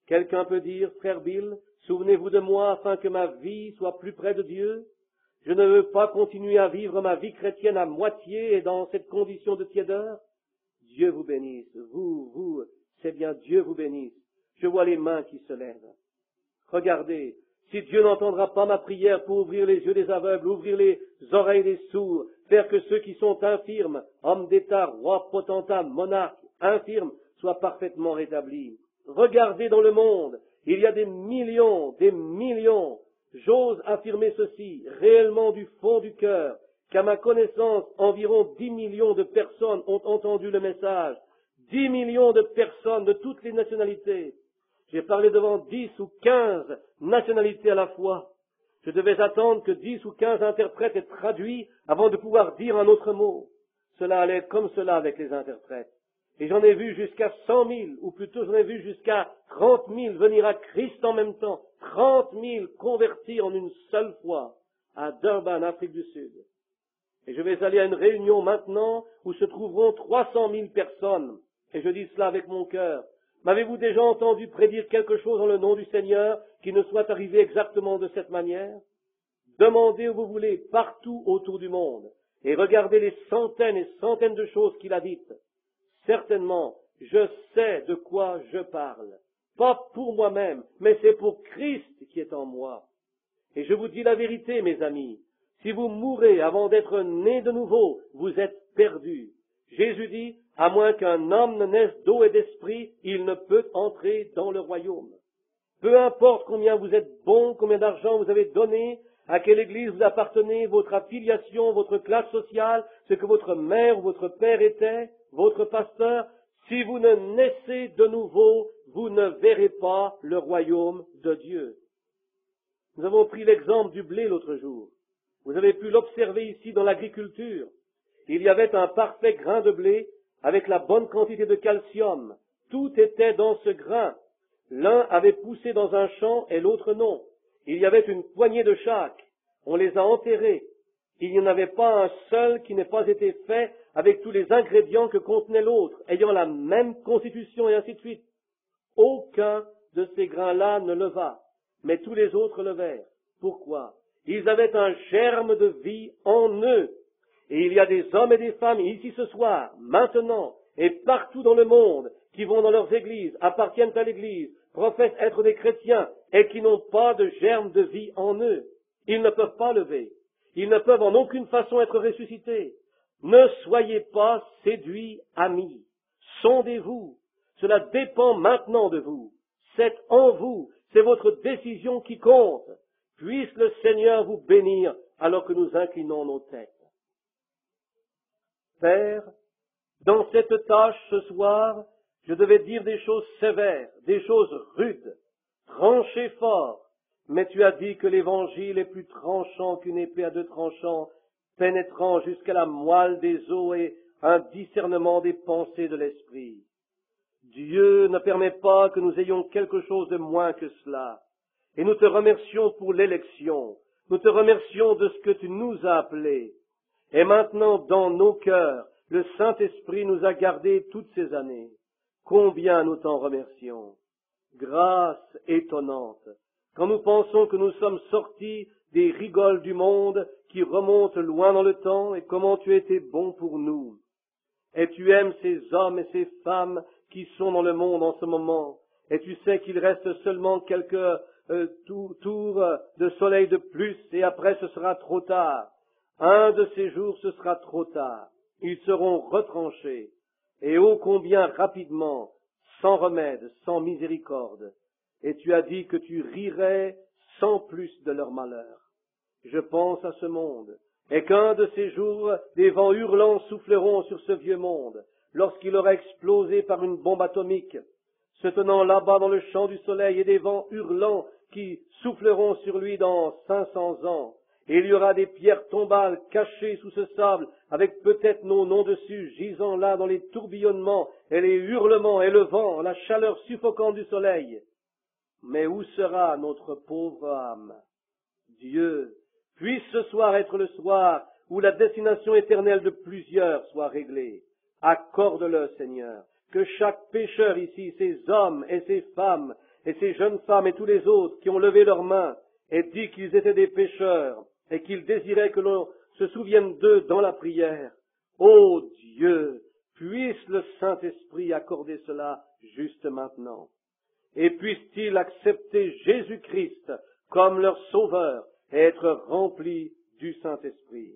Quelqu'un peut dire, frère Bill, souvenez-vous de moi afin que ma vie soit plus près de Dieu. Je ne veux pas continuer à vivre ma vie chrétienne à moitié et dans cette condition de tiédeur. Dieu vous bénisse, vous, c'est bien, Dieu vous bénisse. Je vois les mains qui se lèvent. Regardez, si Dieu n'entendra pas ma prière pour ouvrir les yeux des aveugles, ouvrir les oreilles des sourds, faire que ceux qui sont infirmes, hommes d'État, rois, potentats, monarques, infirmes, soient parfaitement rétablis. Regardez dans le monde, il y a des millions, j'ose affirmer ceci, réellement du fond du cœur, qu'à ma connaissance, environ 10 millions de personnes ont entendu le message. 10 millions de personnes de toutes les nationalités. J'ai parlé devant 10 ou 15 nationalités à la fois. Je devais attendre que 10 ou 15 interprètes aient traduit avant de pouvoir dire un autre mot. Cela allait être comme cela avec les interprètes. Et j'en ai vu jusqu'à 100 000, ou plutôt j'en ai vu jusqu'à 30 000 venir à Christ en même temps. 30 000 convertis en une seule fois à Durban, Afrique du Sud. Et je vais aller à une réunion maintenant où se trouveront 300 000 personnes. Et je dis cela avec mon cœur. M'avez-vous déjà entendu prédire quelque chose en le nom du Seigneur qui ne soit arrivé exactement de cette manière? Demandez où vous voulez, partout autour du monde, et regardez les centaines et centaines de choses qu'il a dites. Certainement, je sais de quoi je parle. Pas pour moi-même, mais c'est pour Christ qui est en moi. Et je vous dis la vérité, mes amis. Si vous mourrez avant d'être nés de nouveau, vous êtes perdus. Jésus dit, à moins qu'un homme ne naisse d'eau et d'esprit, il ne peut entrer dans le royaume. Peu importe combien vous êtes bon, combien d'argent vous avez donné, à quelle église vous appartenez, votre affiliation, votre classe sociale, ce que votre mère ou votre père était, votre pasteur, si vous ne naissez de nouveau, vous ne verrez pas le royaume de Dieu. Nous avons pris l'exemple du blé l'autre jour. Vous avez pu l'observer ici dans l'agriculture. Il y avait un parfait grain de blé avec la bonne quantité de calcium. Tout était dans ce grain. L'un avait poussé dans un champ et l'autre non. Il y avait une poignée de chaque. On les a enterrés. Il n'y en avait pas un seul qui n'ait pas été fait avec tous les ingrédients que contenait l'autre, ayant la même constitution et ainsi de suite. Aucun de ces grains-là ne leva, mais tous les autres levèrent. Pourquoi? Ils avaient un germe de vie en eux. Et il y a des hommes et des femmes ici ce soir, maintenant, et partout dans le monde, qui vont dans leurs églises, appartiennent à l'église, professent être des chrétiens, et qui n'ont pas de germe de vie en eux. Ils ne peuvent pas lever. Ils ne peuvent en aucune façon être ressuscités. Ne soyez pas séduits, amis. Sondez-vous. Cela dépend maintenant de vous. C'est en vous. C'est votre décision qui compte. Puisse le Seigneur vous bénir alors que nous inclinons nos têtes. Père, dans cette tâche ce soir, je devais dire des choses sévères, des choses rudes, trancher fort, mais tu as dit que l'évangile est plus tranchant qu'une épée à deux tranchants, pénétrant jusqu'à la moelle des os et un discernement des pensées de l'esprit. Dieu ne permet pas que nous ayons quelque chose de moins que cela. Et nous te remercions pour l'élection. Nous te remercions de ce que tu nous as appelés. Et maintenant, dans nos cœurs, le Saint-Esprit nous a gardés toutes ces années. Combien nous t'en remercions. Grâce étonnante. Quand nous pensons que nous sommes sortis des rigoles du monde qui remontent loin dans le temps et comment tu as été bon pour nous. Et tu aimes ces hommes et ces femmes qui sont dans le monde en ce moment. Et tu sais qu'il reste seulement quelques tours de soleil de plus et après ce sera trop tard. Un de ces jours ce sera trop tard. Ils seront retranchés. Et ô combien rapidement, sans remède, sans miséricorde. Et tu as dit que tu rirais sans plus de leur malheur. Je pense à ce monde, et qu'un de ces jours, des vents hurlants souffleront sur ce vieux monde, lorsqu'il aura explosé par une bombe atomique, se tenant là-bas dans le champ du soleil, et des vents hurlants qui souffleront sur lui dans 500 ans. Et il y aura des pierres tombales cachées sous ce sable, avec peut-être nos noms dessus, gisant là dans les tourbillonnements, et les hurlements, et le vent, la chaleur suffocante du soleil. Mais où sera notre pauvre âme? Dieu, puisse ce soir être le soir où la destination éternelle de plusieurs soit réglée. Accorde-le, Seigneur, que chaque pécheur ici, ces hommes et ces femmes, et ces jeunes femmes et tous les autres qui ont levé leurs mains et dit qu'ils étaient des pécheurs et qu'ils désiraient que l'on se souvienne d'eux dans la prière. Ô Dieu, puisse le Saint-Esprit accorder cela juste maintenant. Et puisse-t-il accepter Jésus-Christ comme leur sauveur et être remplis du Saint-Esprit.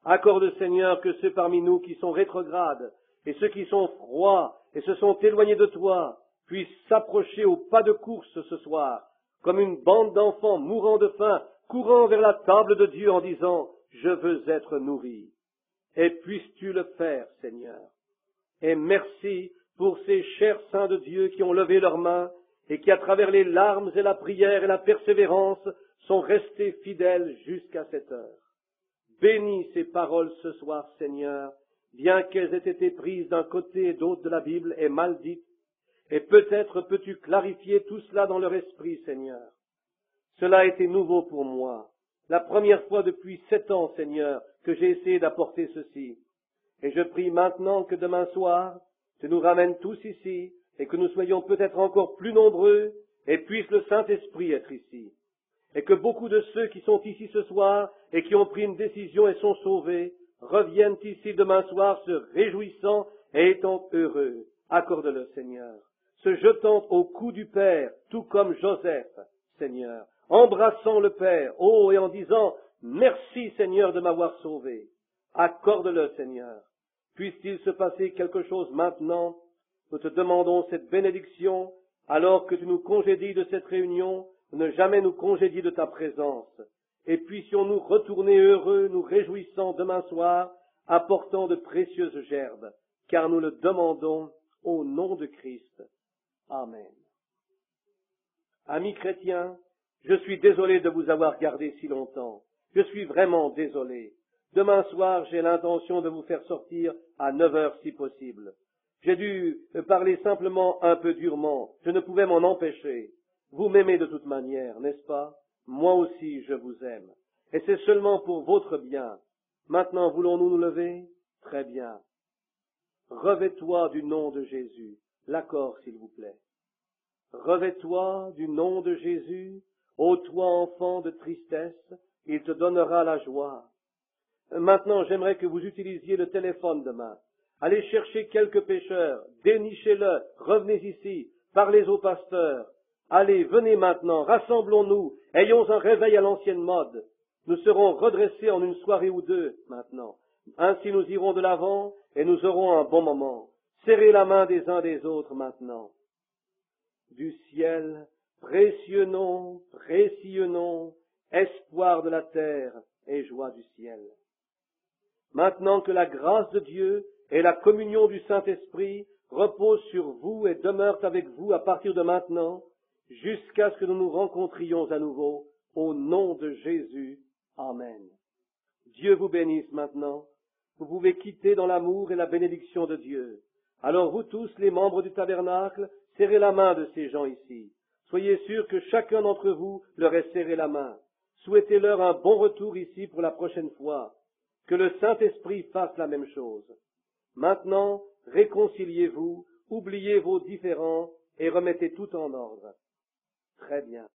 Accorde, Seigneur, que ceux parmi nous qui sont rétrogrades et ceux qui sont froids et se sont éloignés de toi puissent s'approcher au pas de course ce soir, comme une bande d'enfants mourant de faim, courant vers la table de Dieu en disant « Je veux être nourri ». Et puisses-tu le faire, Seigneur. Et merci pour ces chers saints de Dieu qui ont levé leurs mains et qui, à travers les larmes et la prière et la persévérance, sont restés fidèles jusqu'à cette heure. Bénis ces paroles ce soir, Seigneur, bien qu'elles aient été prises d'un côté et d'autre de la Bible et mal dites, et peut-être peux-tu clarifier tout cela dans leur esprit, Seigneur. Cela a été nouveau pour moi, la première fois depuis 7 ans, Seigneur, que j'ai essayé d'apporter ceci. Et je prie maintenant que demain soir, tu nous ramènes tous ici, et que nous soyons peut-être encore plus nombreux, et puisse le Saint-Esprit être ici. Et que beaucoup de ceux qui sont ici ce soir, et qui ont pris une décision et sont sauvés, reviennent ici demain soir se réjouissant et étant heureux. Accorde-le, Seigneur. Se jetant au cou du Père, tout comme Joseph, Seigneur. Embrassant le Père, oh, et en disant, merci, Seigneur, de m'avoir sauvé. Accorde-le, Seigneur. Puisse-t-il se passer quelque chose maintenant? Nous te demandons cette bénédiction, alors que tu nous congédies de cette réunion, ne jamais nous congédier de ta présence. Et puissions-nous retourner heureux, nous réjouissant demain soir, apportant de précieuses gerbes, car nous le demandons au nom de Christ. Amen. Amis chrétiens, je suis désolé de vous avoir gardé si longtemps. Je suis vraiment désolé. Demain soir, j'ai l'intention de vous faire sortir à 9 heures si possible. J'ai dû parler simplement un peu durement. Je ne pouvais m'en empêcher. Vous m'aimez de toute manière, n'est-ce pas? Moi aussi, je vous aime. Et c'est seulement pour votre bien. Maintenant, voulons-nous nous lever? Très bien. Revêt-toi du nom de Jésus. L'accord, s'il vous plaît. Revêt-toi du nom de Jésus. Ô toi, enfant de tristesse, il te donnera la joie. Maintenant, j'aimerais que vous utilisiez le téléphone demain. Allez chercher quelques pécheurs, dénichez-le, revenez ici, parlez au pasteur. Allez, venez maintenant, rassemblons-nous, ayons un réveil à l'ancienne mode. Nous serons redressés en une soirée ou deux maintenant. Ainsi nous irons de l'avant et nous aurons un bon moment. Serrez la main des uns des autres maintenant. Du ciel, précieux nom, espoir de la terre et joie du ciel. Maintenant que la grâce de Dieu et la communion du Saint-Esprit reposent sur vous et demeurent avec vous à partir de maintenant, jusqu'à ce que nous nous rencontrions à nouveau, au nom de Jésus. Amen. Dieu vous bénisse maintenant. Vous pouvez quitter dans l'amour et la bénédiction de Dieu. Alors vous tous, les membres du tabernacle, serrez la main de ces gens ici. Soyez sûrs que chacun d'entre vous leur ait serré la main. Souhaitez-leur un bon retour ici pour la prochaine fois. Que le Saint-Esprit fasse la même chose. Maintenant, réconciliez-vous, oubliez vos différends et remettez tout en ordre. Très bien.